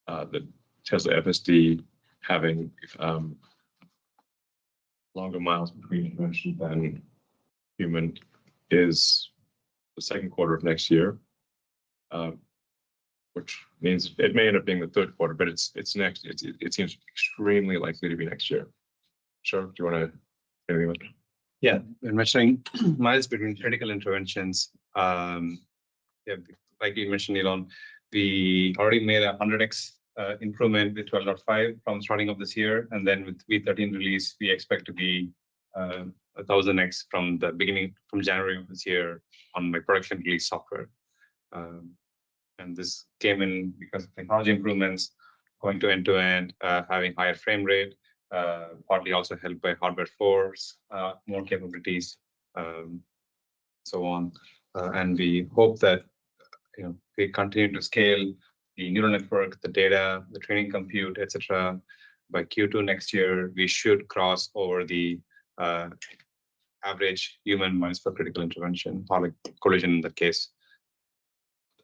the Tesla FSD having longer miles between intervention than human is the second quarter of next year, which means it may end up being the third quarter, but it's next. It seems extremely likely to be next year. Sure, do you want to say anything about that? Yeah, when measuring miles between critical interventions, yeah, like you mentioned, Elon, we already made a 100x improvement with 12.5 from starting of this year, and then with V13 release, we expect to be 1000x from the beginning, from January of this year on my production release software. And this came in because of technology improvements, going to end-to-end, having higher frame rate, partly also helped by hardware force, more capabilities, so on. And we hope that we continue to scale the neural network, the data, the training compute, etc. By Q2 next year, we should cross over the average human miles per critical intervention, or like collision in that case.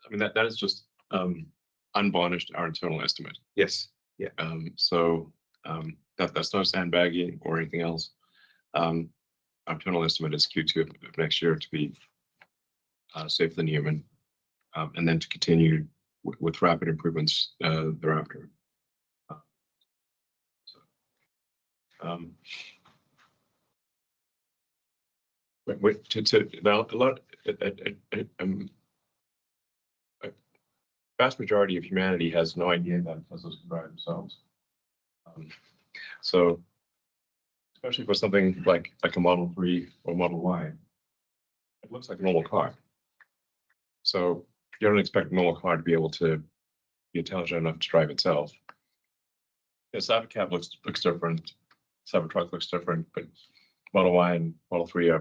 I mean, that is just unvarnished our internal estimate. Yes. Yeah. So that's not sandbagging or anything else. Our internal estimate is Q2 of next year to be safer than human, and then to continue with rapid improvements thereafter. Now a lot. Vast majority of humanity has no idea that Teslas can drive themselves. So, especially for something like a Model 3 or Model Y, it looks like a normal car. So you don't expect a normal car to be able to be intelligent enough to drive itself. The Cybercab looks different. Cybertruck looks different, but Model Y and Model 3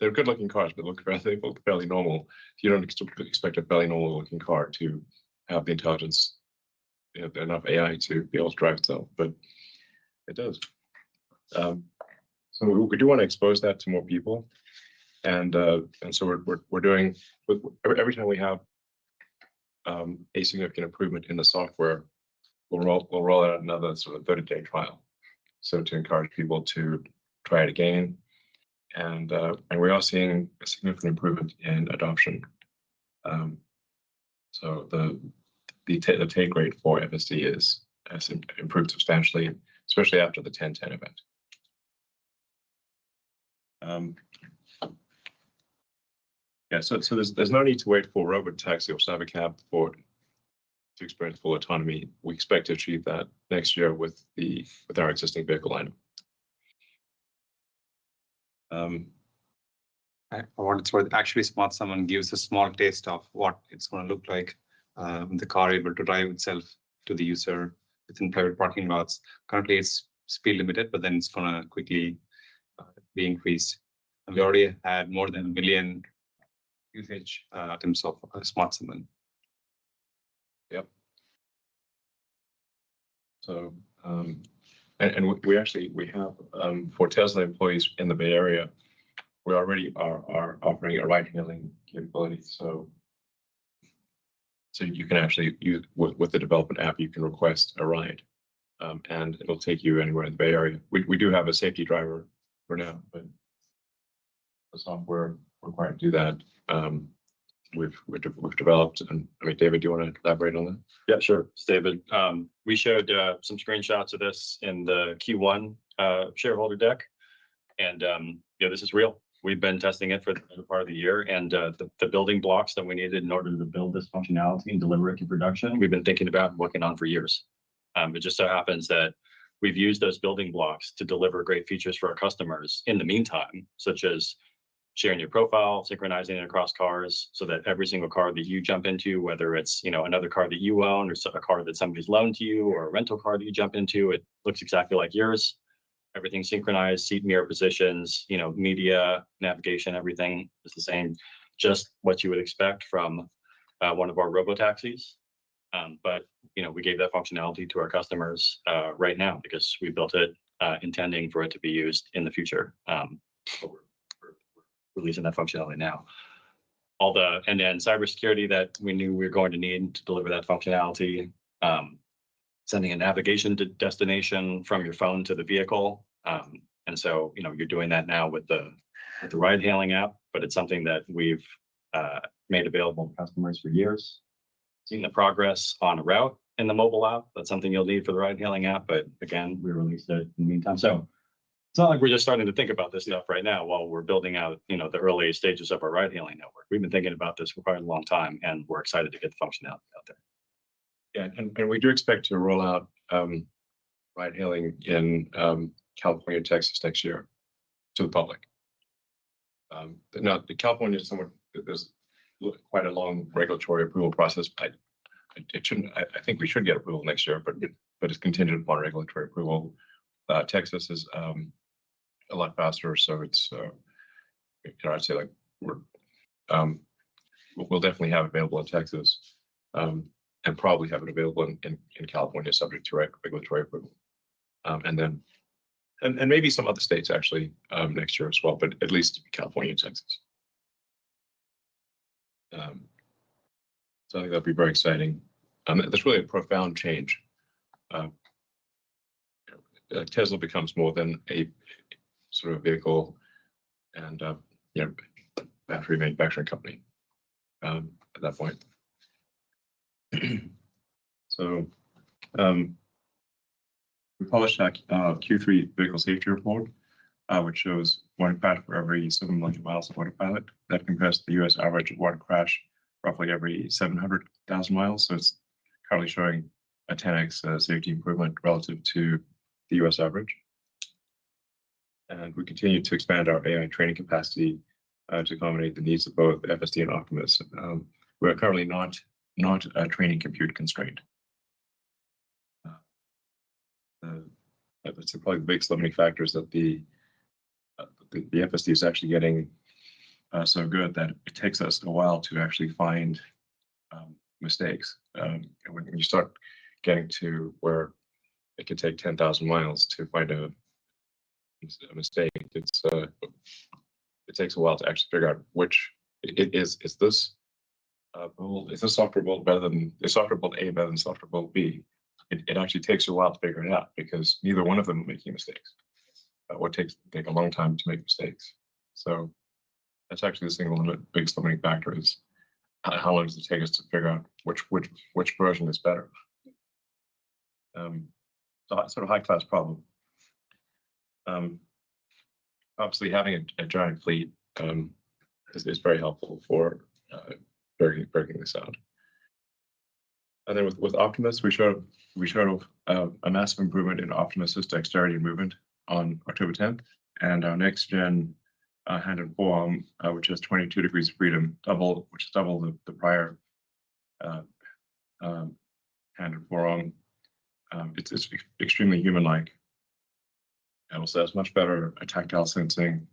they're good-looking cars, but they look fairly normal. You don't expect a fairly normal-looking car to have the intelligence, enough AI to be able to drive itself, but it does. So we do want to expose that to more people, and so we're doing, every time we have a significant improvement in the software, we'll roll out another sort of 30-day trial, so to encourage people to try it again. And we are seeing a significant improvement in adoption. So the take rate for FSD has improved substantially, especially after the 1010 event. Yeah, so there's no need to wait for robotaxi or Cybercab to experience full autonomy. We expect to achieve that next year with our existing vehicle lineup. What it's worth, actually, Smart Summon gives a small taste of what it's going to look like. The car able to drive itself to the user within private parking lots. Currently, it's speed limited, but then it's going to quickly be increased. And we already had more than 1 million usage items of Smart Summon. Yep. So, we actually have for Tesla employees in the Bay Area, we already are offering a ride-hailing capability. So you can actually use with the development app, you can request a ride, and it'll take you anywhere in the Bay Area. We do have a safety driver for now, but the software required to do that. We've developed, and I mean, David, do you want to elaborate on that? Yeah, sure. It's David. We showed some screenshots of this in the Q1 shareholder deck, and yeah, this is real. We've been testing it for the better part of the year, and the building blocks that we needed in order to build this functionality and deliver it to production, we've been thinking about and working on for years. It just so happens that we've used those building blocks to deliver great features for our customers in the meantime, such as sharing your profile, synchronizing it across cars, so that every single car that you jump into, whether it's another car that you own or a car that somebody's loaned to you or a rental car that you jump into, it looks exactly like yours. Everything's synchronized, seat mirror positions, media, navigation, everything is the same, just what you would expect from one of our robo-taxis. But we gave that functionality to our customers right now because we built it intending for it to be used in the future. Releasing that functionality now. All the end-to-end cybersecurity that we knew we were going to need to deliver that functionality, sending a navigation to destination from your phone to the vehicle. And so, you're doing that now with the ride-hailing app, but it's something that we've made available to customers for years. Seeing the progress on a route in the mobile app, that's something you'll need for the ride-hailing app, but again, we released it in the meantime. So it's not like we're just starting to think about this stuff right now while we're building out, the early stages of our ride-hailing network. We've been thinking about this for quite a long time, and we're excited to get the functionality out there. Yeah, and we do expect to roll out ride-hailing in California and Texas next year to the public. Now, the California is there's quite a long regulatory approval process. I think we should get approval next year, but it's contingent upon regulatory approval. Texas is a lot faster, so it's I'd say we'll definitely have it available in Texas, and probably have it available in California, subject to regulatory approval, and then maybe some other states actually next year as well, but at least California and Texas. So I think that'll be very exciting. That's really a profound change. Tesla becomes more than a sort of vehicle and battery manufacturing company at that point. So we published our Q3 vehicle safety report, which shows one crash for every 7 million miles of autopilot. That compares to the U.S. average of one crash roughly every 700,000 miles. So it's currently showing a 10x safety improvement relative to the U.S. average. And we continue to expand our AI training capacity to accommodate the needs of both FSD and Optimus. We're currently not training compute constrained. That's probably the biggest limiting factor is that the FSD is actually getting so good that it takes us a while to actually find mistakes. And when you start getting to where it can take 10,000 miles to find a mistake, it takes a while to actually figure out which is this build, is this software build better than the software build A better than software build B? It actually takes a while to figure it out because neither one of them are making mistakes. Or take a long time to make mistakes. So that's actually the single biggest limiting factor is how long does it take us to figure out which version is better. So sort of high-class problem. Obviously, having a giant fleet is very helpful for breaking this out. And then with Optimus, we showed a massive improvement in Optimus's dexterity and movement on October 10th, and our next gen hand and forearm, which has 22 degrees of freedom, which is double the prior hand and forearm. It's extremely human-like. It also has much better tactile sensing.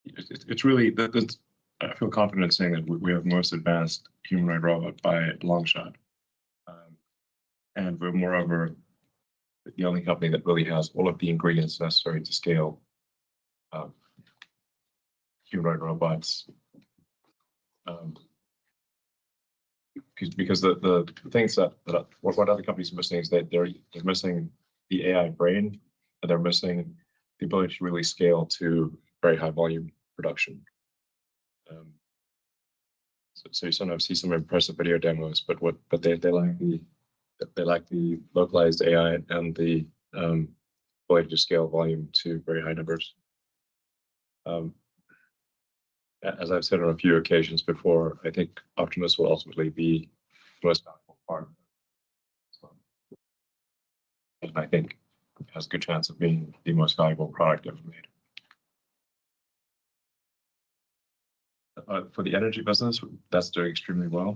It's really, I feel confident saying that we have the most advanced humanoid robot by a long shot. And we're moreover the only company that really has all of the ingredients necessary to scale humanoid robots. Because the things that what other companies are missing is that they're missing the AI brain, and they're missing the ability to really scale to very high volume production. So you sometimes see some impressive video demos, but they lack the localized AI and the ability to scale volume to very high numbers. As I've said on a few occasions before, I think Optimus will ultimately be the most valuable part of it. So, and I think it has a good chance of being the most valuable product ever made. For the energy business, that's doing extremely well.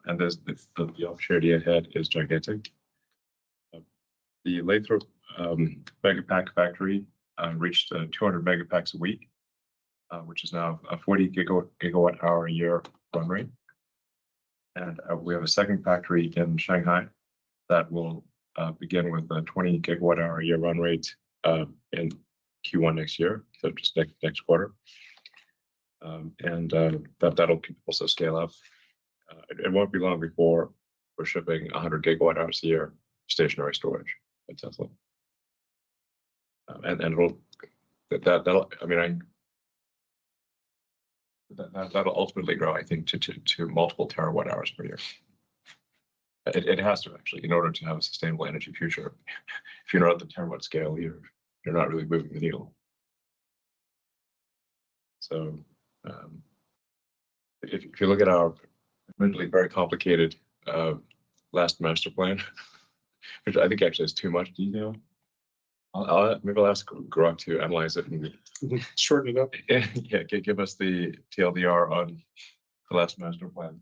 And there's the opportunity ahead is gigantic. The Lathrop Megapack factory reached 200 megapacks a week, which is now a 40 gigawatt hour a year run rate. And we have a second factory in Shanghai that will begin with a 20 gigawatt hour a year run rate in Q1 next year, so just next quarter. That'll also scale up. It won't be long before we're shipping 100 gigawatt hours a year stationary storage at Tesla. And it'll that'll ultimately grow, I think, to multiple terawatt hours per year. It has to, actually, in order to have a sustainable energy future. If you're not at the terawatt scale, you're not really moving the needle. So if you look at our admittedly very complicated last master plan, which I think actually has too much detail, maybe I'll ask Grok to analyze it and shorten it up. Yeah, give us the TLDR on the last master plan.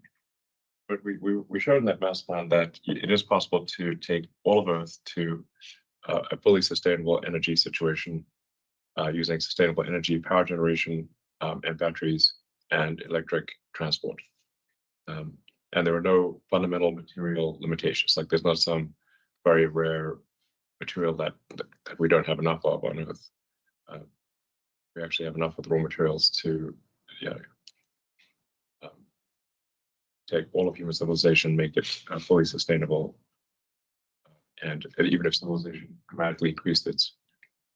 But we showed in that master plan that it is possible to take all of Earth to a fully sustainable energy situation using sustainable energy, power generation, and batteries and electric transport. And there are no fundamental material limitations. Like there's not some very rare material that we don't have enough of on Earth. We actually have enough of the raw materials to take all of human civilization, make it fully sustainable. And even if civilization dramatically increased its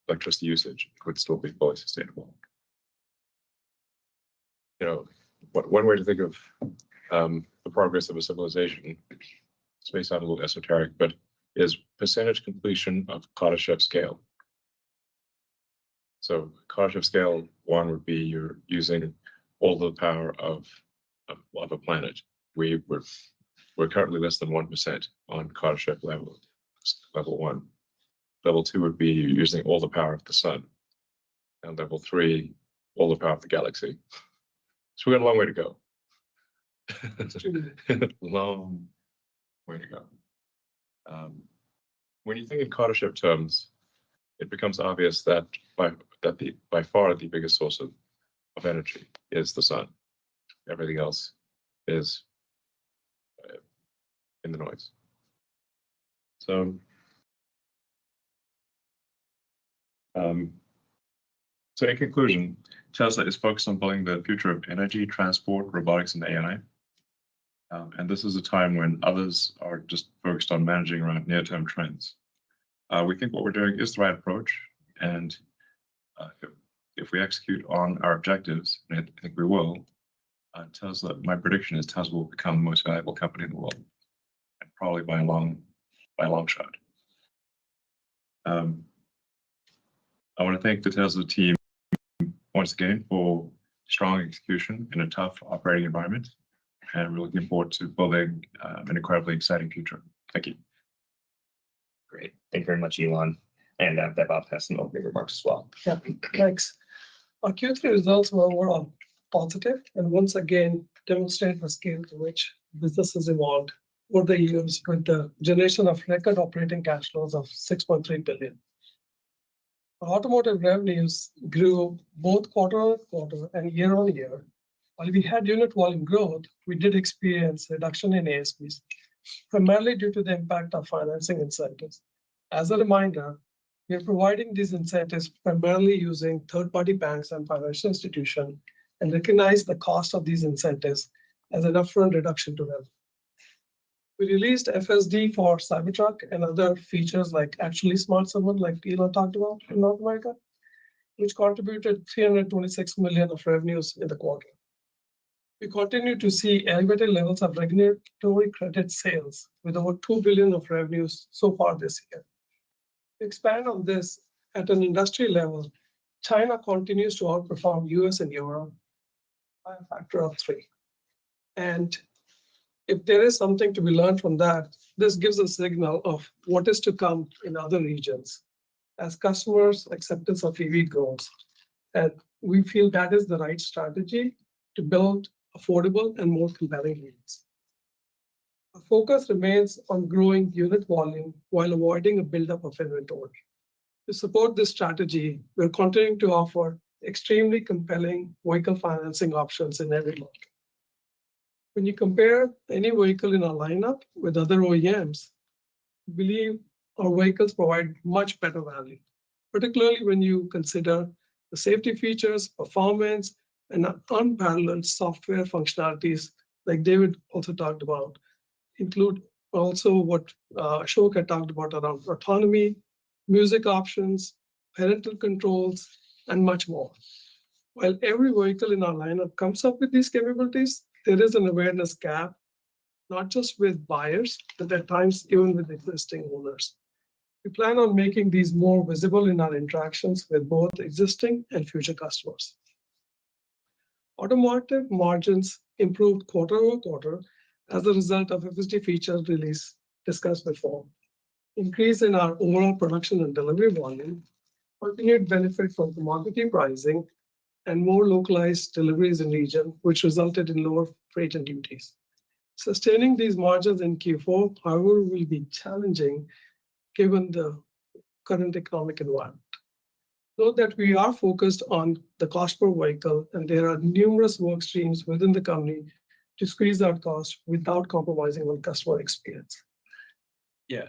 electricity usage, it would still be fully sustainable. One way to think of the progress of a civilization, it's may sound a little esoteric, but is percentage completion of Kardashev scale. So Kardashev scale 1 would be you're using all the power of a planet. We're currently less than 1% on Kardashev level 1. Level 2 would be using all the power of the sun. And level 3, all the power of the galaxy. So we got a long way to go. Long way to go. When you think in Kardashev terms, it becomes obvious that by far the biggest source of energy is the sun. Everything else is in the noise. So, so in conclusion, Tesla is focused on building the future of energy, transport, robotics, and AI. And this is a time when others are just focused on managing around near-term trends. We think what we're doing is the right approach, and if we execute on our objectives, and I think we will, Tesla, my prediction is Tesla will become the most valuable company in the world, and probably by a long shot. I want to thank the Tesla team once again for strong execution in a tough operating environment, and we're looking forward to building an incredibly exciting future. Thank you. Great. Thank you very much, Elon. And Bob has some opening remarks as well. Yeah, thanks. Our Q3 results were overall positive and once again demonstrate the scale to which business has evolved over the years with the generation of record operating cash flows of $6.3 billion. Our automotive revenues grew both quarter-on-quarter and year-on-year. While we had unit volume growth, we did experience reduction in ASPs, primarily due to the impact of financing incentives. As a reminder, we are providing these incentives primarily using third-party banks and financial institutions and recognize the cost of these incentives as an upfront reduction to them. We released FSD for Cybertruck and other features like Actually Smart Someone, like Elon talked about in North America, which contributed 326 million of revenues in the quarter. We continue to see elevated levels of regulatory credit sales with over 2 billion of revenues so far this year. To expand on this, at an industry level, China continues to outperform US and Europe by a factor of 3. And if there is something to be learned from that, this gives a signal of what is to come in other regions as customers' acceptance of EV grows. And we feel that is the right strategy to build affordable and more compelling leads. Our focus remains on growing unit volume while avoiding a buildup of inventory. To support this strategy, we're continuing to offer extremely compelling vehicle financing options in every market. When you compare any vehicle in our lineup with other OEMs, we believe our vehicles provide much better value, particularly when you consider the safety features, performance, and unparalleled software functionalities like David also talked about, include also what Ashok had talked about around autonomy, music options, parental controls, and much more. While every vehicle in our lineup comes up with these capabilities, there is an awareness gap, not just with buyers, but at times even with existing owners. We plan on making these more visible in our interactions with both existing and future customers. Automotive margins improved quarter-over-quarter as a result of FSD feature release discussed before. Increase in our overall production and delivery volume, continued benefit from commodity pricing, and more localized deliveries in region, which resulted in lower freight and duties. Sustaining these margins in Q4, however, will be challenging given the current economic environment. Note that we are focused on the cost per vehicle, and there are numerous work streams within the company to squeeze out cost without compromising on customer experience. Yeah,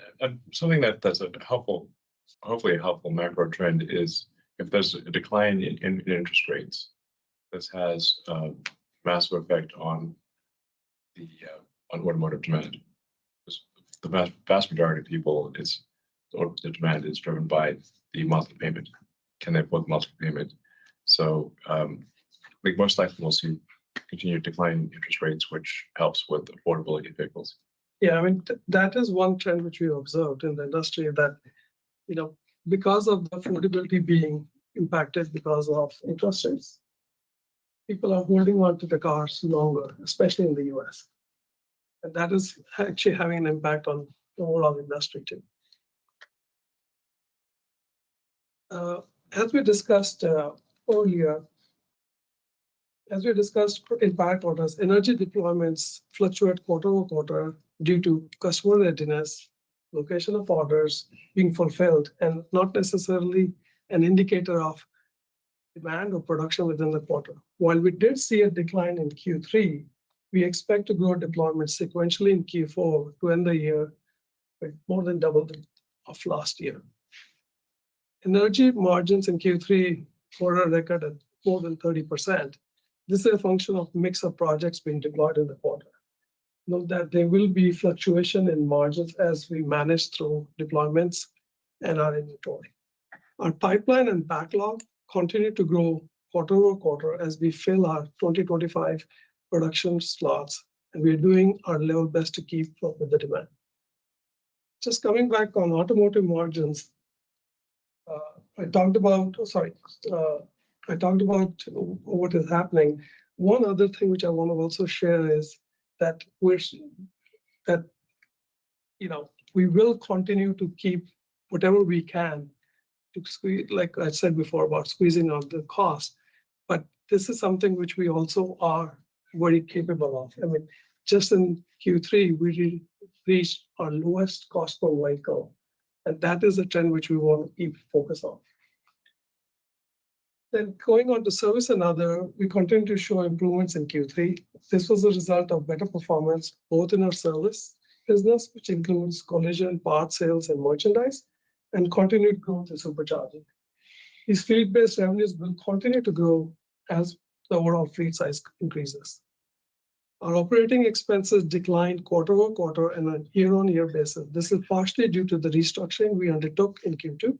something that's a helpful, hopefully a helpful macro trend is if there's a decline in interest rates, this has a massive effect on the on automotive demand. The vast majority of people, the demand is driven by the monthly payment. Can they afford the monthly payment? So we most likely will see continued decline in interest rates, which helps with affordability of vehicles. Yeah, I mean, that is one trend which we observed in the industry that, because of the affordability being impacted because of interest rates, people are holding on to the cars longer, especially in the US. And that is actually having an impact on the overall industry too. As we discussed earlier, as we discussed in back orders, energy deployments fluctuate quarter-over-quarter due to customer readiness, location of orders being fulfilled, and not necessarily an indicator of demand or production within the quarter. While we did see a decline in Q3, we expect to grow deployments sequentially in Q4 to end the year with more than double the of last year. Energy margins in Q3 were a record at more than 30%. This is a function of mix of projects being deployed in the quarter. Note that there will be fluctuation in margins as we manage through deployments and our inventory. Our pipeline and backlog continue to grow quarter-over-quarter as we fill our 2025 production slots, and we're doing our level best to keep up with the demand. Just coming back on automotive margins, I talked about what is happening. One other thing which I want to also share is that we will continue to keep whatever we can to squeeze, like I said before, about squeezing out the cost. But this is something which we also are very capable of. I mean, just in Q3, we reached our lowest cost per vehicle, and that is a trend which we want to keep focus on. Then going on to service and other, we continue to show improvements in Q3. This was a result of better performance both in our service business, which includes collision, part sales, and merchandise, and continued growth in supercharging. These fleet-based revenues will continue to grow as the overall fleet size increases. Our operating expenses declined quarter-over-quarter and on a year-on-year basis. This is partially due to the restructuring we undertook in Q2.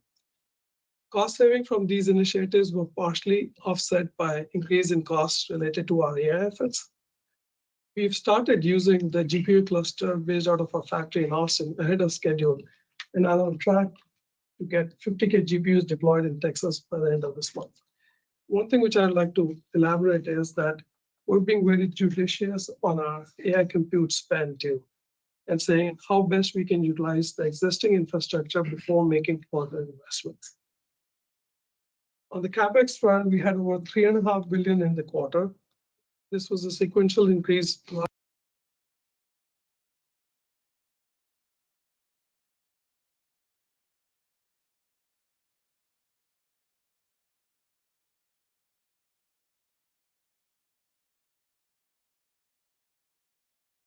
Cost saving from these initiatives were partially offset by increase in costs related to our AI efforts. We've started using the GPU cluster based out of our factory in Austin ahead of schedule and are on track to get 50K GPUs deployed in Texas by the end of this month. One thing which I'd like to elaborate is that we're being very judicious on our AI compute spend too, and saying how best we can utilize the existing infrastructure before making further investments. On the capex front, we had over $3.5 billion in the quarter. This was a sequential increase.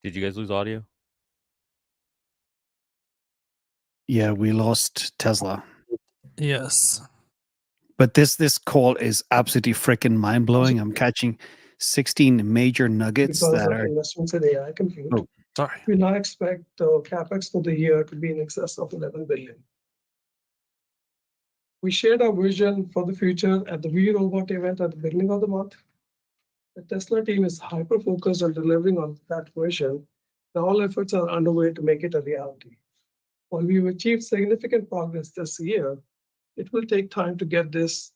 Did you guys lose audio? Yeah, we lost Tesla. Yes. But this call is absolutely freaking mind blowing. I'm catching 16 major nuggets Because that of are. investments in AI compute, Oh, Sorry. we now expect the capex for the year to be in excess of $11 billion. We shared our vision for the future at the We Robot event at the beginning of the month. The Tesla team is hyper-focused on delivering on that vision, and all efforts are underway to make it a reality. While we've achieved significant progress this year, it will take time to get this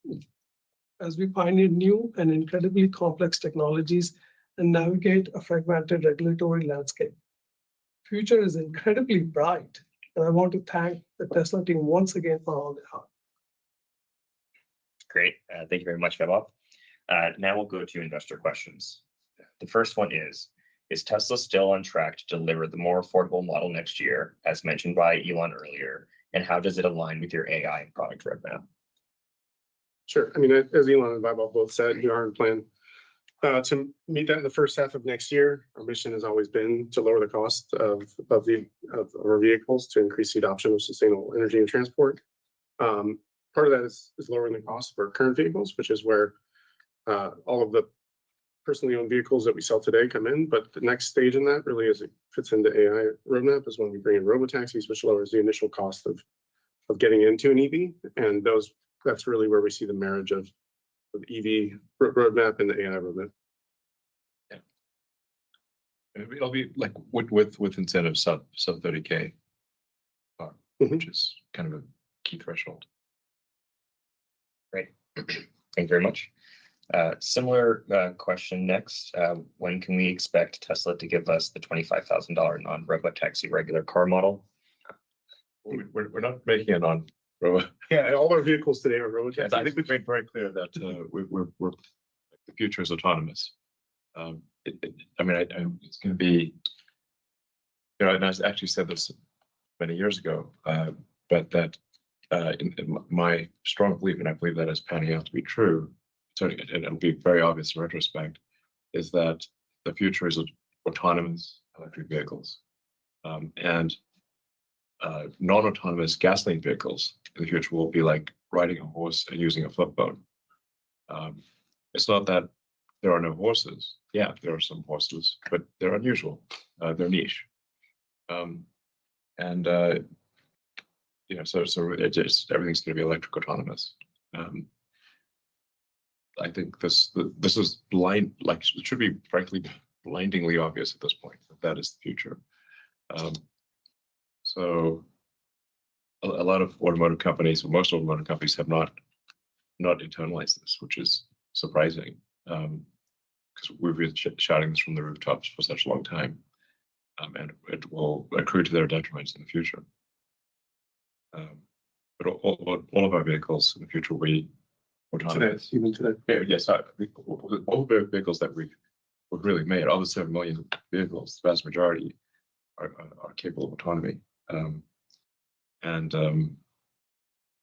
as we pioneer new and incredibly complex technologies and navigate a fragmented regulatory landscape. Future is incredibly bright, and I want to thank the Tesla team once again for all their hard work. Great. Thank you very much, Vaibhav. Now we'll go to investor questions. The first one is Tesla still on track to deliver the more affordable model next year, as mentioned by Elon earlier? And how does it align with your AI product roadmap? Sure. I mean, as Elon and Vaibhav both said, we are in plan to meet that in the first half of next year. Our mission has always been to lower the cost of our vehicles to increase the adoption of sustainable energy and transport. Part of that is lowering the cost for current vehicles, which is where all of the personally owned vehicles that we sell today come in. But the next stage in that really, as it fits into AI roadmap, is when we bring in robotaxis, which lowers the initial cost of getting into an EV. And that's really where we see the marriage of the EV roadmap and the AI roadmap. Yeah. It'll be like with incentives sub 30K, which is kind of a key threshold. Great. Thank you very much. Similar question next. When can we expect Tesla to give us the $25,000 non-robotaxi regular car model? We're not making it on robot. Yeah, all our vehicles today are robotaxis. I think we've made very clear that we're the future is autonomous. I mean, it's going to be, and I actually said this many years ago, but that in my strong belief, and I believe that is panning out to be true, and it'll be very obvious in retrospect, is that the future is autonomous electric vehicles. And non-autonomous gasoline vehicles in the future will be like riding a horse and using a flip phone. It's not that there are no horses. Yeah, there are some horses, but they're unusual. They're niche. So it just everything's going to be electric autonomous. I think this is blind, like it should be frankly blindingly obvious at this point that is the future. So a lot of automotive companies, most automotive companies, have not internalized this, which is surprising, because we've been shouting this from the rooftops for such a long time, and it will accrue to their detriment in the future. But all of our vehicles in the future will be autonomous. Even today. Yeah, yes, all the vehicles that we've really made, all the 7 million vehicles, the vast majority are capable of autonomy.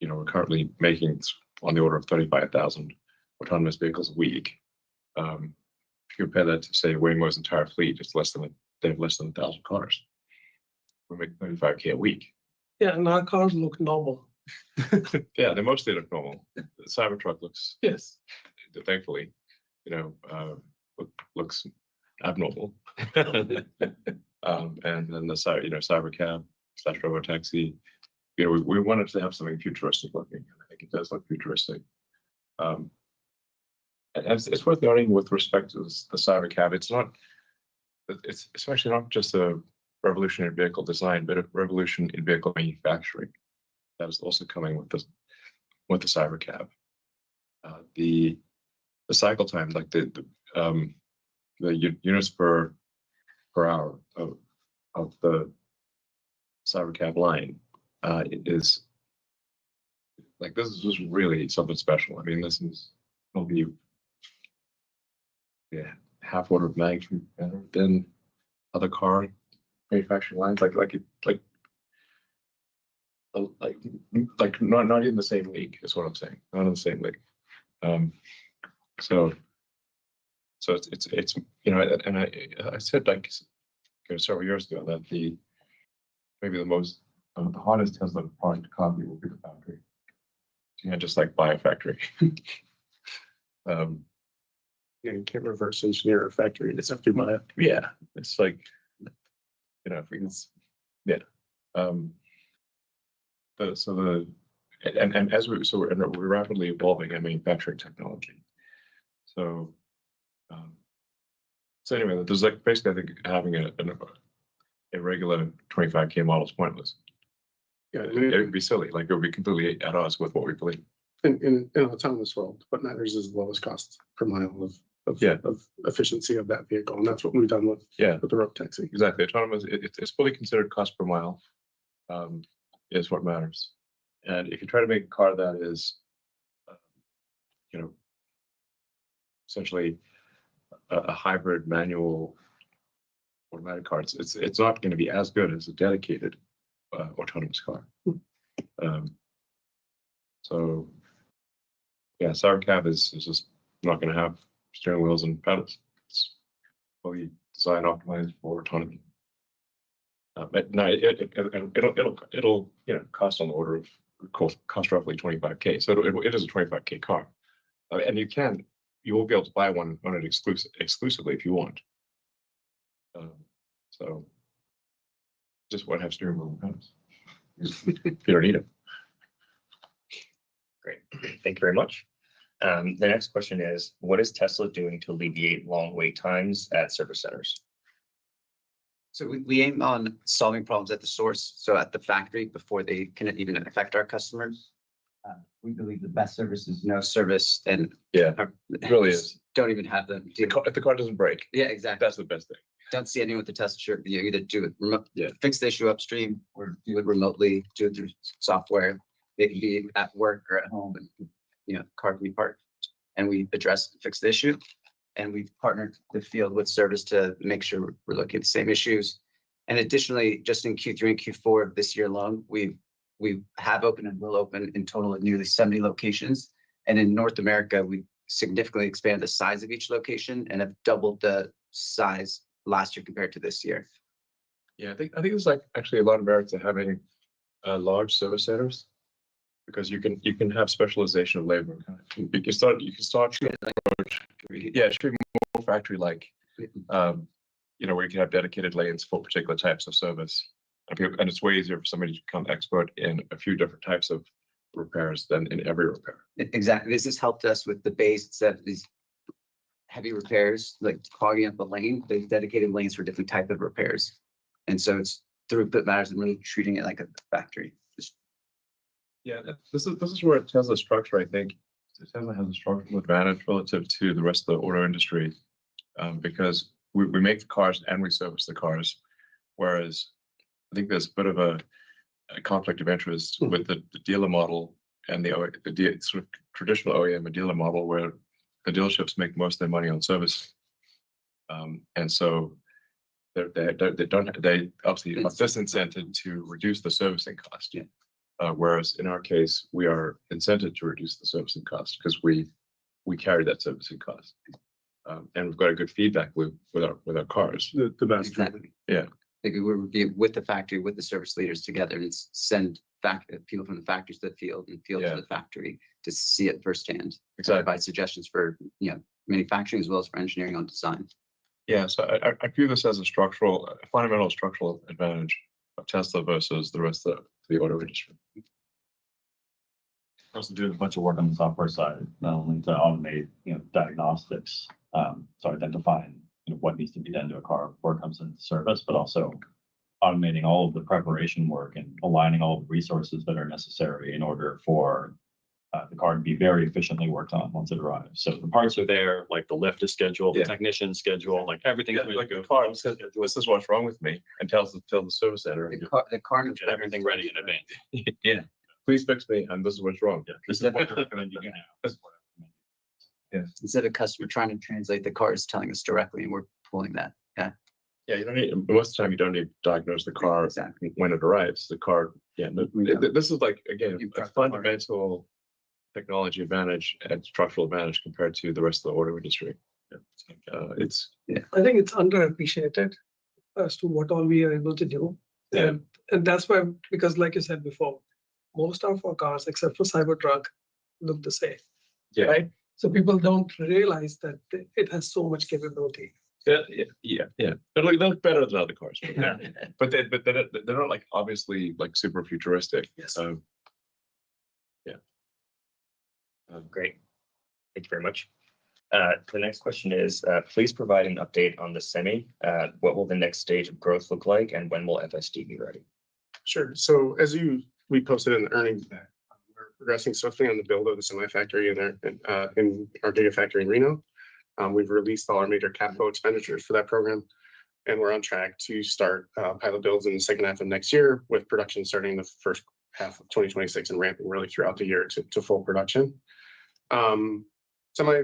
We're currently making on the order of 35,000 autonomous vehicles a week. If you compare that to, say, Waymo's entire fleet, they have less than 1,000 cars. We make 35K a week. Yeah, and our cars look normal. Yeah, they mostly look normal. The Cybertruck looks, Yes. thankfully, looks abnormal. And then the Cybercab / Robotaxi, we wanted to have something futuristic looking, and I think it does look futuristic. And it's worth noting with respect to the Cybercab, it's actually not just a revolution in vehicle design, but a revolution in vehicle manufacturing that is also coming with the Cybercab. The cycle time, like the units per hour of the Cybercab line, is like, this is just really something special. I mean, this is will be half order of magnitude better than other car manufacturing lines. Like not in the same league is what I'm saying. Not in the same league. So it's and I said several years ago that maybe the hardest Tesla product to copy will be the factory. You can't just like buy a factory. You can't reverse engineer a factory. It's have to buy it. Yeah, it's like, if we can, yeah. We're rapidly evolving our manufacturing technology. So anyway, there's like basically, I think having a regular 25K model is pointless. Yeah, It would be silly. Like, it would be completely at odds with what we believe. in an autonomous world, what matters is the lowest cost per mile of efficiency of that vehicle, and that's what we've done with the Robotaxi. Exactly. Autonomous, it's fully considered cost per mile, is what matters. And if you try to make a car that is, essentially a hybrid manual automatic car, it's not going to be as good as a dedicated autonomous car. So yeah, Cybercab is just not going to have steering wheels and pedals. It's fully designed, optimized for autonomy. But no, it'll cost on the order of cost roughly 25K. So it is a 25K car, and you will be able to buy one on it exclusively if you want. So just won't have steering wheel and pedals. You don't need it. Great. Thank you very much. The next question is, what is Tesla doing to alleviate long wait times at service centers? So we aim on solving problems at the source, so at the factory, before they can even affect our customers. We believe the best service is no service, and Yeah, it really is. don't even have them. If the car doesn't break, Yeah, exactly. that's the best thing. Don't see anyone with the Tesla shirt. You either do it remote, fix the issue upstream, or do it remotely, do it through software. They can be at work or at home, and car can be parked, and we address and fix the issue. And we've partnered the field with service to make sure we're looking at the same issues. And additionally, just in Q3 and Q4 of this year alone, we have opened and will open in total at nearly 70 locations. And in North America, we significantly expanded the size of each location and have doubled the size last year compared to this year. Yeah, I think there's like actually a lot of merit to having large service centers, because you can have specialization of labor. You can start it should be more factory-like, where you can have dedicated lanes for particular types of service. And it's way easier for somebody to become expert in a few different types of repairs than in every repair. Exactly. This has helped us with the base instead of these heavy repairs, like clogging up a lane. There's dedicated lanes for different type of repairs. And so it's throughput matters and really treating it like a factory. Yeah, this is where Tesla's structure, I think, Tesla has a structural advantage relative to the rest of the auto industry, because we make the cars and we service the cars, whereas I think there's a bit of a conflict of interest with the dealer model and the sort of traditional OEM and dealer model, where the dealerships make most of their money on service, and so they obviously are disincented to reduce the servicing cost. Yeah. Whereas in our case, we are incented to reduce the servicing cost because we carry that servicing cost, and we've got a good feedback loop with our cars. The best. Exactly. Yeah. Like we would be with the factory, with the service leaders together, and send people from the factories to the field and field to the factory to see it firsthand. Exactly. Provide suggestions for manufacturing as well as for engineering on design. Yeah, so I view this as a fundamental structural advantage of Tesla versus the rest of the auto industry. Also doing a bunch of work on the software side, not only to automate, diagnostics, so identifying what needs to be done to a car before it comes into service, but also automating all of the preparation work and aligning all the resources that are necessary in order for the car to be very efficiently worked on once it arrives. So the parts are there, like the lift is scheduled, the technician schedule, like everything's Like the car says, this is what's wrong with me, and tells the service center. The car get everything ready in advance. Yeah, please fix me, and this is what's wrong. Yeah, this is what I recommend you do now. This is what I recommend. Yeah. Instead of customer trying to translate, the car is telling us directly, and we're pulling that. Yeah. Yeah, you don't need, most of the time you don't need to diagnose the car Exactly. when it arrives. The car, this is like, again, a fundamental technology advantage and structural advantage compared to the rest of the auto industry. I think it's underappreciated as to what all we are able to do. Yeah. And that's why, because like you said before, most of our cars, except for Cybertruck, look the same. Yeah. Right? So people don't realize that it has so much capability. Yeah. They look better than other cars, but they're not like obviously like super futuristic. Yes. Great. Thank you very much. The next question is, please provide an update on the Semi. What will the next stage of growth look like, and when will FSD be ready? Sure. So as we posted in the earnings deck, we're progressing swiftly on the build of the semi factory in our Gigafactory in Reno. We've released all our major capital expenditures for that program, and we're on track to start pilot builds in the second half of next year, with production starting the first half of 2026 and ramping really throughout the year to full production. Semi,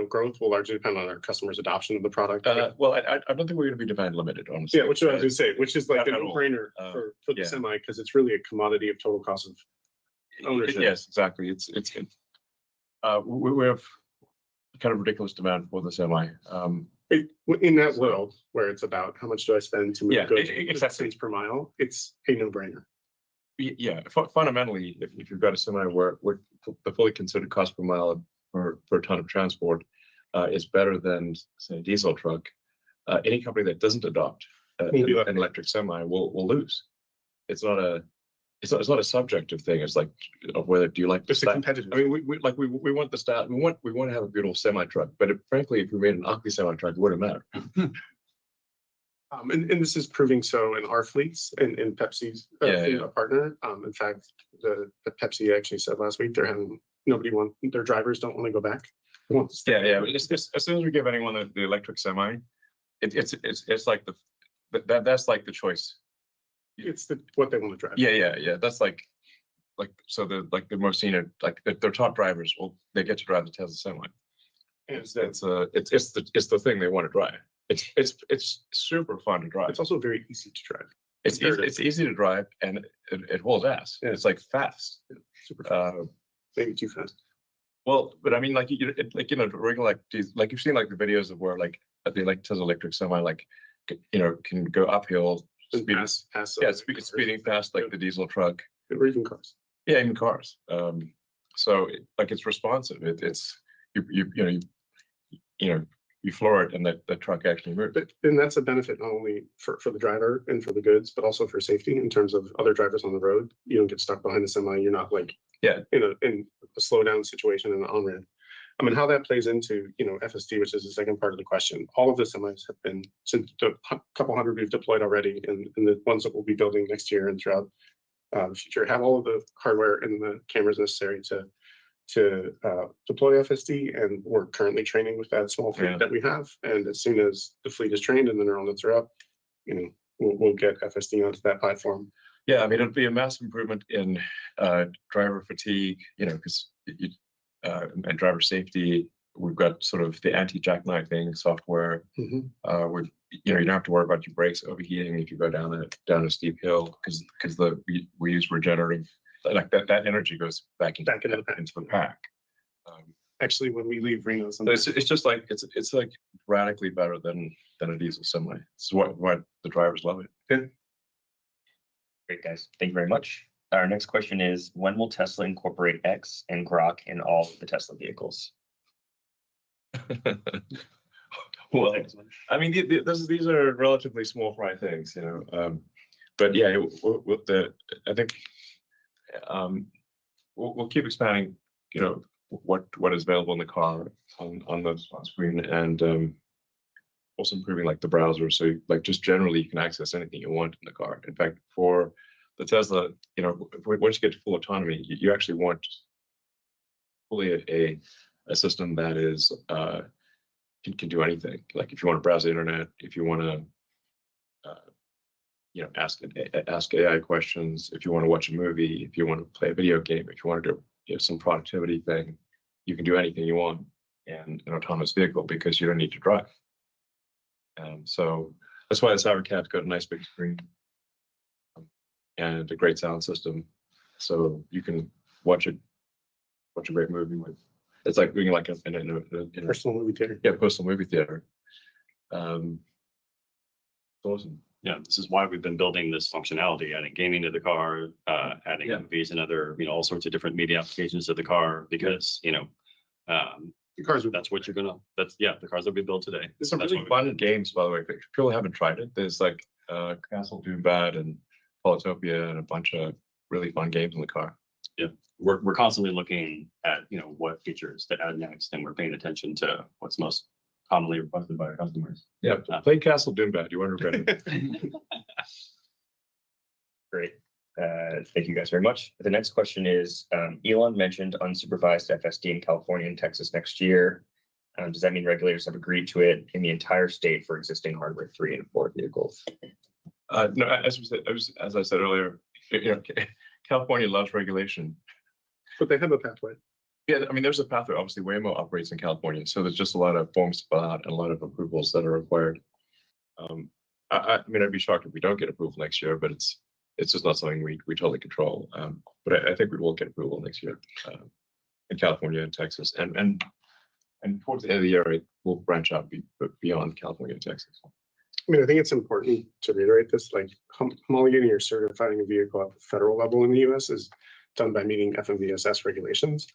growth will largely depend on our customers' adoption of the product. Well, I don't think we're going to be demand limited, honestly. Yeah, which I was going to say, which is like a Not at all. no-brainer for the semi, because it's really a commodity of total cost of ownership. Yes, exactly. It's good. We have kind of ridiculous demand for the semi. In that world where it's about how much do I spend to move goods exactly. cents per mile, it's a no-brainer. Yeah, fundamentally, if you've got a semi where the fully considered cost per mile per ton of transport is better than, say, a diesel truck, any company that doesn't adopt an electric semi will lose. It's not a subjective thing. It's like of whether do you like the It's a competitive. I mean, we want the stat. We want to have a beautiful semi truck, but frankly, if we made an ugly semi truck, it wouldn't matter. And this is proving so in our fleets and in Pepsi's partner. In fact, the Pepsi actually said last week their drivers don't want to go back. Yeah. As soon as we give anyone the electric semi, it's like that's like the choice. It's what they want to drive. Yeah. That's like so the most senior, like their top drivers, they get to drive the Tesla semi. And it's the thing they want to drive. It's super fun to drive. It's also very easy to drive. It's easy to drive, and it holds ass. Yeah. It's like fast. Yeah, super fast. Maybe too fast. Well, but I mean, regular like you've seen like the videos of where like the Tesla electric semi can go uphill, speeding fast like the diesel truck, or even cars. Yeah, even cars. So it's responsive. It's you floor it and the truck actually moves. But then that's a benefit not only for the driver and for the goods, but also for safety in terms of other drivers on the road. You don't get stuck behind the semi. You're not in a slowdown situation in the on-ramp. I mean, how that plays into FSD, which is the second part of the question. All of the semis have been, since the couple hundred we've deployed already, and the ones that we'll be building next year and throughout the future, have all of the hardware and the cameras necessary to deploy FSD, and we're currently training with that small fleet that we have. And as soon as the fleet is trained and the neural nets are up, we'll get FSD onto that platform. Yeah, I mean, it'll be a massive improvement in driver fatigue, because and driver safety. We've got sort of the anti-jackknifing software. You don't have to worry about your brakes overheating if you go down a steep hill, because we use regenerative. Like that energy goes back into the pack. Actually, when we leave Reno, it's just like it's like radically better than a diesel semi. It's why the drivers love it. Good. Great, guys. Thank you very much. Our next question is, when will Tesla incorporate X and Grok in all of the Tesla vehicles? Well, I mean, these are relatively small fry things, but yeah, with I think we'll keep expanding, what is available in the car on the screen, and also improving like the browser. So like just generally, you can access anything you want in the car. In fact, for the Tesla, once you get to full autonomy, you actually want fully a system that is can do anything. Like if you want to browse the internet, if you want to ask AI questions, if you want to watch a movie, if you want to play a video game, if you want to do some productivity thing, you can do anything you want in an autonomous vehicle because you don't need to drive. So that's why the Cybercab's got a nice big screen and a great sound system, so you can watch a great movie with. It's like being like in a Personal movie theater. Yeah, personal movie theater. It's awesome. Yeah, this is why we've been building this functionality, adding gaming to the car, adding movies and other, all sorts of different media applications to the car, because, The cars are that's what you're gonna, the cars that we build today. There's some That's really what we fun games, by the way. If people haven't tried it, there's like Castle Doombad and Polytopia and a bunch of really fun games in the car. Yeah, we're constantly looking at, what features to add next, and we're paying attention to what's most commonly requested by our customers. Yeah, play Castle Doombad. You won't regret it. Great. Thank you guys very much. The next question is, Elon mentioned unsupervised FSD in California and Texas next year. Does that mean regulators have agreed to it in the entire state for existing hardware 3 and 4 vehicles? No, as I said earlier, California loves regulation. But they have a pathway. Yeah, I mean, there's a pathway. Obviously, Waymo operates in California, so there's just a lot of forms to fill out and a lot of approvals that are required. I mean, I'd be shocked if we don't get approval next year, but it's just not something we totally control. But I think we will get approval next year in California and Texas, and towards the end of the year, it will branch out beyond California and Texas. I mean, I think it's important to reiterate this, like homologating or certifying a vehicle at the federal level in the US is done by meeting FMVSS regulations.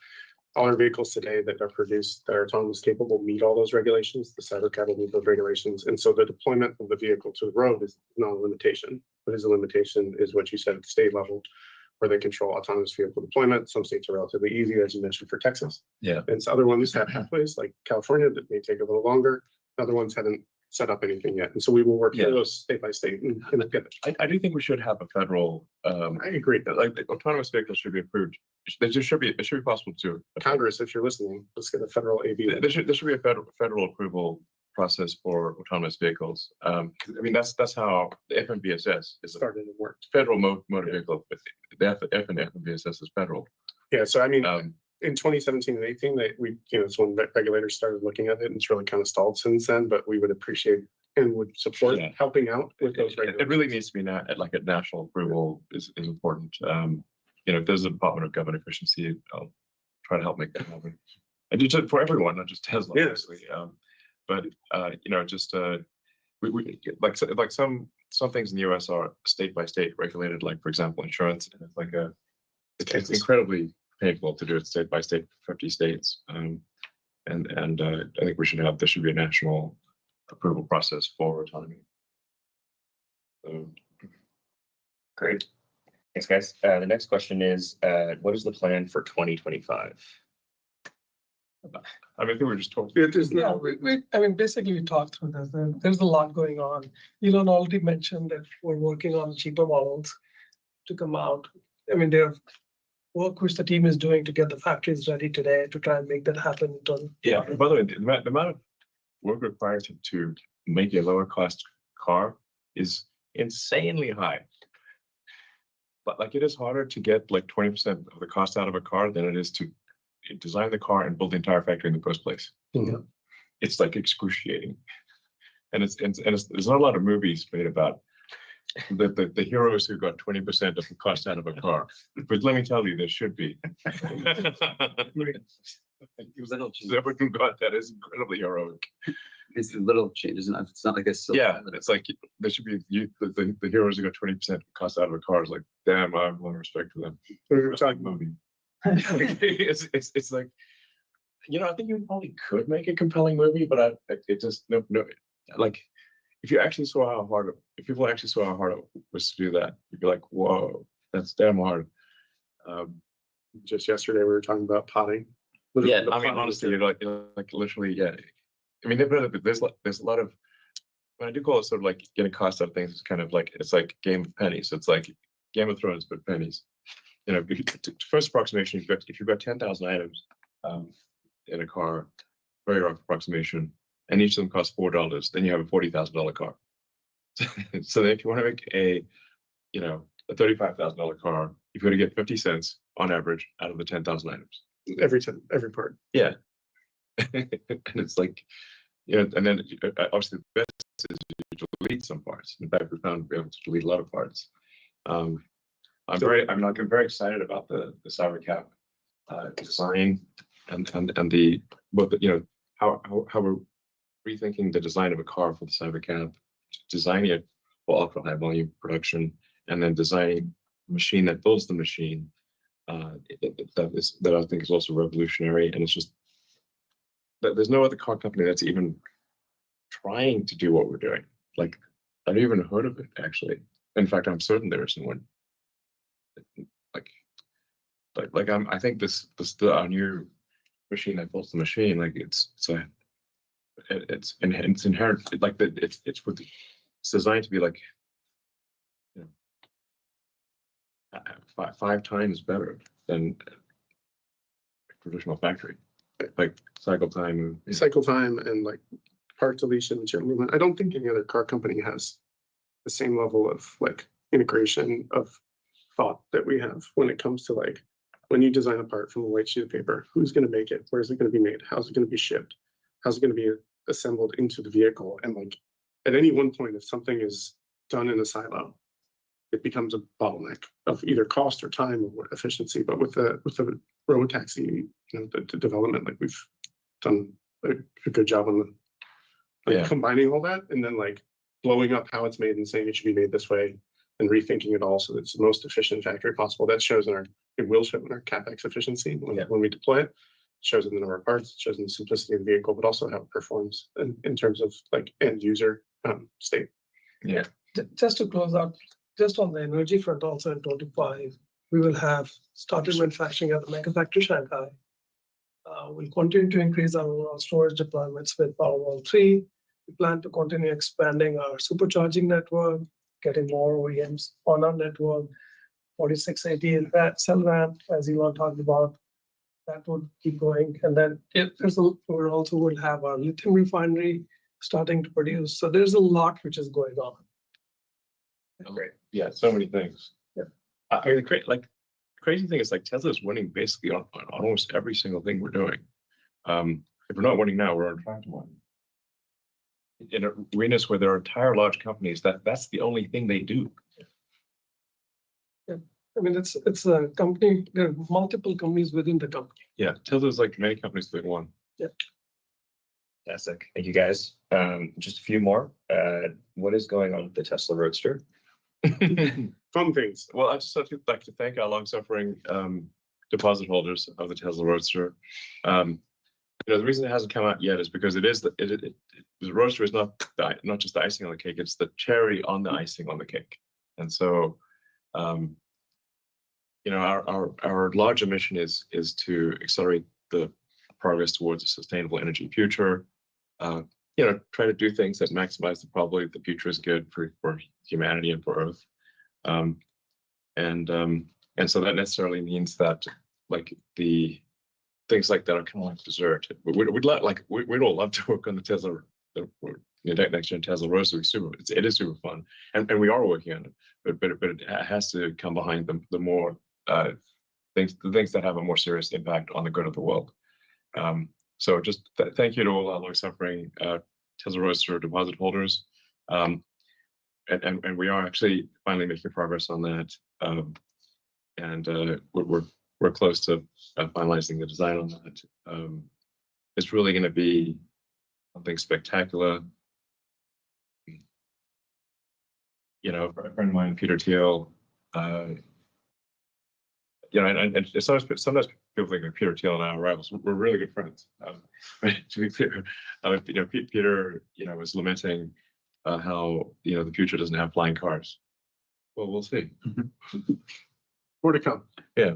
All our vehicles today that are produced that are autonomous capable meet all those regulations. The Cybercab will meet those regulations. And so the deployment of the vehicle to the road is not a limitation. What is a limitation is what you said at the state level, where they control autonomous vehicle deployment. Some states are relatively easy, as you mentioned, for Texas. Yeah. And so other ones have pathways, like California, that may take a little longer. Other ones haven't set up anything yet. And so we will work through those state by state and get it. I do think we should have a federal. I agree. Like the autonomous vehicles should be approved. It should be possible to. Congress, if you're listening, let's get a federal AV. There should be a federal approval process for autonomous vehicles. I mean, that's how the FMVSS is started and worked. Federal motor vehicle, but the FMVSS is federal. Yeah, so I mean, in 2017 and 18, it's when regulators started looking at it, and it's really kind of stalled since then. But we would appreciate and would support helping out with those regulations. It really needs to be like a national approval is important. If there's a Department of Government Efficiency, I'll try to help make that happen. And do it for everyone, not just Tesla, obviously. But just we like some things in the US are state by state regulated. Like for example, insurance, and it's incredibly painful to do it state by state, 50 states. And I think there should be a national approval process for autonomy. So. Great. Thanks, guys. The next question is, what is the plan for 2025? I think we're just talking. I mean, basically, we talked through this. There's a lot going on. Elon already mentioned that we're working on cheaper models to come out. I mean, there's work which the team is doing to get the factories ready today to try and make that happen. Yeah. By the way, the amount of work required to make a lower cost car is insanely high. But like, it is harder to get like 20% of the cost out of a car than it is to design the car and build the entire factory in the first place. Mm-hmm. It's like excruciating, and there's not a lot of movies made about the heroes who got 20% of the cost out of a car. But let me tell you, there should be. Whoever got that is incredibly heroic. It's little changes, and it's not like a silver Yeah, bullet. it's like there should be the heroes who got 20% cost out of a car. Is like, damn, I have a lot of respect for them. We were talking movie. It's like, I think you probably could make a compelling movie, but it just no. Like, if you actually saw how hard, if people actually saw how hard it was to do that, you'd be like, whoa, that's damn hard. just yesterday, we were talking about potting. Yeah, The I mean, potting honestly, material. you're like literally, yeah. I mean, there's a lot of, when I do call it sort of like getting cost out of things, it's kind of like, it's like Game of Pennies. It's like Game of Thrones, but pennies. First approximation, if you've got 10,000 items in a car, very rough approximation, and each of them costs $4, then you have a $40,000 car. So if you want to make a $35,000 car, you've got to get 50 cents on average out of the 10,000 items. Every part. Yeah. And it's like, and then obviously the best is you delete some parts. In fact, we found we're able to delete a lot of parts. I'm very excited about the cyber cap design and the how we're rethinking the design of a car for the cyber cap, designing it for ultra high volume production, and then designing a machine that builds the machine that I think is also revolutionary. And it's just that there's no other car company that's even trying to do what we're doing. Like, I've never even heard of it, actually. In fact, I'm certain there isn't one. I think our new machine that builds the machine, like it's inherent, like it's designed to be like, five times better than a traditional factory, like cycle time And like part deletion, material movement. I don't think any other car company has the same level of like integration of thought that we have when it comes to like when you design a part from a white sheet of paper, who's going to make it? Where is it going to be made? How's it going to be shipped? How's it going to be assembled into the vehicle? And like at any one point, if something is done in a silo, it becomes a bottleneck of either cost or time or efficiency. But with the robo taxi, the development, like we've done a good job on combining all that and then like blowing up how it's made and saying it should be made this way and rethinking it all so that it's the most efficient factory possible. That shows it will show in our capex efficiency when we deploy it. It shows in the number of parts, it shows in the simplicity of the vehicle, but also how it performs in terms of like end user state. Yeah. Just to close out, just on the energy front, also in 25, we will have started manufacturing at the Mega Factory Shanghai. We'll continue to increase our overall storage deployments with Powerwall 3. We plan to continue expanding our supercharging network, getting more OEMs on our network, 4680 cell ramp, as Elon talked about. That would keep going. And then we also will have our lithium refinery starting to produce. So there's a lot which is going on. Great. Yeah, so many things. Yeah. I mean, crazy thing is like Tesla's winning basically on almost every single thing we're doing. If we're not winning now, we're on track to win. In arenas where there are entire large companies, that's the only thing they do. Yeah, I mean it's a company. There are multiple companies within the company. Yeah, Tesla's like many companies that one. Yeah. Fantastic. Thank you, guys. Just a few more. What is going on with the Tesla Roadster? Fun things. Well, I just like to thank our long-suffering deposit holders of the Tesla Roadster. The reason it hasn't come out yet is because the Roadster is not just the icing on the cake; it's the cherry on the icing on the cake. And so, our larger mission is to accelerate the progress towards a sustainable energy future. Try to do things that maximize the probability that the future is good for humanity and for Earth. And so that necessarily means that like the things like that are kind of like dessert. We'd all love to work on the Tesla, next gen Tesla Roadster. It is super fun, and we are working on it. But it has to come behind the more things that have a more serious impact on the good of the world. So just thank you to all our long-suffering Tesla Roadster deposit holders. And we are actually finally making progress on that. And we're close to finalizing the design on that. It's really going to be something spectacular. You know, a friend of mine, Peter Thiel, you know, and sometimes people think that Peter Thiel and I are rivals. We're really good friends. But to be clear, you know, Peter, you know, was lamenting how, you know, the future doesn't have flying cars. Well, we'll see. More to come. Yeah.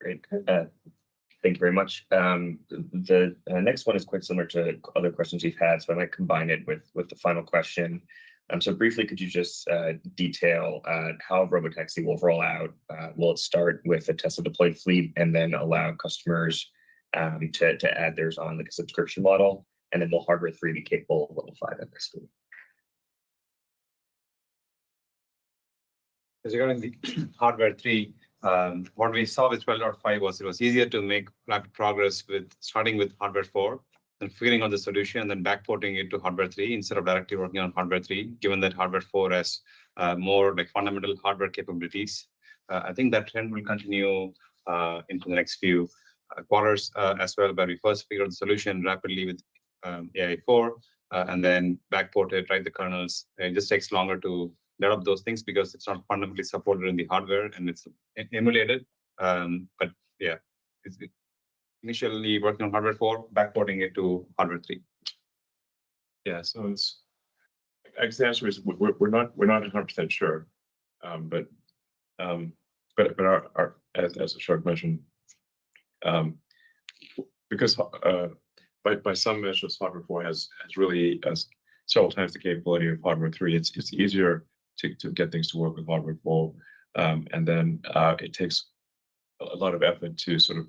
Great. Thank you very much. The next one is quite similar to other questions we've had, so I might combine it with the final question. So briefly, could you just detail how Robotaxi will roll out? Will it start with a Tesla deployed fleet and then allow customers to add theirs on like a subscription model? And then will Hardware 3 be capable of level 5 FSD? Regarding the Hardware 3, what we saw with 12.5 was it was easier to make rapid progress with starting with Hardware 4 and figuring out the solution and then backporting it to Hardware 3 instead of directly working on Hardware 3, given that Hardware 4 has more like fundamental hardware capabilities. I think that trend will continue into the next few quarters as well, where we first figure out the solution rapidly with AI4 and then backport it, write the kernels. It just takes longer to develop those things because it's not fundamentally supported in the hardware and it's emulated. But yeah, it's initially working on Hardware 4, backporting it to Hardware 3. Yeah, so it's, I guess the answer is we're not 100% sure, but our as a short mentioned, because by some measures Hardware 4 has really several times the capability of Hardware 3. It's easier to get things to work with Hardware 4, and then it takes a lot of effort to sort of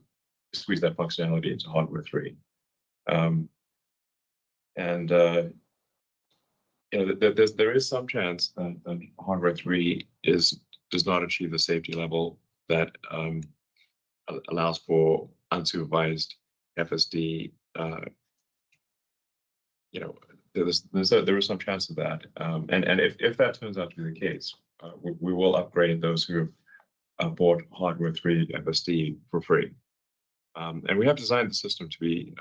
squeeze that functionality into Hardware 3. You know, there is some chance that Hardware 3 does not achieve the safety level that allows for unsupervised FSD. You know, there is some chance of that, and if that turns out to be the case, we will upgrade those who have bought Hardware 3 FSD for free. And we have designed the system to be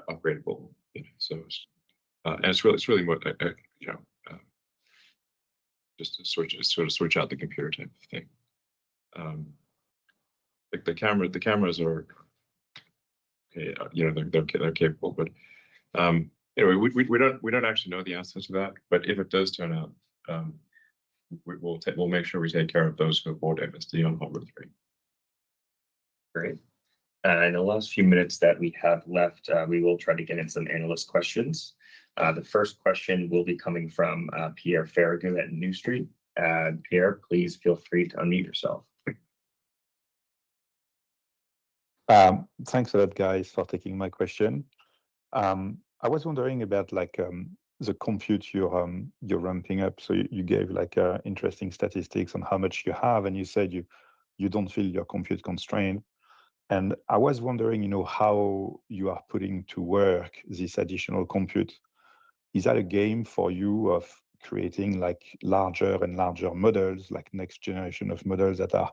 upgradable. You know, so, and it's really more, you know, just to switch out the computer type of thing. Like the cameras are, okay, you know, they're capable, but anyway, we don't actually know the answer to that. But if it does turn out, we'll make sure we take care of those who have bought FSD on Hardware 3. Great. In the last few minutes that we have left, we will try to get in some analyst questions. The first question will be coming from Pierre Farragut at New Street. Pierre, please feel free to unmute yourself. Thanks a lot, guys, for taking my question. I was wondering about like the compute you're ramping up. So you gave like interesting statistics on how much you have, and you said you don't feel your compute constrained. And I was wondering, you know, how you are putting to work this additional compute. Is that a game for you of creating like larger and larger models, like next generation of models that are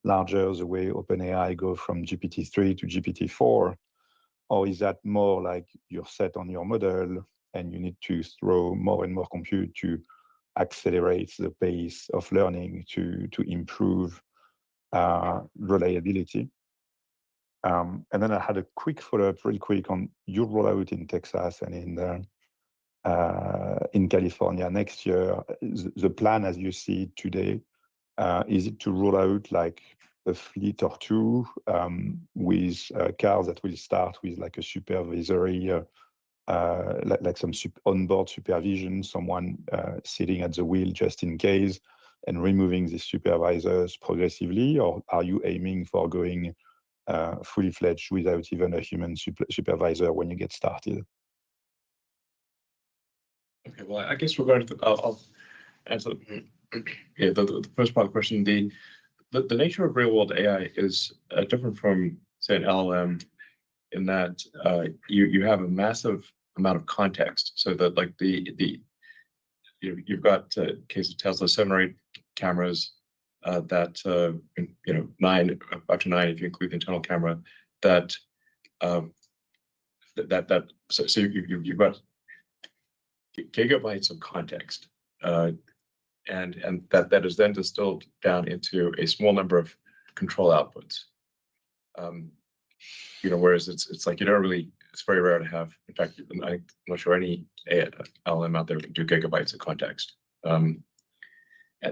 larger, the way OpenAI go from GPT-3 to GPT-4? Or is that more like you're set on your model and you need to throw more and more compute to accelerate the pace of learning to improve reliability? And then I had a quick follow-up, real quick, on your rollout in Texas and in California next year. The plan, as you see it today, is it to roll out like a fleet or two with cars that will start with like a supervisory, like some onboard supervision, someone sitting at the wheel just in case, and removing the supervisors progressively? Or are you aiming for going fully fledged without even a human supervisor when you get started? Okay, well, I guess we're going to. I'll answer. Yeah, the first part of the question. The nature of real world AI is different from, say, an LLM, in that you have a massive amount of context. So that like you've got case of Tesla 7 or 8 cameras that you know, 9 up to 9 if you include the internal camera, that so you've got gigabytes of context, and that is then distilled down into a small number of control outputs. Whereas it's like you don't really, it's very rare to have. In fact, I'm not sure any LLM out there can do gigabytes of context. And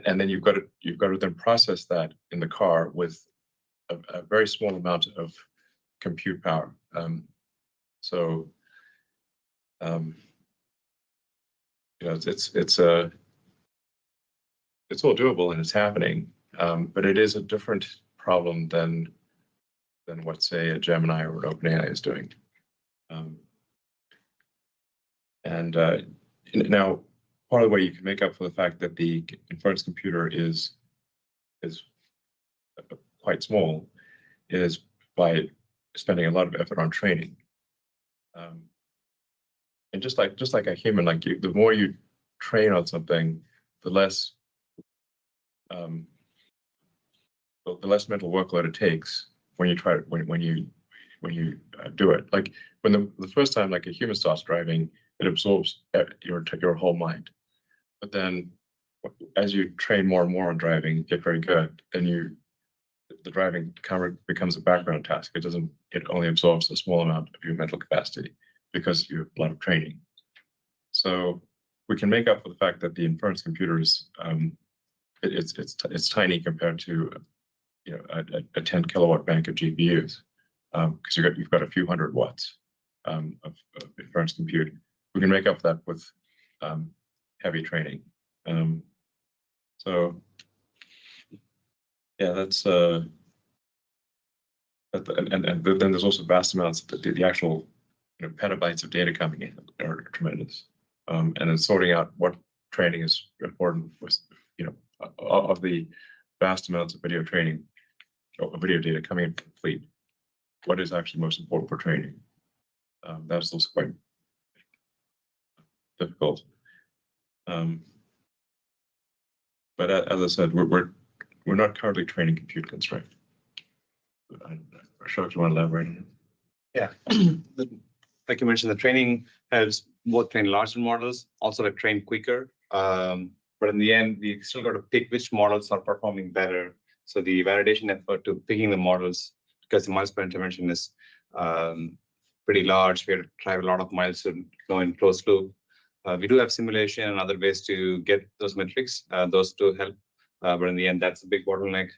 then you've got to then process that in the car with a very small amount of compute power. It's all doable and it's happening, but it is a different problem than what, say, a Gemini or an OpenAI is doing. Now, part of the way you can make up for the fact that the inference computer is quite small is by spending a lot of effort on training. And just like a human, like the more you train on something, the less mental workload it takes when you try when you do it. Like when the first time, like a human starts driving, it absorbs your whole mind. But then, as you train more and more on driving, get very good, then the driving becomes a background task. It only absorbs a small amount of your mental capacity because you have a lot of training. So we can make up for the fact that the inference computer is it's tiny compared to a 10 kilowatt bank of GPUs, because you've got a few hundred watts of inference compute. We can make up for that with heavy training. So yeah, that's and then there's also vast amounts of the actual petabytes of data coming in are tremendous. And then sorting out what training is important with of the vast amounts of video training or video data coming in from the fleet, what is actually most important for training? That's also quite difficult. But as I said, we're not currently training compute constrained. Ashok, do you want to elaborate on it? Yeah. Like you mentioned, the training helps both train larger models, also to train quicker. But in the end, we still got to pick which models are performing better. So the validation effort to picking the models, because the miles per intervention is pretty large, we have to drive a lot of miles to go in closed loop. We do have simulation and other ways to get those metrics. Those do help, but in the end, that's a big bottleneck.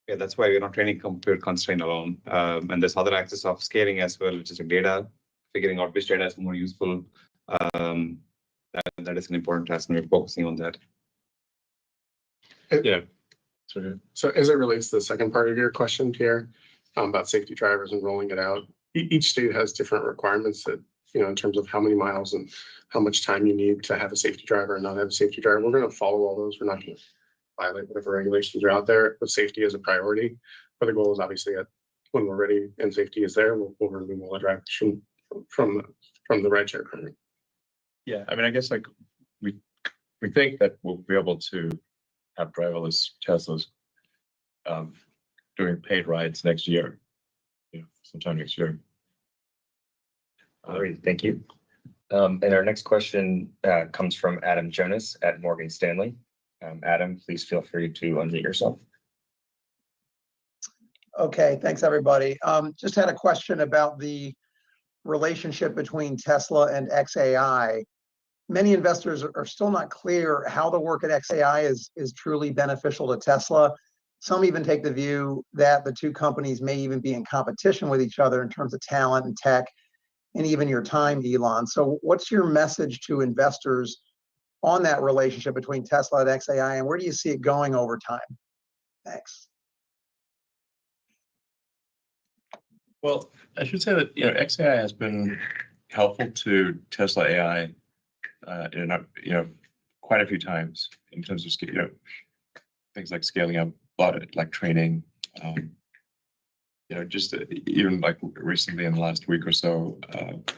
Yeah, that's why we're not training compute constraint alone. And there's other axis of scaling as well, which is data, figuring out which data is more useful. That is an important task, and we're focusing on that. Yeah. So as it relates to the second part of your question, Pierre, about safety drivers and rolling it out, each state has different requirements that, in terms of how many miles and how much time you need to have a safety driver and not have a safety driver. We're going to follow all those. We're not going to violate whatever regulations are out there, with safety as a priority. But the goal is obviously that when we're ready and safety is there, we'll remove all the drivers from the rideshare program. Yeah, I mean, I guess like we think that we'll be able to have driverless Teslas doing paid rides next year, sometime next year. All right, thank you. And our next question comes from Adam Jonas at Morgan Stanley. Adam, please feel free to unmute yourself. Okay, thanks everybody. Just had a question about the relationship between Tesla and xAI. Many investors are still not clear how the work at xAI is truly beneficial to Tesla. Some even take the view that the two companies may even be in competition with each other in terms of talent and tech, and even your time, Elon. So what's your message to investors on that relationship between Tesla and xAI, and where do you see it going over time? Thanks. Well, I should say that xAI has been helpful to Tesla AI quite a few times in terms of things like scaling up a lot of like training. Just even like recently in the last week or so,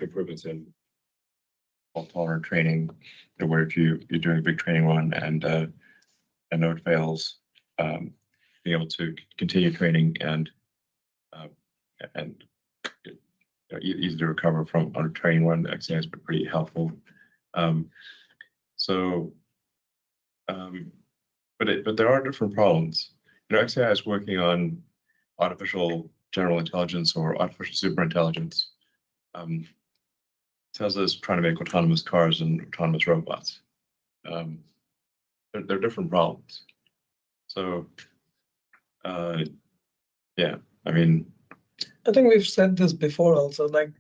improvements in fault-tolerant training, where if you're doing a big training run and a node fails, being able to continue training and and easy to recover from on a training run. XAI has been pretty helpful. But there are different problems. XAI is working on artificial general intelligence or artificial superintelligence. Tesla is trying to make autonomous cars and autonomous robots. They're different problems. So, yeah, I mean, I think we've said this before also, like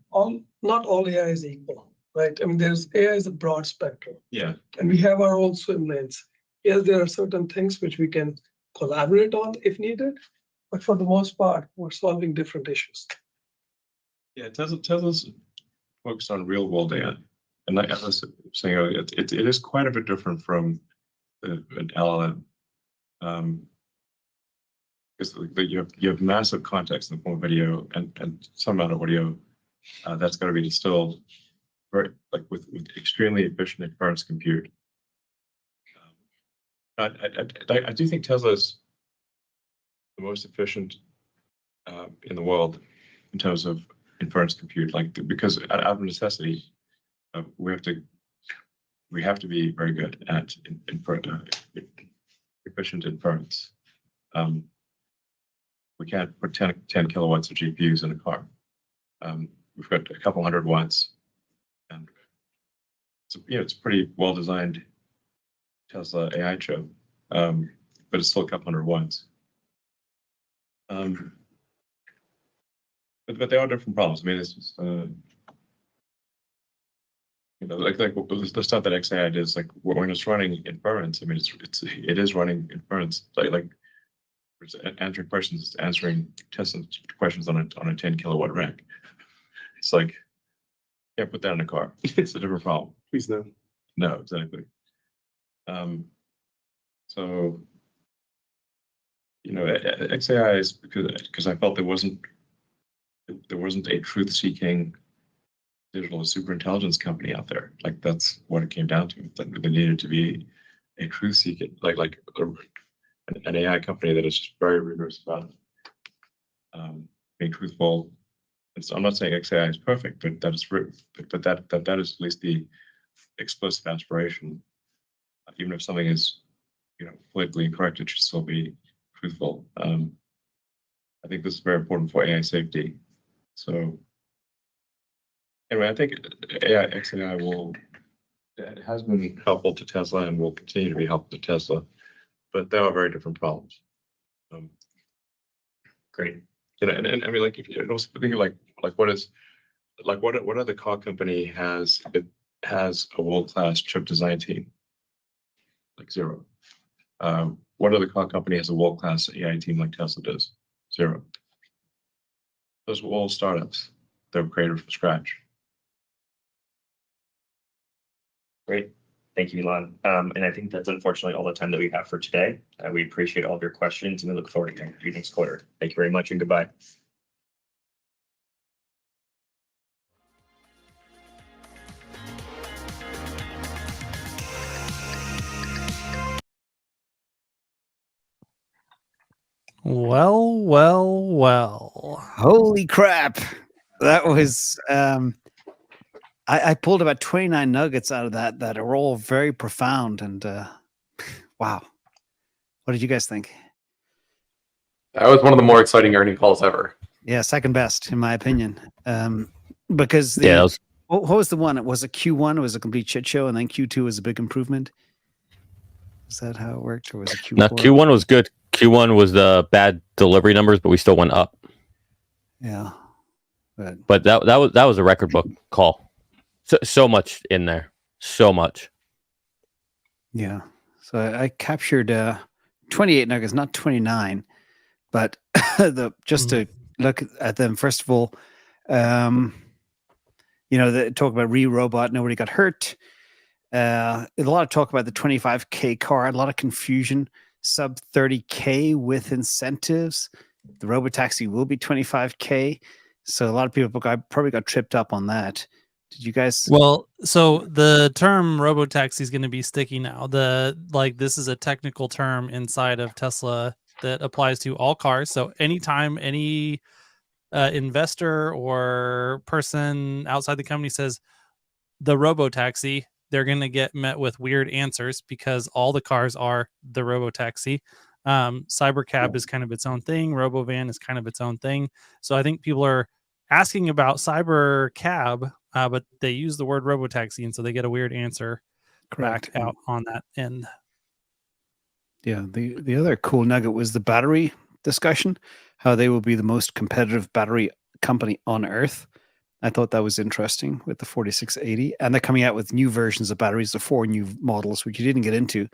not all AI is equal, right? I mean, AI is a broad spectrum. Yeah. And we have our own swim lanes. Yes, there are certain things which we can collaborate on if needed, but for the most part, we're solving different issues. Yeah, Tesla's focused on real world AI. And like I was saying earlier, it is quite a bit different from an LLM. Because you have massive context in the form of video and some amount of audio that's got to be distilled very with extremely efficient inference compute. I do think Tesla is the most efficient in the world in terms of inference compute, because out of necessity, we have to be very good at efficient inference. We can't put 10 kilowatts of GPUs in a car. We've got a couple hundred watts, and it's a pretty well designed Tesla AI chip, but it's still a couple hundred watts. But they are different problems. I mean, it's just, like the stuff that XAI does, like when it's running inference. I mean, it is running inference, like it's answering questions, it's answering Tesla questions on a 10 kilowatt rack. It's like, can't put that in a car. It's a different problem. Please no. No, exactly. So, XAI is because I felt there wasn't a truth-seeking digital superintelligence company out there. Like that's what it came down to. That there needed to be a truth-seeking, like an AI company that is just very rigorous about being truthful. And so I'm not saying XAI is perfect, but that is that is at least the explicit aspiration. Even if something is, politically incorrect, it should still be truthful. I think this is very important for AI safety. So anyway, I think XAI it has been helpful to Tesla and will continue to be helpful to Tesla, but there are very different problems. Great. And I mean, like if you also think like what other car company has a world-class chip design team? Like zero. What other car company has a world-class AI team like Tesla does? Zero. Those were all startups that were created from scratch. Great. Thank you, Elon. And I think that's unfortunately all the time that we have for today. We appreciate all of your questions and we look forward to you next quarter. Thank you very much and goodbye. Well. Holy crap. That was I pulled about 29 nuggets out of that are all very profound and wow. What did you guys think? That was one of the more exciting earning calls ever. Yeah, second best in my opinion. Because what was the one? It was a Q1, it was a complete shit show, and then Q2 was a big improvement. Is that how it worked, or was it Q4? No, Q1 was good. Q1 was the bad delivery numbers, but we still went up. Yeah, but that was a record book call. So much in there, so much. Yeah, so I captured 28 nuggets, not 29, but to look at them. First of all, they talk about robot, nobody got hurt. A lot of talk about the 25K car, a lot of confusion. Sub 30K with incentives. The robotaxi will be 25K. So a lot of people probably got tripped up on that. Did you guys? Well, so the term robotaxi is going to be sticky now. This is a technical term inside of Tesla that applies to all cars. So anytime any investor or person outside the company says the robo-taxi, they're going to get met with weird answers because all the cars are the robo-taxi. Cybercab is kind of its own thing. Robovan is kind of its own thing. So I think people are asking about Cybercab, but they use the word robo-taxi, and so they get a weird answer back out on that end. Yeah, the other cool nugget was the battery discussion, how they will be the most competitive battery company on earth. I thought that was interesting with the 4680, and they're coming out with new versions of batteries, the 4 new models, which you didn't get into,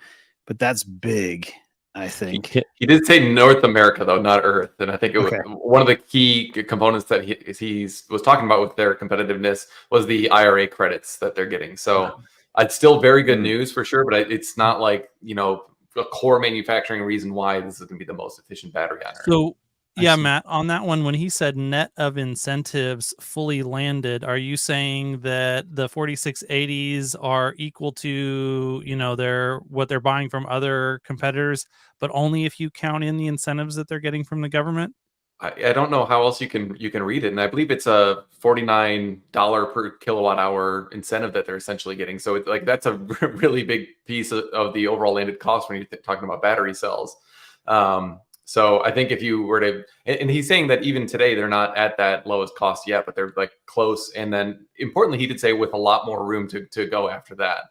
but that's big, I think. He did say North America though, not Earth, and I think it was Okay. one of the key components that he was talking about with their competitiveness was the IRA credits that they're getting. So it's still very good news for sure, but it's not like, you know, a core manufacturing reason why this is going to be the most efficient battery on Earth. So yeah, Matt, on that one, when he said net of incentives fully landed, are you saying that the 4680s are equal to, you know, what they're buying from other competitors, but only if you count in the incentives that they're getting from the government? I don't know how else you can read it, and I believe it's a $49 per kilowatt hour incentive that they're essentially getting. So it's like that's a really big piece of the overall landed cost when you're talking about battery cells. So I think if you were to, and he's saying that even today they're not at that lowest cost yet, but they're like close. And then importantly, he did say with a lot more room to go after that.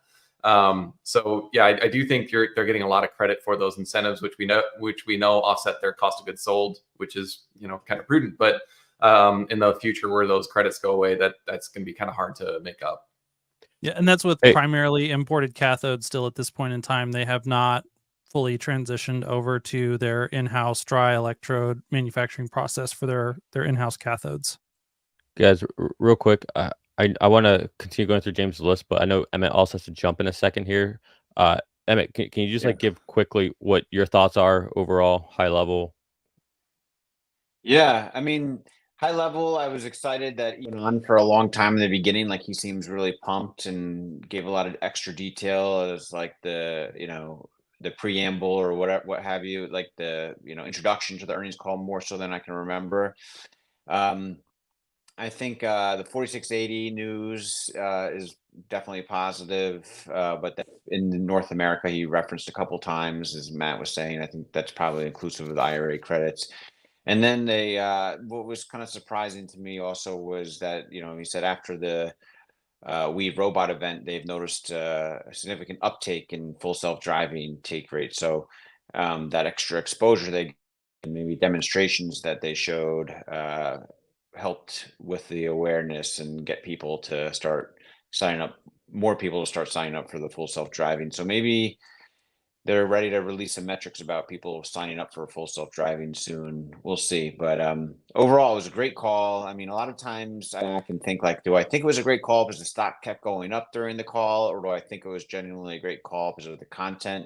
So yeah, I do think they're getting a lot of credit for those incentives, which we know offset their cost of goods sold, which is, you know, kind of prudent. But in the future where those credits go away, that's going to be kind of hard to make up. Yeah, and that's with primarily imported cathodes still at this point in time. They have not fully transitioned over to their in-house dry electrode manufacturing process for their in-house cathodes. Guys, real quick, I want to continue going through James' list, but I know Emmett also has to jump in a second here. Emmett, can you just like give quickly what your thoughts are overall, high level? Yeah, I mean, high level, I was excited that he went on for a long time in the beginning. Like he seems really pumped and gave a lot of extra detail as like the, you know, the preamble or whatever, what have you, like the, you know, introduction to the earnings call more so than I can remember. I think the 4680 news is definitely positive, but in North America, he referenced a couple times, as Matt was saying. I think that's probably inclusive of the IRA credits. And then they, what was kind of surprising to me also was that, you know, he said after the We Robot event, they've noticed a significant uptake in full self-driving take rate. So that extra exposure they and maybe demonstrations that they showed helped with the awareness and get people to start signing up, more people to start signing up for the full self-driving. So maybe they're ready to release some metrics about people signing up for full self-driving soon. We'll see. But overall, it was a great call. I mean, a lot of times I can think like, do I think it was a great call because the stock kept going up during the call, or do I think it was genuinely a great call because of the content?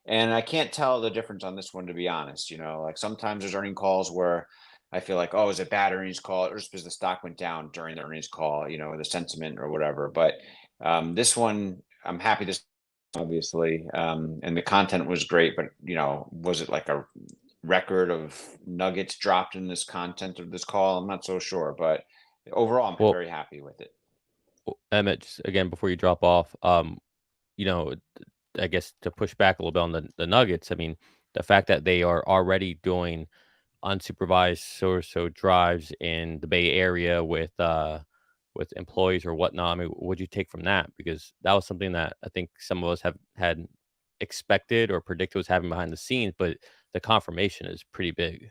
And I can't tell the difference on this one, to be honest. You know, like sometimes there's earning calls where I feel like, oh, is it bad earnings call, or just because the stock went down during the earnings call, you know, the sentiment or whatever. But this one, I'm happy this, obviously, and the content was great. But you know, was it like a record of nuggets dropped in this content of this call? I'm not so sure, but overall, I'm very happy with it. Emmett, just again before you drop off, you know, I guess to push back a little bit on the Nuggets. I mean, the fact that they are already doing unsupervised so drives in the Bay Area with employees or whatnot. I mean, what'd you take from that? Because that was something that I think some of us had expected or predicted was happening behind the scenes, but the confirmation is pretty big.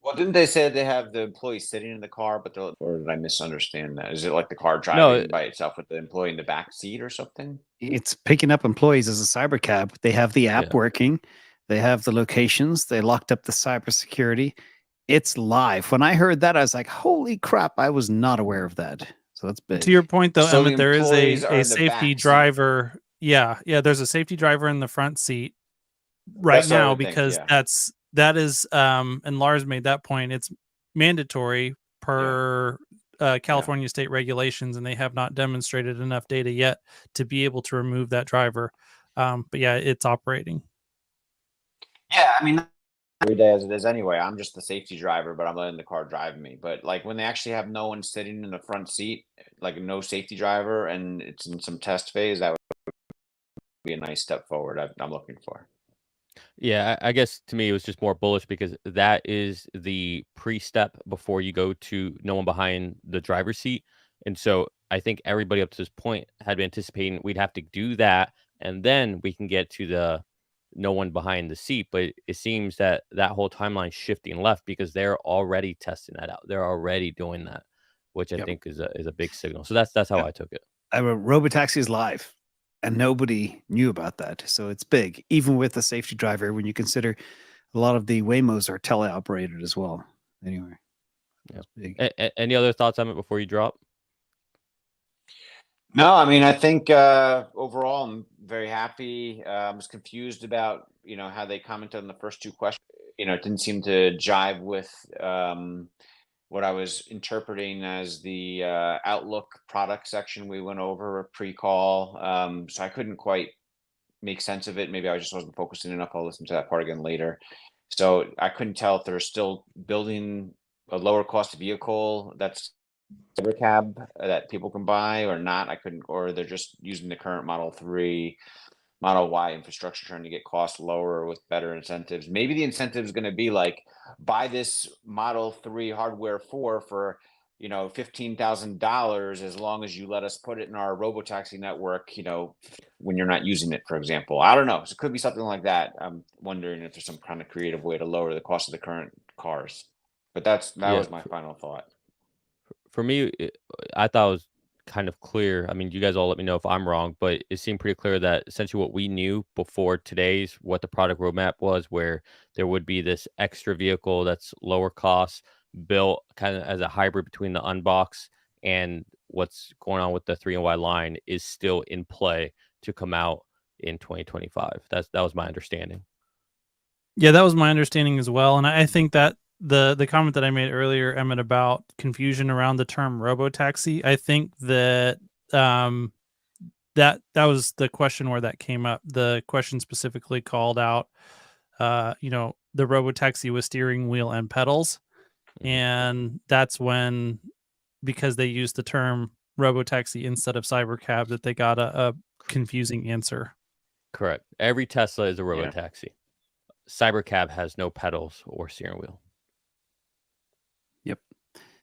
Well, didn't they say they have the employee sitting in the car, but or did I misunderstand that? Is it like the car driving by itself with the employee in the back seat or something? It's picking up employees as a cyber cab. They have the app working. They have the locations. They locked up the cybersecurity. It's live. When I heard that, I was like, holy crap, I was not aware of that. So that's big. To your point, though, So Emmett, the there is employees are a in the safety back seat. driver. Yeah, there's a safety driver in the front seat right That's what I now would think, because yeah. that is and Lars made that point. It's mandatory per California state regulations, and they have not demonstrated enough data yet to be able to remove that driver. But yeah, it's operating. Yeah, I mean, every day as it is anyway. I'm just the safety driver, but I'm letting the car drive me. But like when they actually have no one sitting in the front seat, like no safety driver, and it's in some test phase, that would be a nice step forward. I'm looking for. Yeah, I guess to me it was just more bullish because that is the pre-step before you go to no one behind the driver's seat. And so I think everybody up to this point had been anticipating we'd have to do that, and then we can get to the no one behind the seat. But it seems that that whole timeline shifting left because they're already testing that out. They're already doing that, which I think is a big signal. So that's how I took it. Robotaxi is live, and nobody knew about that. So it's big, even with the safety driver, when you consider a lot of the Waymos are teleoperated as well. Anyway, yeah. Big. Any other thoughts on it before you drop? No, I mean, I think overall I'm very happy. I was confused about, how they commented on the first two questions. It didn't seem to jive with what I was interpreting as the Outlook product section we went over pre-call. So I couldn't quite make sense of it. Maybe I just wasn't focusing enough. I'll listen to that part again later. So I couldn't tell if they're still building a lower cost vehicle that's cab that people can buy or not. I couldn't, or they're just using the current Model 3, Model Y infrastructure trying to get costs lower with better incentives. Maybe the incentive is going to be like, buy this Model 3 hardware 4 for $15,000 as long as you let us put it in our robotaxi network, when you're not using it, for example. I don't know. So it could be something like that. I'm wondering if there's some kind of creative way to lower the cost of the current cars. But that was my final thought. For me, I thought it was kind of clear. I mean, you guys all let me know if I'm wrong, but it seemed pretty clear that essentially what we knew before today's, what the product roadmap was, where there would be this extra vehicle that's lower cost, built kind of as a hybrid between the unbox and what's going on with the 3-in-Y line is still in play to come out in 2025. That was my understanding. Yeah, that was my understanding as well. And I think that the comment that I made earlier, Emmett, about confusion around the term robotaxi, I think that that was the question where that came up. The question specifically called out, the robotaxi with steering wheel and pedals. And that's when, because they used the term robotaxi instead of cybercab, that they got a confusing answer. Correct. Every Tesla is a robotaxi. Yeah. Cybercab has no pedals or steering wheel. Yep.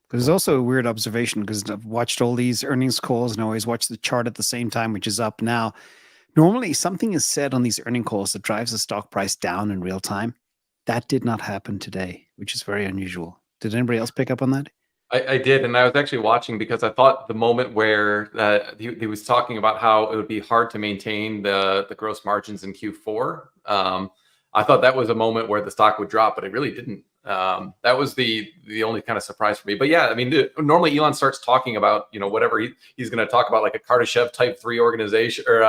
There's also a weird observation because I've watched all these earnings calls and I always watch the chart at the same time, which is up now. Normally, something is said on these earning calls that drives the stock price down in real time. That did not happen today, which is very unusual. Did anybody else pick up on that? I did, and I was actually watching because I thought the moment where he was talking about how it would be hard to maintain the gross margins in Q4, I thought that was a moment where the stock would drop, but it really didn't. That was the only kind of surprise for me. But yeah, I mean, normally Elon starts talking about whatever he's going to talk about, like a Kardashev Type 3 organization or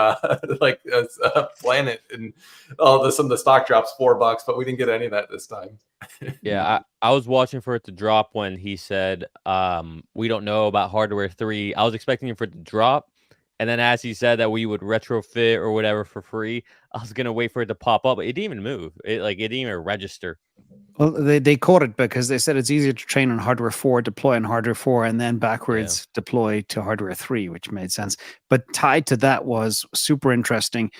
like a planet, and some of the stock drops $4, but we didn't get any of that this time. Yeah, I was watching for it to drop when he said, we don't know about hardware 3. I was expecting for it to drop. And then as he said that we would retrofit or whatever for free, I was going to wait for it to pop up. It didn't even move. It didn't even register. Well, they caught it because they said it's easier to train on hardware 4, deploy on hardware 4, and then backwards deploy to hardware 3, which made sense. But tied to that was super interesting.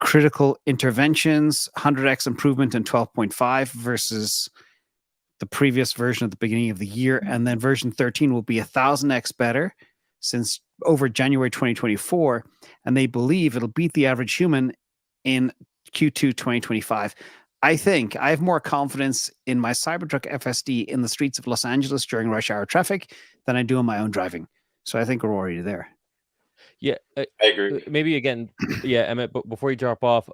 Critical interventions, 100x improvement in 12.5 versus the previous version at the beginning of the year. And then version 13 will be 1,000x better since over January 2024. And they believe it'll beat the average human in Q2 2025. I think I have more confidence in my Cybertruck FSD in the streets of Los Angeles during rush hour traffic than I do in my own driving. So I think we're already there. Yeah, I agree. Maybe again, yeah, Emmett. But before you drop off,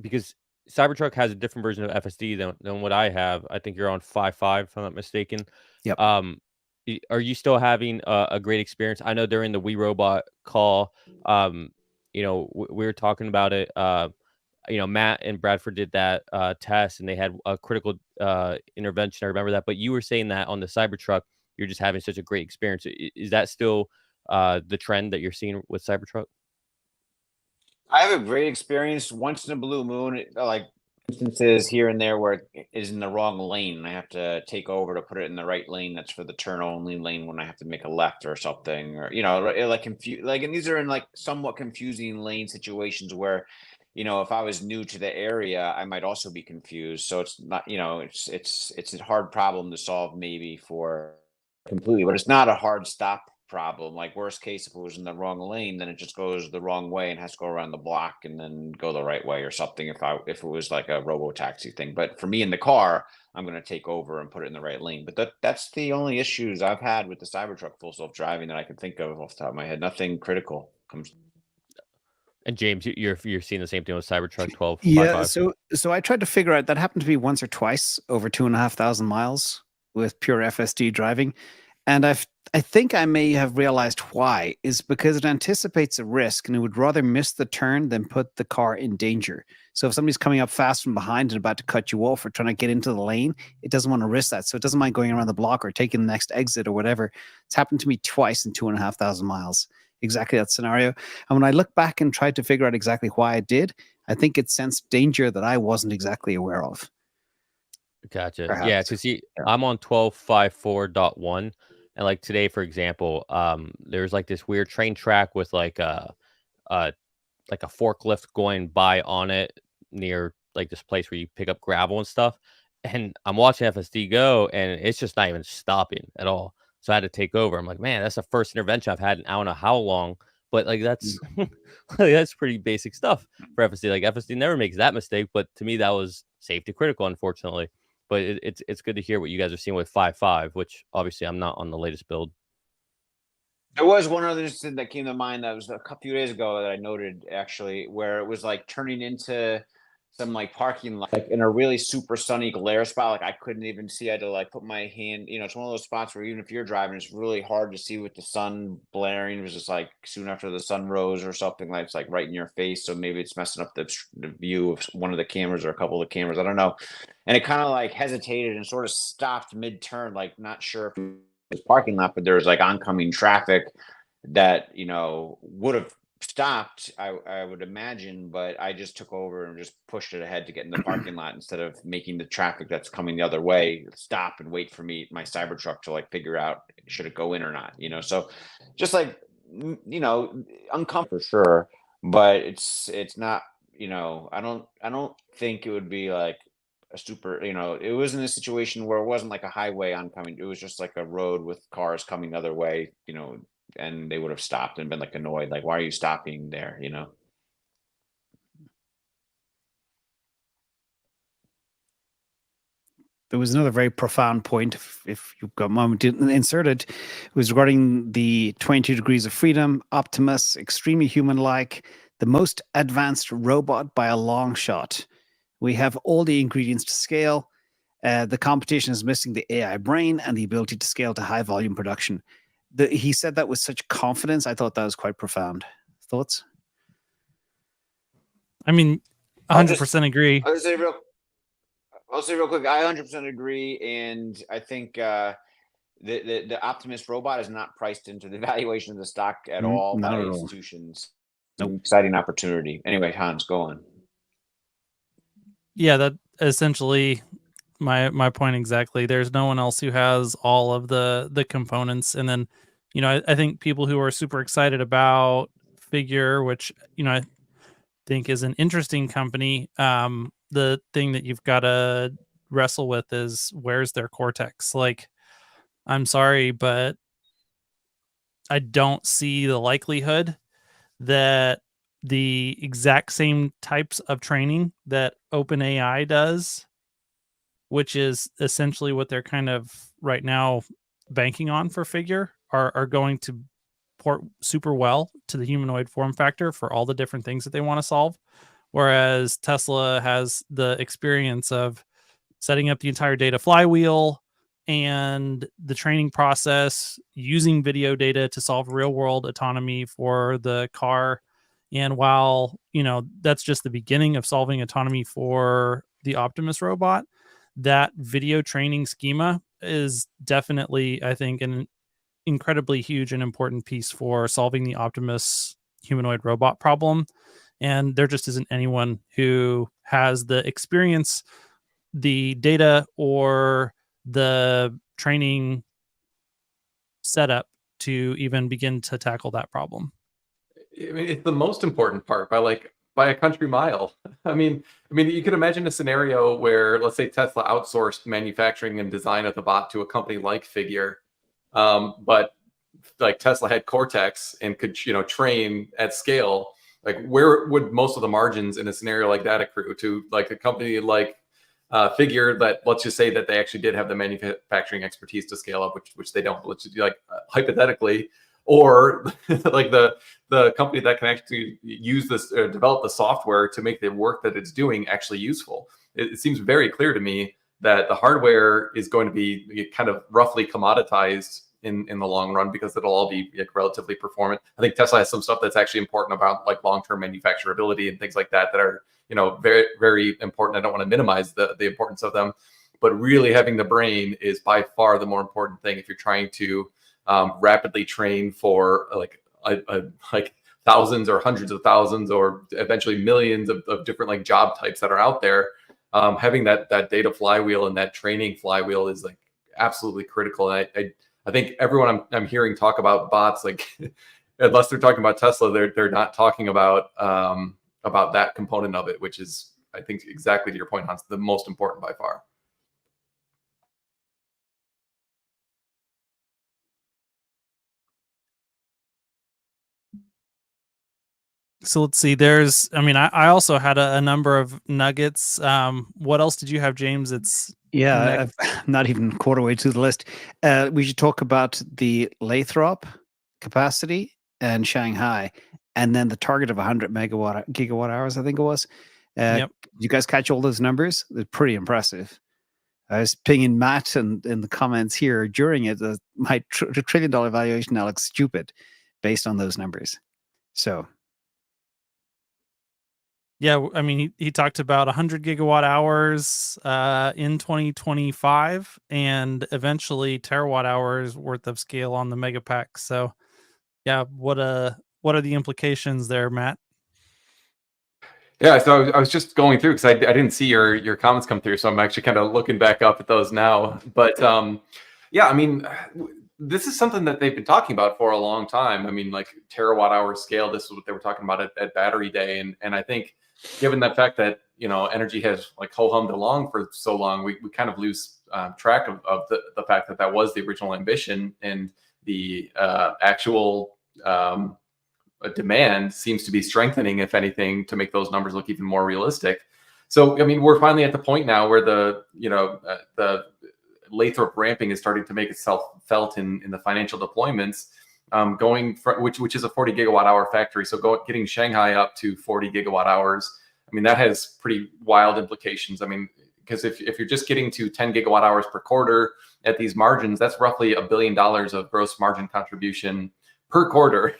because Cybertruck has a different version of FSD than what I have. I think you're on 5.5, if I'm not mistaken. Yep. Are you still having a great experience? I know during the We Robot call, we were talking about it. Matt and Bradford did that test, and they had a critical intervention. I remember that. But you were saying that on the Cybertruck, you're just having such a great experience. Is that still the trend that you're seeing with Cybertruck? I have a great experience. Once in a blue moon, like instances here and there where it is in the wrong lane and I have to take over to put it in the right lane that's for the turn only lane when I have to make a left or something, or and these are in like somewhat confusing lane situations where, if I was new to the area, I might also be confused. So it's not, it's a hard problem to solve maybe for completely, but it's not a hard stop problem. Like worst case, if it was in the wrong lane, then it just goes the wrong way and has to go around the block and then go the right way or something. If it was like a robo taxi thing, but for me in the car, I'm going to take over and put it in the right lane. But that's the only issues I've had with the Cybertruck full self driving that I can think of off the top of my head. Nothing critical comes. And James, you're seeing the same thing with Cybertruck 12. Yeah. So I tried to figure out, that happened to me once or twice over 2,500 miles with pure FSD driving. And I think I may have realized why, is because it anticipates a risk and it would rather miss the turn than put the car in danger. So if somebody's coming up fast from behind and about to cut you off or trying to get into the lane, it doesn't want to risk that. So it doesn't mind going around the block or taking the next exit or whatever. It's happened to me twice in 2,500 miles. Exactly that scenario. And when I look back and tried to figure out exactly why it did, I think it sensed danger that I wasn't exactly aware of. Gotcha. Perhaps. Yeah, because I'm on 12.54.1, and like today, for example, there's like this weird train track with like a forklift going by on it near like this place where you pick up gravel and stuff. And I'm watching FSD go, and it's just not even stopping at all. So I had to take over. I'm like, man, that's the first intervention I've had in I don't know how long. But like that's that's pretty basic stuff for FSD. Like FSD never makes that mistake, but to me that was safety critical, unfortunately. But it's good to hear what you guys are seeing with 5.5, which obviously I'm not on the latest build. There was one other thing that came to mind that was a few days ago that I noted actually, where it was like turning into some like parking lot, like in a really super sunny glare spot. Like I couldn't even see. I had to like put my hand, it's one of those spots where even if you're driving, it's really hard to see with the sun blaring. It was just like soon after the sun rose or something, like it's like right in your face. So maybe it's messing up the view of one of the cameras or a couple of the cameras. I don't know. And it kind of like hesitated and sort of stopped mid-turn, like not sure if it was parking lot, but there was like oncoming traffic that, would have stopped, I would imagine, but I just took over and just pushed it ahead to get in the parking lot instead of making the traffic that's coming the other way stop and wait for my Cybertruck to like figure out should it go in or not, so just like uncomfortable for sure, but it's not, I don't think it would be like a super, it wasn't a situation where it wasn't like a highway oncoming, it was just like a road with cars coming the other way, and they would have stopped and been like annoyed, like, why are you stopping there? There was another very profound point, if you've got a moment to insert it. It was regarding the 22 degrees of freedom, Optimus, extremely human-like, the most advanced robot by a long shot. We have all the ingredients to scale. The competition is missing the AI brain and the ability to scale to high volume production. He said that with such confidence. I thought that was quite profound. Thoughts? I mean, 100% agree. I'll say real quick. I 100% agree, and I think the Optimus robot is not priced into the valuation of the stock at all by institutions. Nope. Exciting opportunity. Anyway, Hans, go on. Yeah, that essentially my point exactly. There's no one else who has all of the components, and then I think people who are super excited about Figure, which I think is an interesting company. The thing that you've got to wrestle with is where's their cortex. Like, I'm sorry, but I don't see the likelihood that the exact same types of training that OpenAI does, which is essentially what they're kind of right now banking on for Figure, are going to port super well to the humanoid form factor for all the different things that they want to solve. Whereas Tesla has the experience of setting up the entire data flywheel and the training process, using video data to solve real world autonomy for the car. And while, that's just the beginning of solving autonomy for the Optimus robot, that video training schema is definitely, I think, an incredibly huge and important piece for solving the Optimus humanoid robot problem. and there just isn't anyone who has the experience, the data, or the training setup to even begin to tackle that problem. I mean, it's the most important part by a country mile. I mean, you could imagine a scenario where, let's say, Tesla outsourced manufacturing and design of the bot to a company like Figure, but like Tesla had Cortex and could, train at scale. Like, where would most of the margins in a scenario like that accrue to? Like a company like Figure, that, let's just say that they actually did have the manufacturing expertise to scale up, which they don't. Let's just hypothetically, or like the company that can actually use this or develop the software to make the work that it's doing actually useful. It seems very clear to me that the hardware is going to be kind of roughly commoditized in the long run, because it'll all be relatively performant. I think Tesla has some stuff that's actually important about like long-term manufacturability and things like that are very, very important. I don't want to minimize the importance of them, but really having the brain is by far the more important thing if you're trying to rapidly train for like thousands or hundreds of thousands or eventually millions of different like job types that are out there. Having that data flywheel and that training flywheel is like absolutely critical. And I think everyone I'm hearing talk about bots, like unless they're talking about Tesla, they're not talking about that component of it, which is, I think, exactly to your point, Hans, the most important by far. So let's see. I also had a number of nuggets. What else did you have, James? I'm not even quarter way to the list. We should talk about the Lathrop capacity and Shanghai, and then the target of 100 gigawatt hours, I think it was. Yep. You guys catch all those numbers? They're pretty impressive. I was pinging Matt in the comments here during it. My $1 trillion valuation now looks stupid based on those numbers. So. Yeah, I mean, he talked about 100 gigawatt hours in 2025, and eventually terawatt hours worth of scale on the megapack. So, yeah, what are the implications there, Matt? Yeah, so I was just going through because I didn't see your comments come through, so I'm actually kind of looking back up at those now. But yeah, I mean, this is something that they've been talking about for a long time. I mean, like terawatt hour scale. This is what they were talking about at Battery Day, and I think, given the fact that energy has like ho-hummed along for so long, we kind of lose track of the fact that was the original ambition, and the actual demand seems to be strengthening, if anything, to make those numbers look even more realistic. So, I mean, we're finally at the point now where the Lathrop ramping is starting to make itself felt in the financial deployments, going from which is a 40 gigawatt hour factory. So getting Shanghai up to 40 gigawatt hours, I mean, that has pretty wild implications. I mean, because if you're just getting to 10 gigawatt hours per quarter at these margins, that's roughly $1 billion of gross margin contribution per quarter.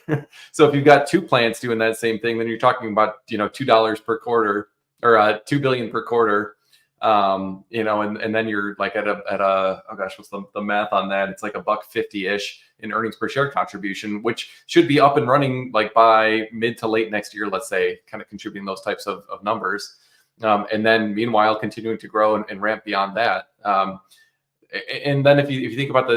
So if you've got two plants doing that same thing, then you're talking about $2 per quarter, or $2 billion per quarter. And then you're like at a oh gosh, what's the math on that? It's like $1.50-ish in earnings per share contribution, which should be up and running like by mid to late next year, let's say, kind of contributing those types of numbers. And then meanwhile, continuing to grow and ramp beyond that. And then if you think about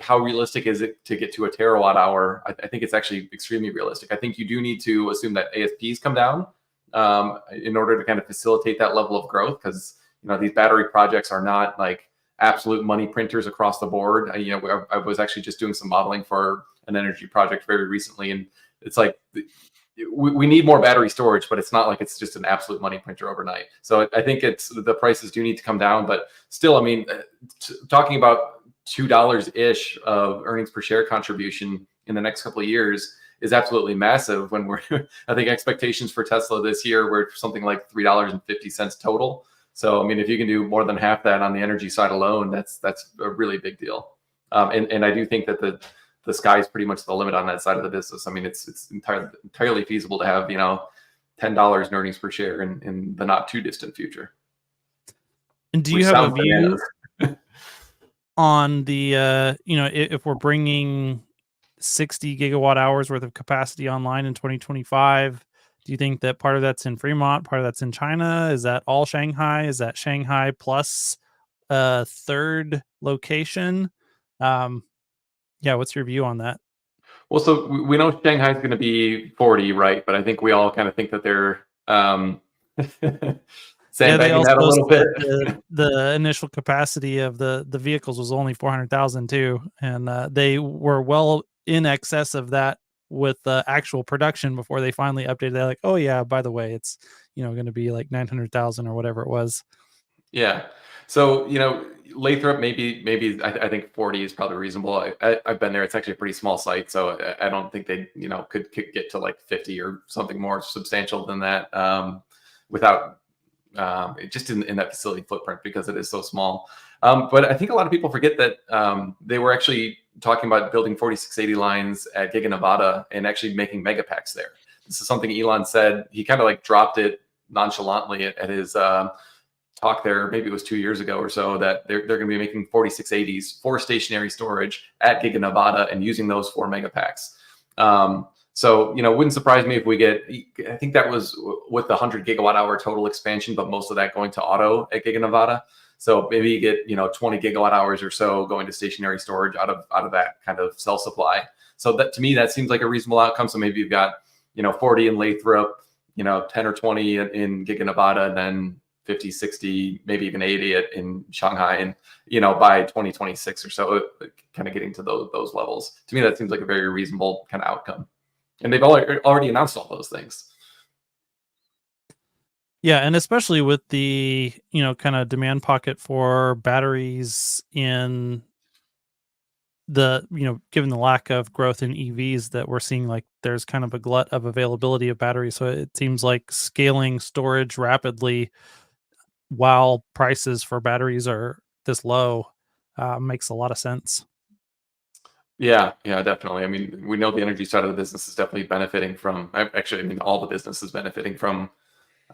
how realistic is it to get to a terawatt hour, I think it's actually extremely realistic. I think you do need to assume that ASPs come down in order to kind of facilitate that level of growth, because these battery projects are not like absolute money printers across the board. I was actually just doing some modeling for an energy project very recently, and it's like we need more battery storage, but it's not like it's just an absolute money printer overnight. So I think the prices do need to come down, but still, I mean, talking about $2-ish of earnings per share contribution in the next couple of years is absolutely massive. When I think expectations for Tesla this year were something like $3.50 total. So, I mean, if you can do more than half that on the energy side alone, that's a really big deal. And I do think that the sky is pretty much the limit on that side of the business. I mean, it's entirely feasible to have, $10 in earnings per share in the not too distant future. And do you have a view on the, if we're bringing 60 gigawatt hours worth of capacity online in 2025, Do you think that part of that's in Fremont, part of that's in China? Is that all Shanghai? Is that Shanghai plus a third location? What's your view on that? Well, so we know Shanghai's going to be 40, right? But I think we all kind of think that they're sandbagging that a little bit. The initial capacity of the vehicles was only 400,000 too, and they were well in excess of that with the actual production before they finally updated. They're like, oh yeah, by the way, it's going to be like 900,000 or whatever it was. Yeah. So Lathrop, maybe I think 40 is probably reasonable. I've been there. It's actually a pretty small site, so I don't think they could get to like 50 or something more substantial than that without just in that facility footprint, because it is so small. But I think a lot of people forget that they were actually talking about building 4680 lines at Giga Nevada and actually making megapacks there. This is something Elon said. He kind of like dropped it nonchalantly at his talk there. Maybe it was 2 years ago or so, that they're going to be making 4680s for stationary storage at Giga Nevada and using those for megapacks. So, wouldn't surprise me if we get, I think that was with the 100 gigawatt hour total expansion, but most of that going to auto at Giga Nevada. So maybe you get, 20 gigawatt hours or so going to stationary storage out of that kind of cell supply. So that, to me, that seems like a reasonable outcome. So maybe you've got, 40 in Lathrop, 10 or 20 in Giga Nevada, and then 50, 60, maybe even 80 in Shanghai. And, by 2026 or so, kind of getting to those levels. To me, that seems like a very reasonable kind of outcome. And they've already announced all those things. Yeah, and especially with the, kind of demand pocket for batteries in the, given the lack of growth in EVs that we're seeing, like there's kind of a glut of availability of batteries. So it seems like scaling storage rapidly while prices for batteries are this low makes a lot of sense. Yeah, definitely. I mean, we know the energy side of the business is definitely benefiting from, all the business is benefiting from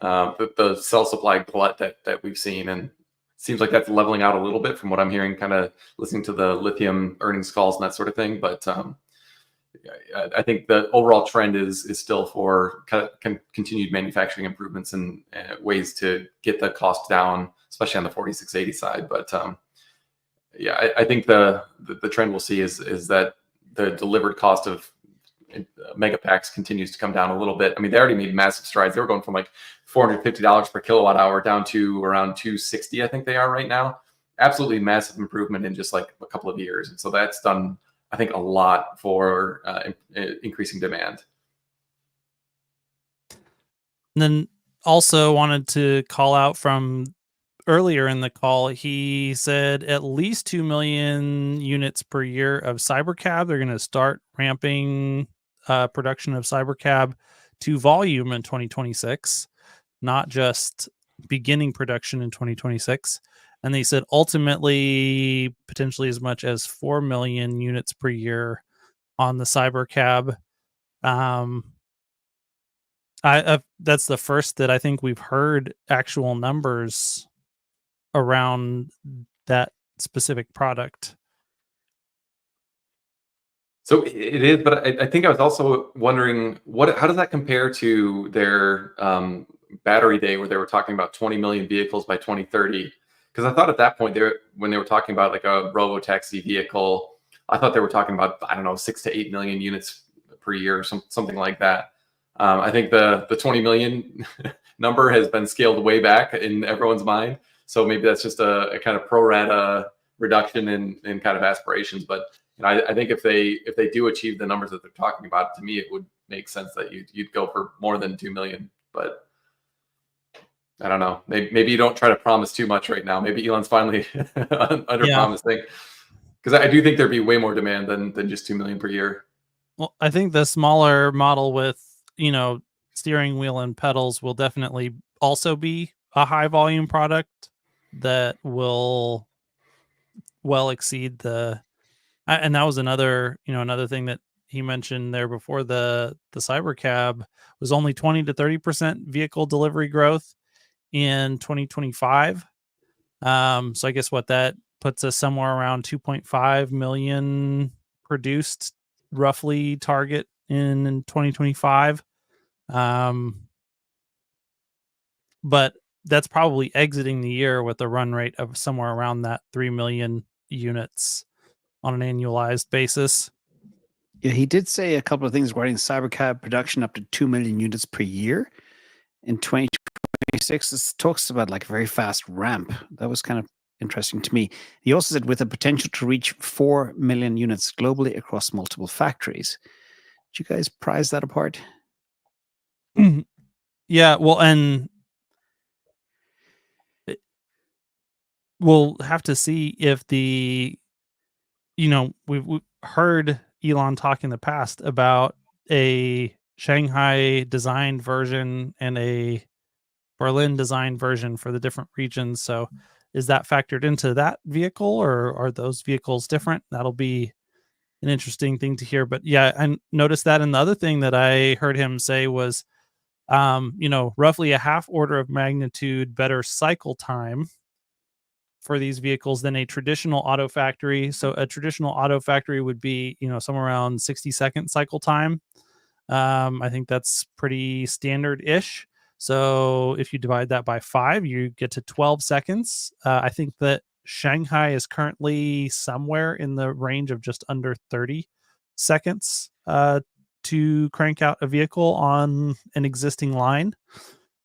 the cell supply glut that we've seen. And it seems like that's leveling out a little bit from what I'm hearing, kind of listening to the lithium earnings calls and that sort of thing. But I think the overall trend is still for continued manufacturing improvements and ways to get the cost down, especially on the 4680 side. But I think the trend we'll see is that the delivered cost of megapacks continues to come down a little bit. I mean, they already made massive strides. They were going from like $450 per kilowatt hour down to around $260, I think they are right now. Absolutely massive improvement in just like a couple of years. And so that's done, I think, a lot for increasing demand. And then also wanted to call out from earlier in the call, he said at least 2 million units per year of Cybercab. They're going to start ramping production of Cybercab to volume in 2026, not just beginning production in 2026. And they said ultimately potentially as much as 4 million units per year on the Cybercab. That's the first that I think we've heard actual numbers around that specific product. So it is, but I think I was also wondering how does that compare to their battery day, where they were talking about 20 million vehicles by 2030? Because I thought at that point, when they were talking about like a robo-taxi vehicle, I thought they were talking about, I don't know, 6 to 8 million units per year or something like that. I think the 20 million number has been scaled way back in everyone's mind. So maybe that's just a kind of pro rata reduction in kind of aspirations. But I think if they do achieve the numbers that they're talking about, to me, it would make sense that you'd go for more than 2 million. But I don't know. Maybe you don't try to promise too much right now. Maybe Elon's finally under promising, because I do think there'd be way more demand than just 2 million per year. Well, I think the smaller model with, steering wheel and pedals will definitely also be a high volume product that will well exceed and that was another thing that he mentioned there before. The Cybercab was only 20 to 30% vehicle delivery growth in 2025. So I guess what that puts us somewhere around 2.5 million produced roughly target in 2025. but that's probably exiting the year with a run rate of somewhere around that 3 million units on an annualized basis. Yeah, he did say a couple of things regarding Cybercab production up to 2 million units per year in 2026. This talks about like a very fast ramp. That was kind of interesting to me. He also said with the potential to reach 4 million units globally across multiple factories. Did you guys prize that apart? Yeah, well, and we'll have to see if we've heard Elon talk in the past about a Shanghai designed version and a Berlin designed version for the different regions. So is that factored into that vehicle, or are those vehicles different? That'll be an interesting thing to hear. But yeah, I noticed that. And the other thing that I heard him say was, roughly a half order of magnitude better cycle time for these vehicles than a traditional auto factory. So a traditional auto factory would be, somewhere around 60-second cycle time. I think that's pretty standard-ish. So if you divide that by 5, you get to 12 seconds. I think that Shanghai is currently somewhere in the range of just under 30 seconds to crank out a vehicle on an existing line.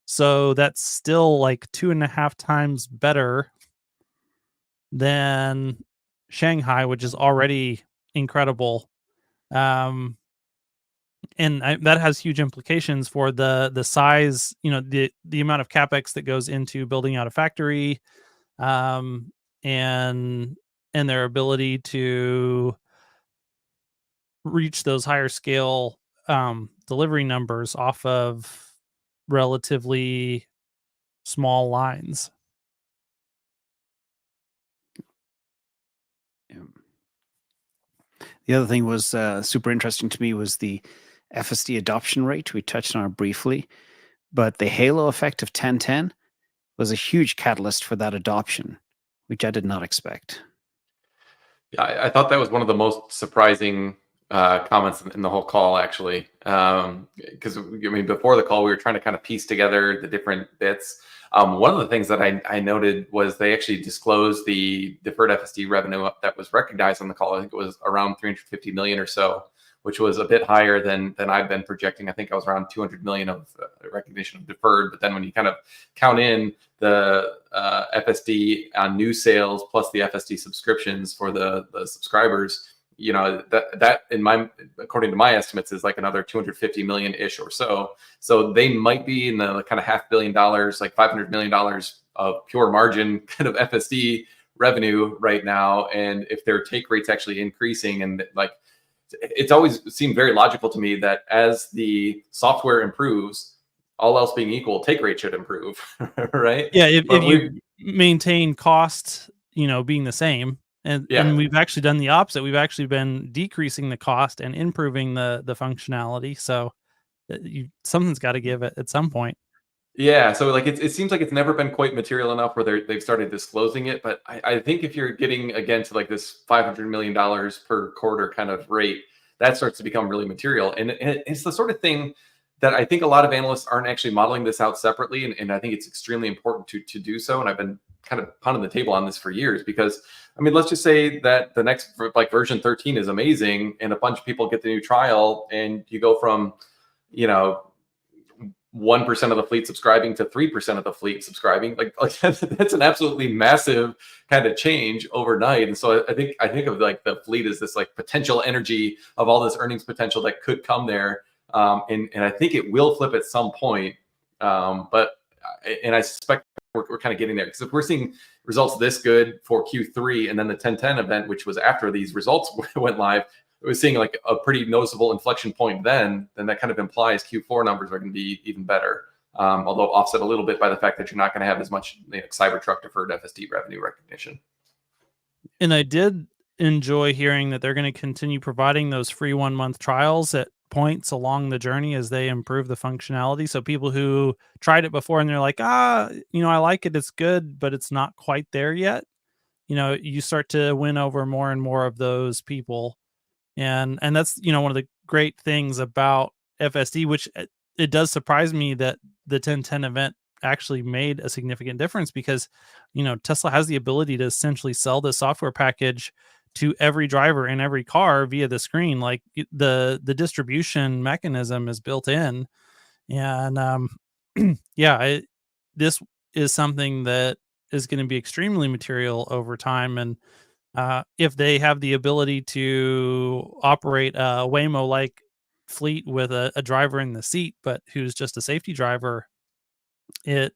So that's still like 2.5 times better than Shanghai, which is already incredible. And that has huge implications for the size, the amount of capex that goes into building out a factory, and their ability to reach those higher scale delivery numbers off of relatively small lines. The other thing was super interesting to me was the FSD adoption rate. We touched on it briefly, but the halo effect of 1010 was a huge catalyst for that adoption, which I did not expect. Yeah, I thought that was one of the most surprising comments in the whole call, actually. Because before the call, we were trying to kind of piece together the different bits. One of the things that I noted was they actually disclosed the deferred FSD revenue that was recognized on the call. I think it was around 350 million or so, which was a bit higher than I've been projecting. I think I was around 200 million of recognition of deferred. But then when you kind of count in the FSD on new sales plus the FSD subscriptions for the subscribers, that according to my estimates is like another 250 million ish or so. So they might be in the kind of $500 million, like $500 million of pure margin kind of FSD revenue right now. And if their take rate's actually increasing, and like, it's always seemed very logical to me that as the software improves, all else being equal, take rate should improve, right? Yeah, if you maintain cost, being the same. And we've actually done the opposite. We've actually been decreasing the cost and improving the functionality. So something's got to give it at some point. Yeah, so like it seems like it's never been quite material enough where they've started disclosing it. But I think if you're getting again to like this $500 million per quarter kind of rate, that starts to become really material. And it's the sort of thing that I think a lot of analysts aren't actually modeling this out separately. And I think it's extremely important to do so. And I've been kind of pounding the table on this for years, because let's just say that the next like version 13 is amazing and a bunch of people get the new trial, and you go from 1% of the fleet subscribing to 3% of the fleet subscribing. Like that's an absolutely massive kind of change overnight. And so I think of like the fleet as this like potential energy of all this earnings potential that could come there. And I think it will flip at some point. But I suspect we're kind of getting there, because if we're seeing results this good for Q3 and then the 1010 event, which was after these results went live, we're seeing like a pretty noticeable inflection point then that kind of implies Q4 numbers are going to be even better. Although offset a little bit by the fact that you're not going to have as much Cybertruck deferred FSD revenue recognition. And I did enjoy hearing that they're going to continue providing those free 1-month trials at points along the journey as they improve the functionality. So people who tried it before and they're like, I like it, it's good, but it's not quite there yet. You start to win over more and more of those people. And that's, one of the great things about FSD, which it does surprise me that the 1010 event actually made a significant difference because, Tesla has the ability to essentially sell this software package to every driver in every car via the screen. Like the distribution mechanism is built in, and yeah, this is something that is going to be extremely material over time. And if they have the ability to operate a Waymo-like fleet with a driver in the seat, but who's just a safety driver, it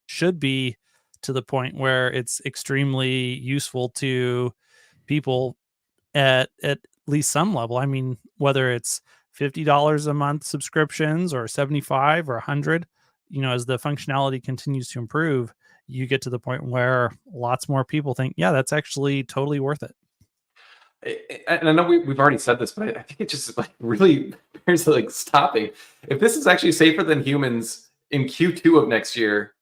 should be to the point where it's extremely useful to people at least some level. I mean, whether it's $50 a month subscriptions or 75 or 100, as the functionality continues to improve, you get to the point where lots more people think, yeah, that's actually totally worth it. And I know we've already said this, but I think it just like really bears like stopping. If this is actually safer than humans in Q2 of next year,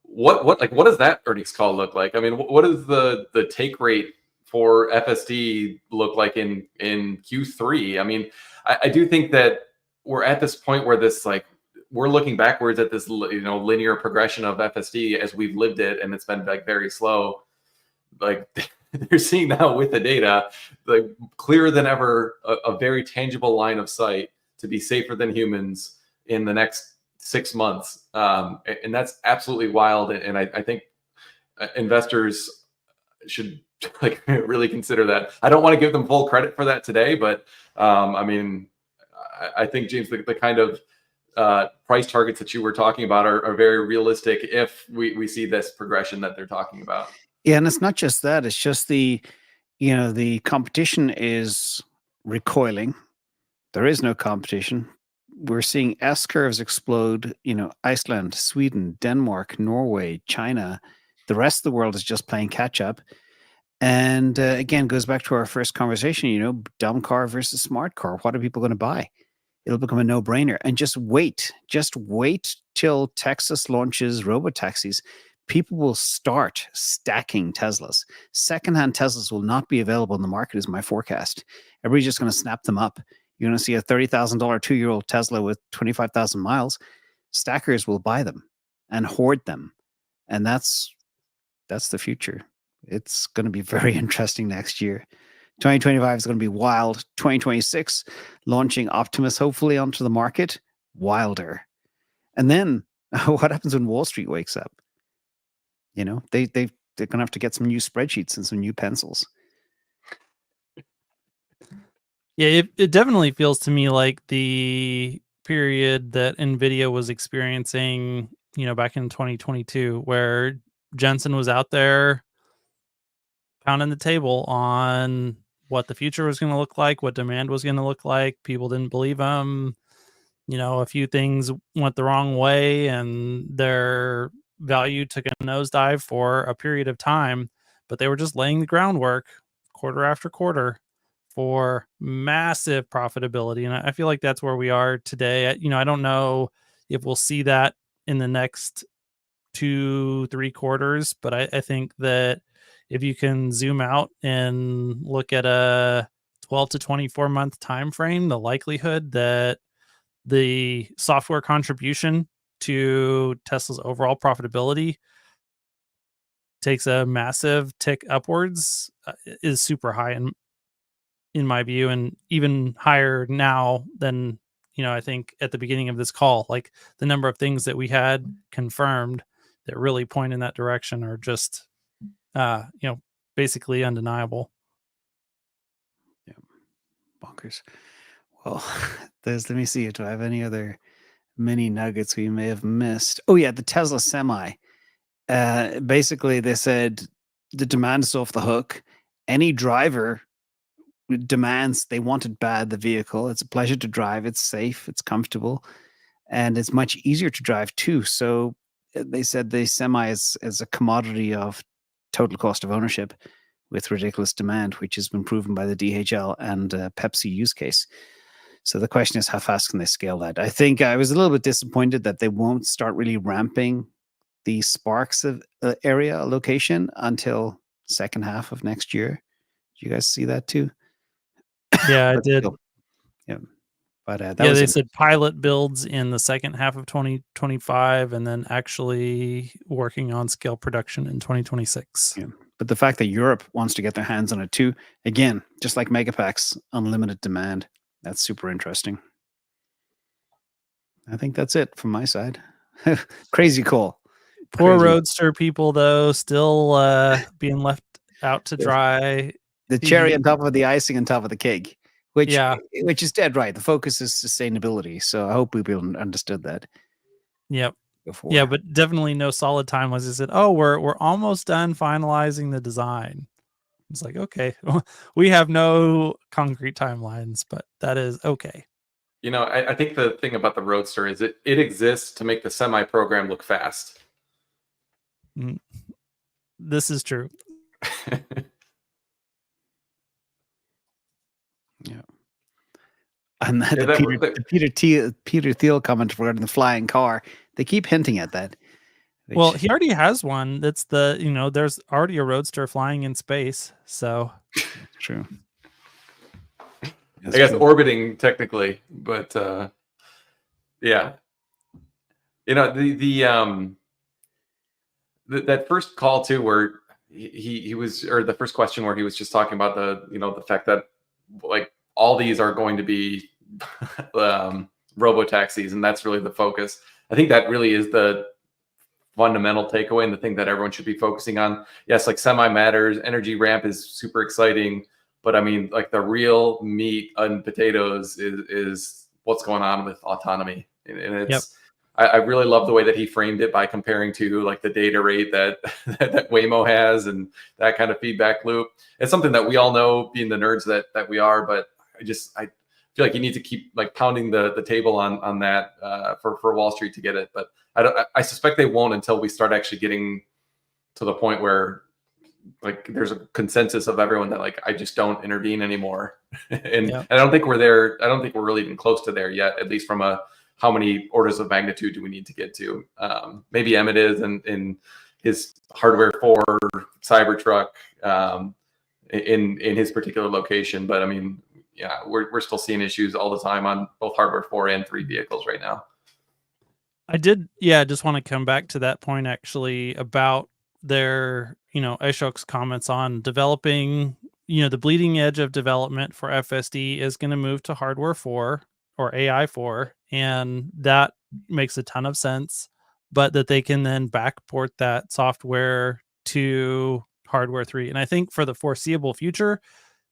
what does that earnings call look like? I mean, what does the take rate for FSD look like in Q3? I mean, I do think that we're at this point where this like we're looking backwards at this linear progression of FSD as we've lived it, and it's been like very slow. Like they're seeing now with the data, like clearer than ever, a very tangible line of sight to be safer than humans in the next 6 months, and that's absolutely wild. And I think investors should like really consider that. I don't want to give them full credit for that today, but I mean, I think James, the kind of price targets that you were talking about are very realistic if we see this progression that they're talking about. Yeah, and it's not just that; it's just the competition is recoiling. There is no competition. We're seeing S curves explode. Iceland, Sweden, Denmark, Norway, China. The rest of the world is just playing catch up. And again, goes back to our first conversation. Dumb car versus smart car. What are people going to buy? It'll become a no-brainer. And just wait till Texas launches robotaxis. People will start stacking Teslas. Secondhand Teslas will not be available in the market, is my forecast. Everybody's just going to snap them up. You're going to see a $30,000 2-year-old Tesla with 25,000 miles. Stackers will buy them and hoard them. And that's the future. It's going to be very interesting next year. 2025 is going to be wild. 2026, launching Optimus hopefully onto the market, wilder. And then what happens when Wall Street wakes up? They're going to have to get some new spreadsheets and some new pencils. Yeah, it definitely feels to me like the period that NVIDIA was experiencing, back in 2022, where Jensen was out there pounding the table on what the future was going to look like, what demand was going to look like. People didn't believe him. A few things went the wrong way and their value took a nosedive for a period of time, but they were just laying the groundwork quarter after quarter for massive profitability. And I feel like that's where we are today. I don't know if we'll see that in the next 2-3 quarters, but I think that if you can zoom out and look at a 12 to 24 month time frame, the likelihood that the software contribution to Tesla's overall profitability takes a massive tick upwards is super high in my view, and even higher now than I think at the beginning of this call. Like the number of things that we had confirmed that really point in that direction are just basically undeniable. Yeah, bonkers. Well, let me see. Do I have any other mini nuggets we may have missed? Oh yeah, the Tesla Semi. Basically, they said the demand is off the hook. Any driver demands, they want it bad, the vehicle. It's a pleasure to drive. It's safe. It's comfortable. And it's much easier to drive too. So they said the Semi is a commodity of total cost of ownership with ridiculous demand, which has been proven by the DHL and Pepsi use case. So the question is, how fast can they scale that? I think I was a little bit disappointed that they won't start really ramping the Sparks of area location until second half of next year. Do you guys see that too? Yeah, I did. Yeah. But that Yeah, was they it. said pilot builds in the second half of 2025, and then actually working on scale production in 2026. Yeah. But the fact that Europe wants to get their hands on it too, again, just like Megapacks, unlimited demand. That's super interesting. I think that's it from my side. Crazy cool. Poor Crazy. Roadster people, though, still being left out to dry. The cherry on top of the icing on top of the cake, which is dead right. The focus is sustainability. So I hope people understood that. Yep. Before. Yeah, but definitely no solid timelines. They said, "Oh, we're almost done finalizing the design." It's like, okay, we have no concrete timelines, but that is okay. You know, I think the thing about the Roadster is it exists to make the semi program look fast. This is true. Yeah. And the Peter Thiel comment regarding the flying car, they keep hinting at that. Well, he already has one. That's there's already a Roadster flying in space. So true. I guess orbiting technically, but yeah. You know, that first call too, where he was, or the first question where he was just talking about the fact that like all these are going to be robo taxis, and that's really the focus. I think that really is the fundamental takeaway and the thing that everyone should be focusing on. Yes, like semi matters, energy ramp is super exciting, but I mean, like the real meat and potatoes is what's going on with autonomy, and it's. I really love the way that he framed it by comparing to like the data rate that Waymo has and that kind of feedback loop. It's something that we all know, being the nerds that we are, but I feel like you need to keep like pounding the table on that for Wall Street to get it. But I suspect they won't until we start actually getting to the point where like there's a consensus of everyone that like I just don't intervene anymore. and I don't think we're there. I don't think we're really even close to there yet, at least from a how many orders of magnitude do we need to get to? Maybe Emmett is in his hardware 4 Cybertruck in his particular location. But I mean, yeah, we're still seeing issues all the time on both hardware 4 and 3 vehicles right now. I just want to come back to that point actually about their, Ashok's comments on developing, the bleeding edge of development for FSD is going to move to hardware 4 or AI 4, and that makes a ton of sense, but that they can then backport that software to hardware 3. And I think for the foreseeable future,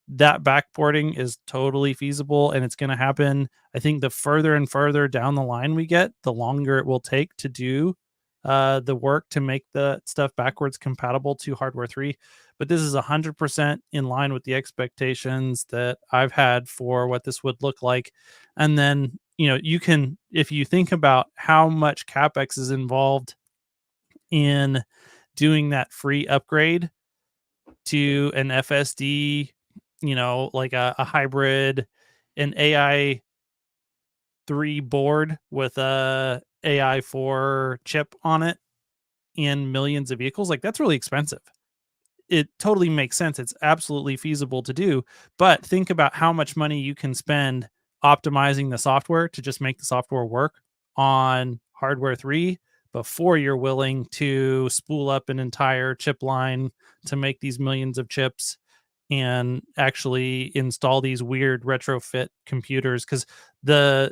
that backporting is totally feasible, and it's going to happen. I think the further and further down the line we get, the longer it will take to do the work to make the stuff backwards compatible to hardware 3. But this is 100% in line with the expectations that I've had for what this would look like. And then, you can, if you think about how much capex is involved in doing that free upgrade to an FSD, like a hybrid, an AI 3 board with a AI 4 chip on it in millions of vehicles, like that's really expensive. It totally makes sense. It's absolutely feasible to do, but think about how much money you can spend optimizing the software to just make the software work on hardware 3 before you're willing to spool up an entire chip line to make these millions of chips and actually install these weird retrofit computers, because the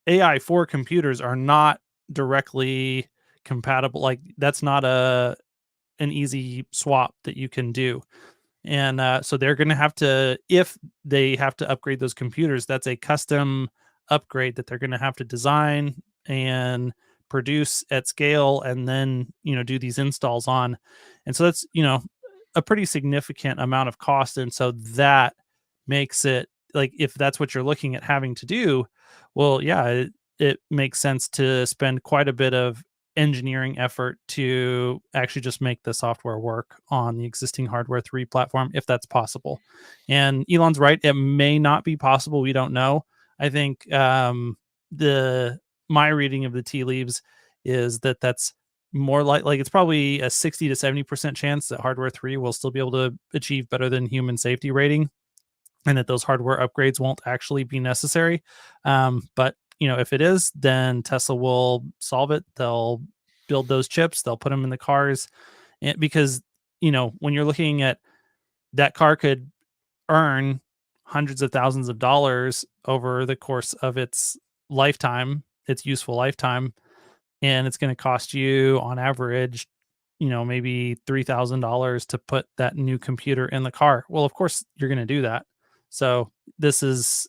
AI 4 computers are not directly compatible. Like that's not an easy swap that you can do. And so they're going to have to, if they have to upgrade those computers, that's a custom upgrade that they're going to have to design and produce at scale, and then, do these installs on. And so that's, a pretty significant amount of cost. And so that makes it like, if that's what you're looking at having to do, well, yeah, it makes sense to spend quite a bit of engineering effort to actually just make the software work on the existing hardware 3 platform, if that's possible. And Elon's right, it may not be possible. We don't know. I think my reading of the tea leaves is that that's more like it's probably a 60 to 70% chance that hardware 3 will still be able to achieve better than human safety rating. and that those hardware upgrades won't actually be necessary. But if it is, then Tesla will solve it. They'll build those chips, they'll put them in the cars, because when you're looking at that car could earn hundreds of thousands of dollars over the course of its lifetime, its useful lifetime, and it's going to cost you on average maybe $3,000 to put that new computer in the car. Well, of course you're going to do that. So this is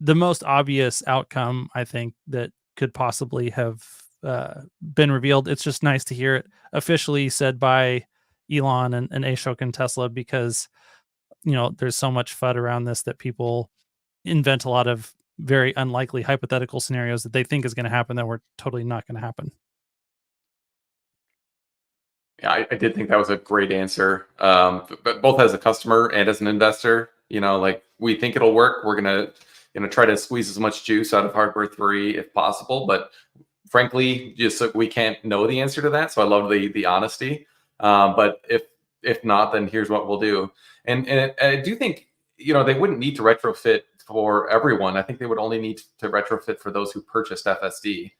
the most obvious outcome, I think, that could possibly have been revealed. It's just nice to hear it officially said by Elon and Ashok and Tesla, because there's so much FUD around this that people invent a lot of very unlikely hypothetical scenarios that they think is going to happen that were totally not going to happen. Yeah, I did think that was a great answer. But both as a customer and as an investor, like, we think it'll work. We're gonna try to squeeze as much juice out of hardware 3 if possible. But frankly, just we can't know the answer to that. So I love the honesty. But if not, then here's what we'll do. And I do think they wouldn't need to retrofit for everyone. I think they would only need to retrofit for those who purchased FSD.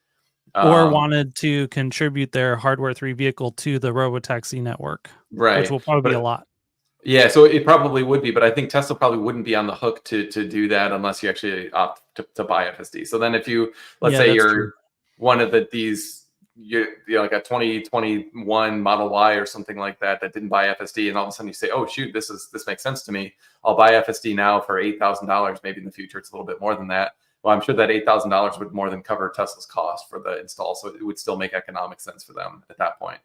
Or wanted to contribute their hardware 3 vehicle to the robotaxi network, right? Which will probably be a lot. Yeah, so it probably would be, but I think Tesla probably wouldn't be on the hook to do that unless you actually opt to buy FSD. So then, if you let's say you're true. one of like a 2021 Model Y or something like that didn't buy FSD, and all of a sudden you say, "Oh shoot, this makes sense to me. I'll buy FSD now for $8,000. Maybe in the future it's a little bit more than that." Well, I'm sure that $8,000 would more than cover Tesla's cost for the install, so it would still make economic sense for them at that point.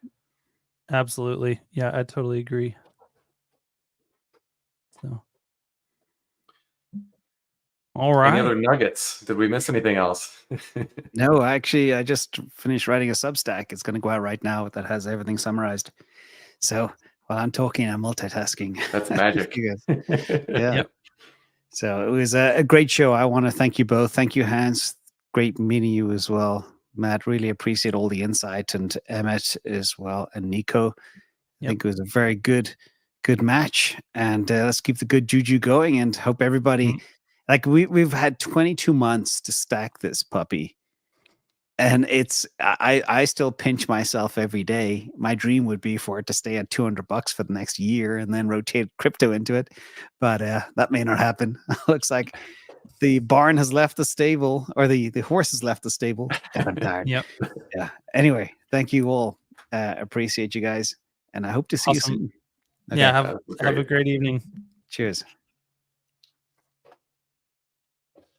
Absolutely, yeah, I totally agree. So, all right. Any other nuggets? Did we miss anything else? No, actually, I just finished writing a Substack. It's going to go out right now that has everything summarized. So while I'm talking, I'm multitasking. That's magic. Yeah. Yep. So it was a great show. I want to thank you both. Thank you, Hans. Great meeting you as well, Matt. Really appreciate all the insight, and Emmett as well, and Nico. I think it was a very good match, and let's keep the good juju going, and hope everybody like we've had 22 months to stack this puppy, and I still pinch myself every day. My dream would be for it to stay at $200 for the next year and then rotate crypto into it, but that may not happen. Looks like the barn has left the stable, or the horse has left the stable. I'm tired. Yep. Yeah. Anyway, thank you all. Appreciate you guys, and I hope to see you soon. Yeah, have a great evening. Cheers.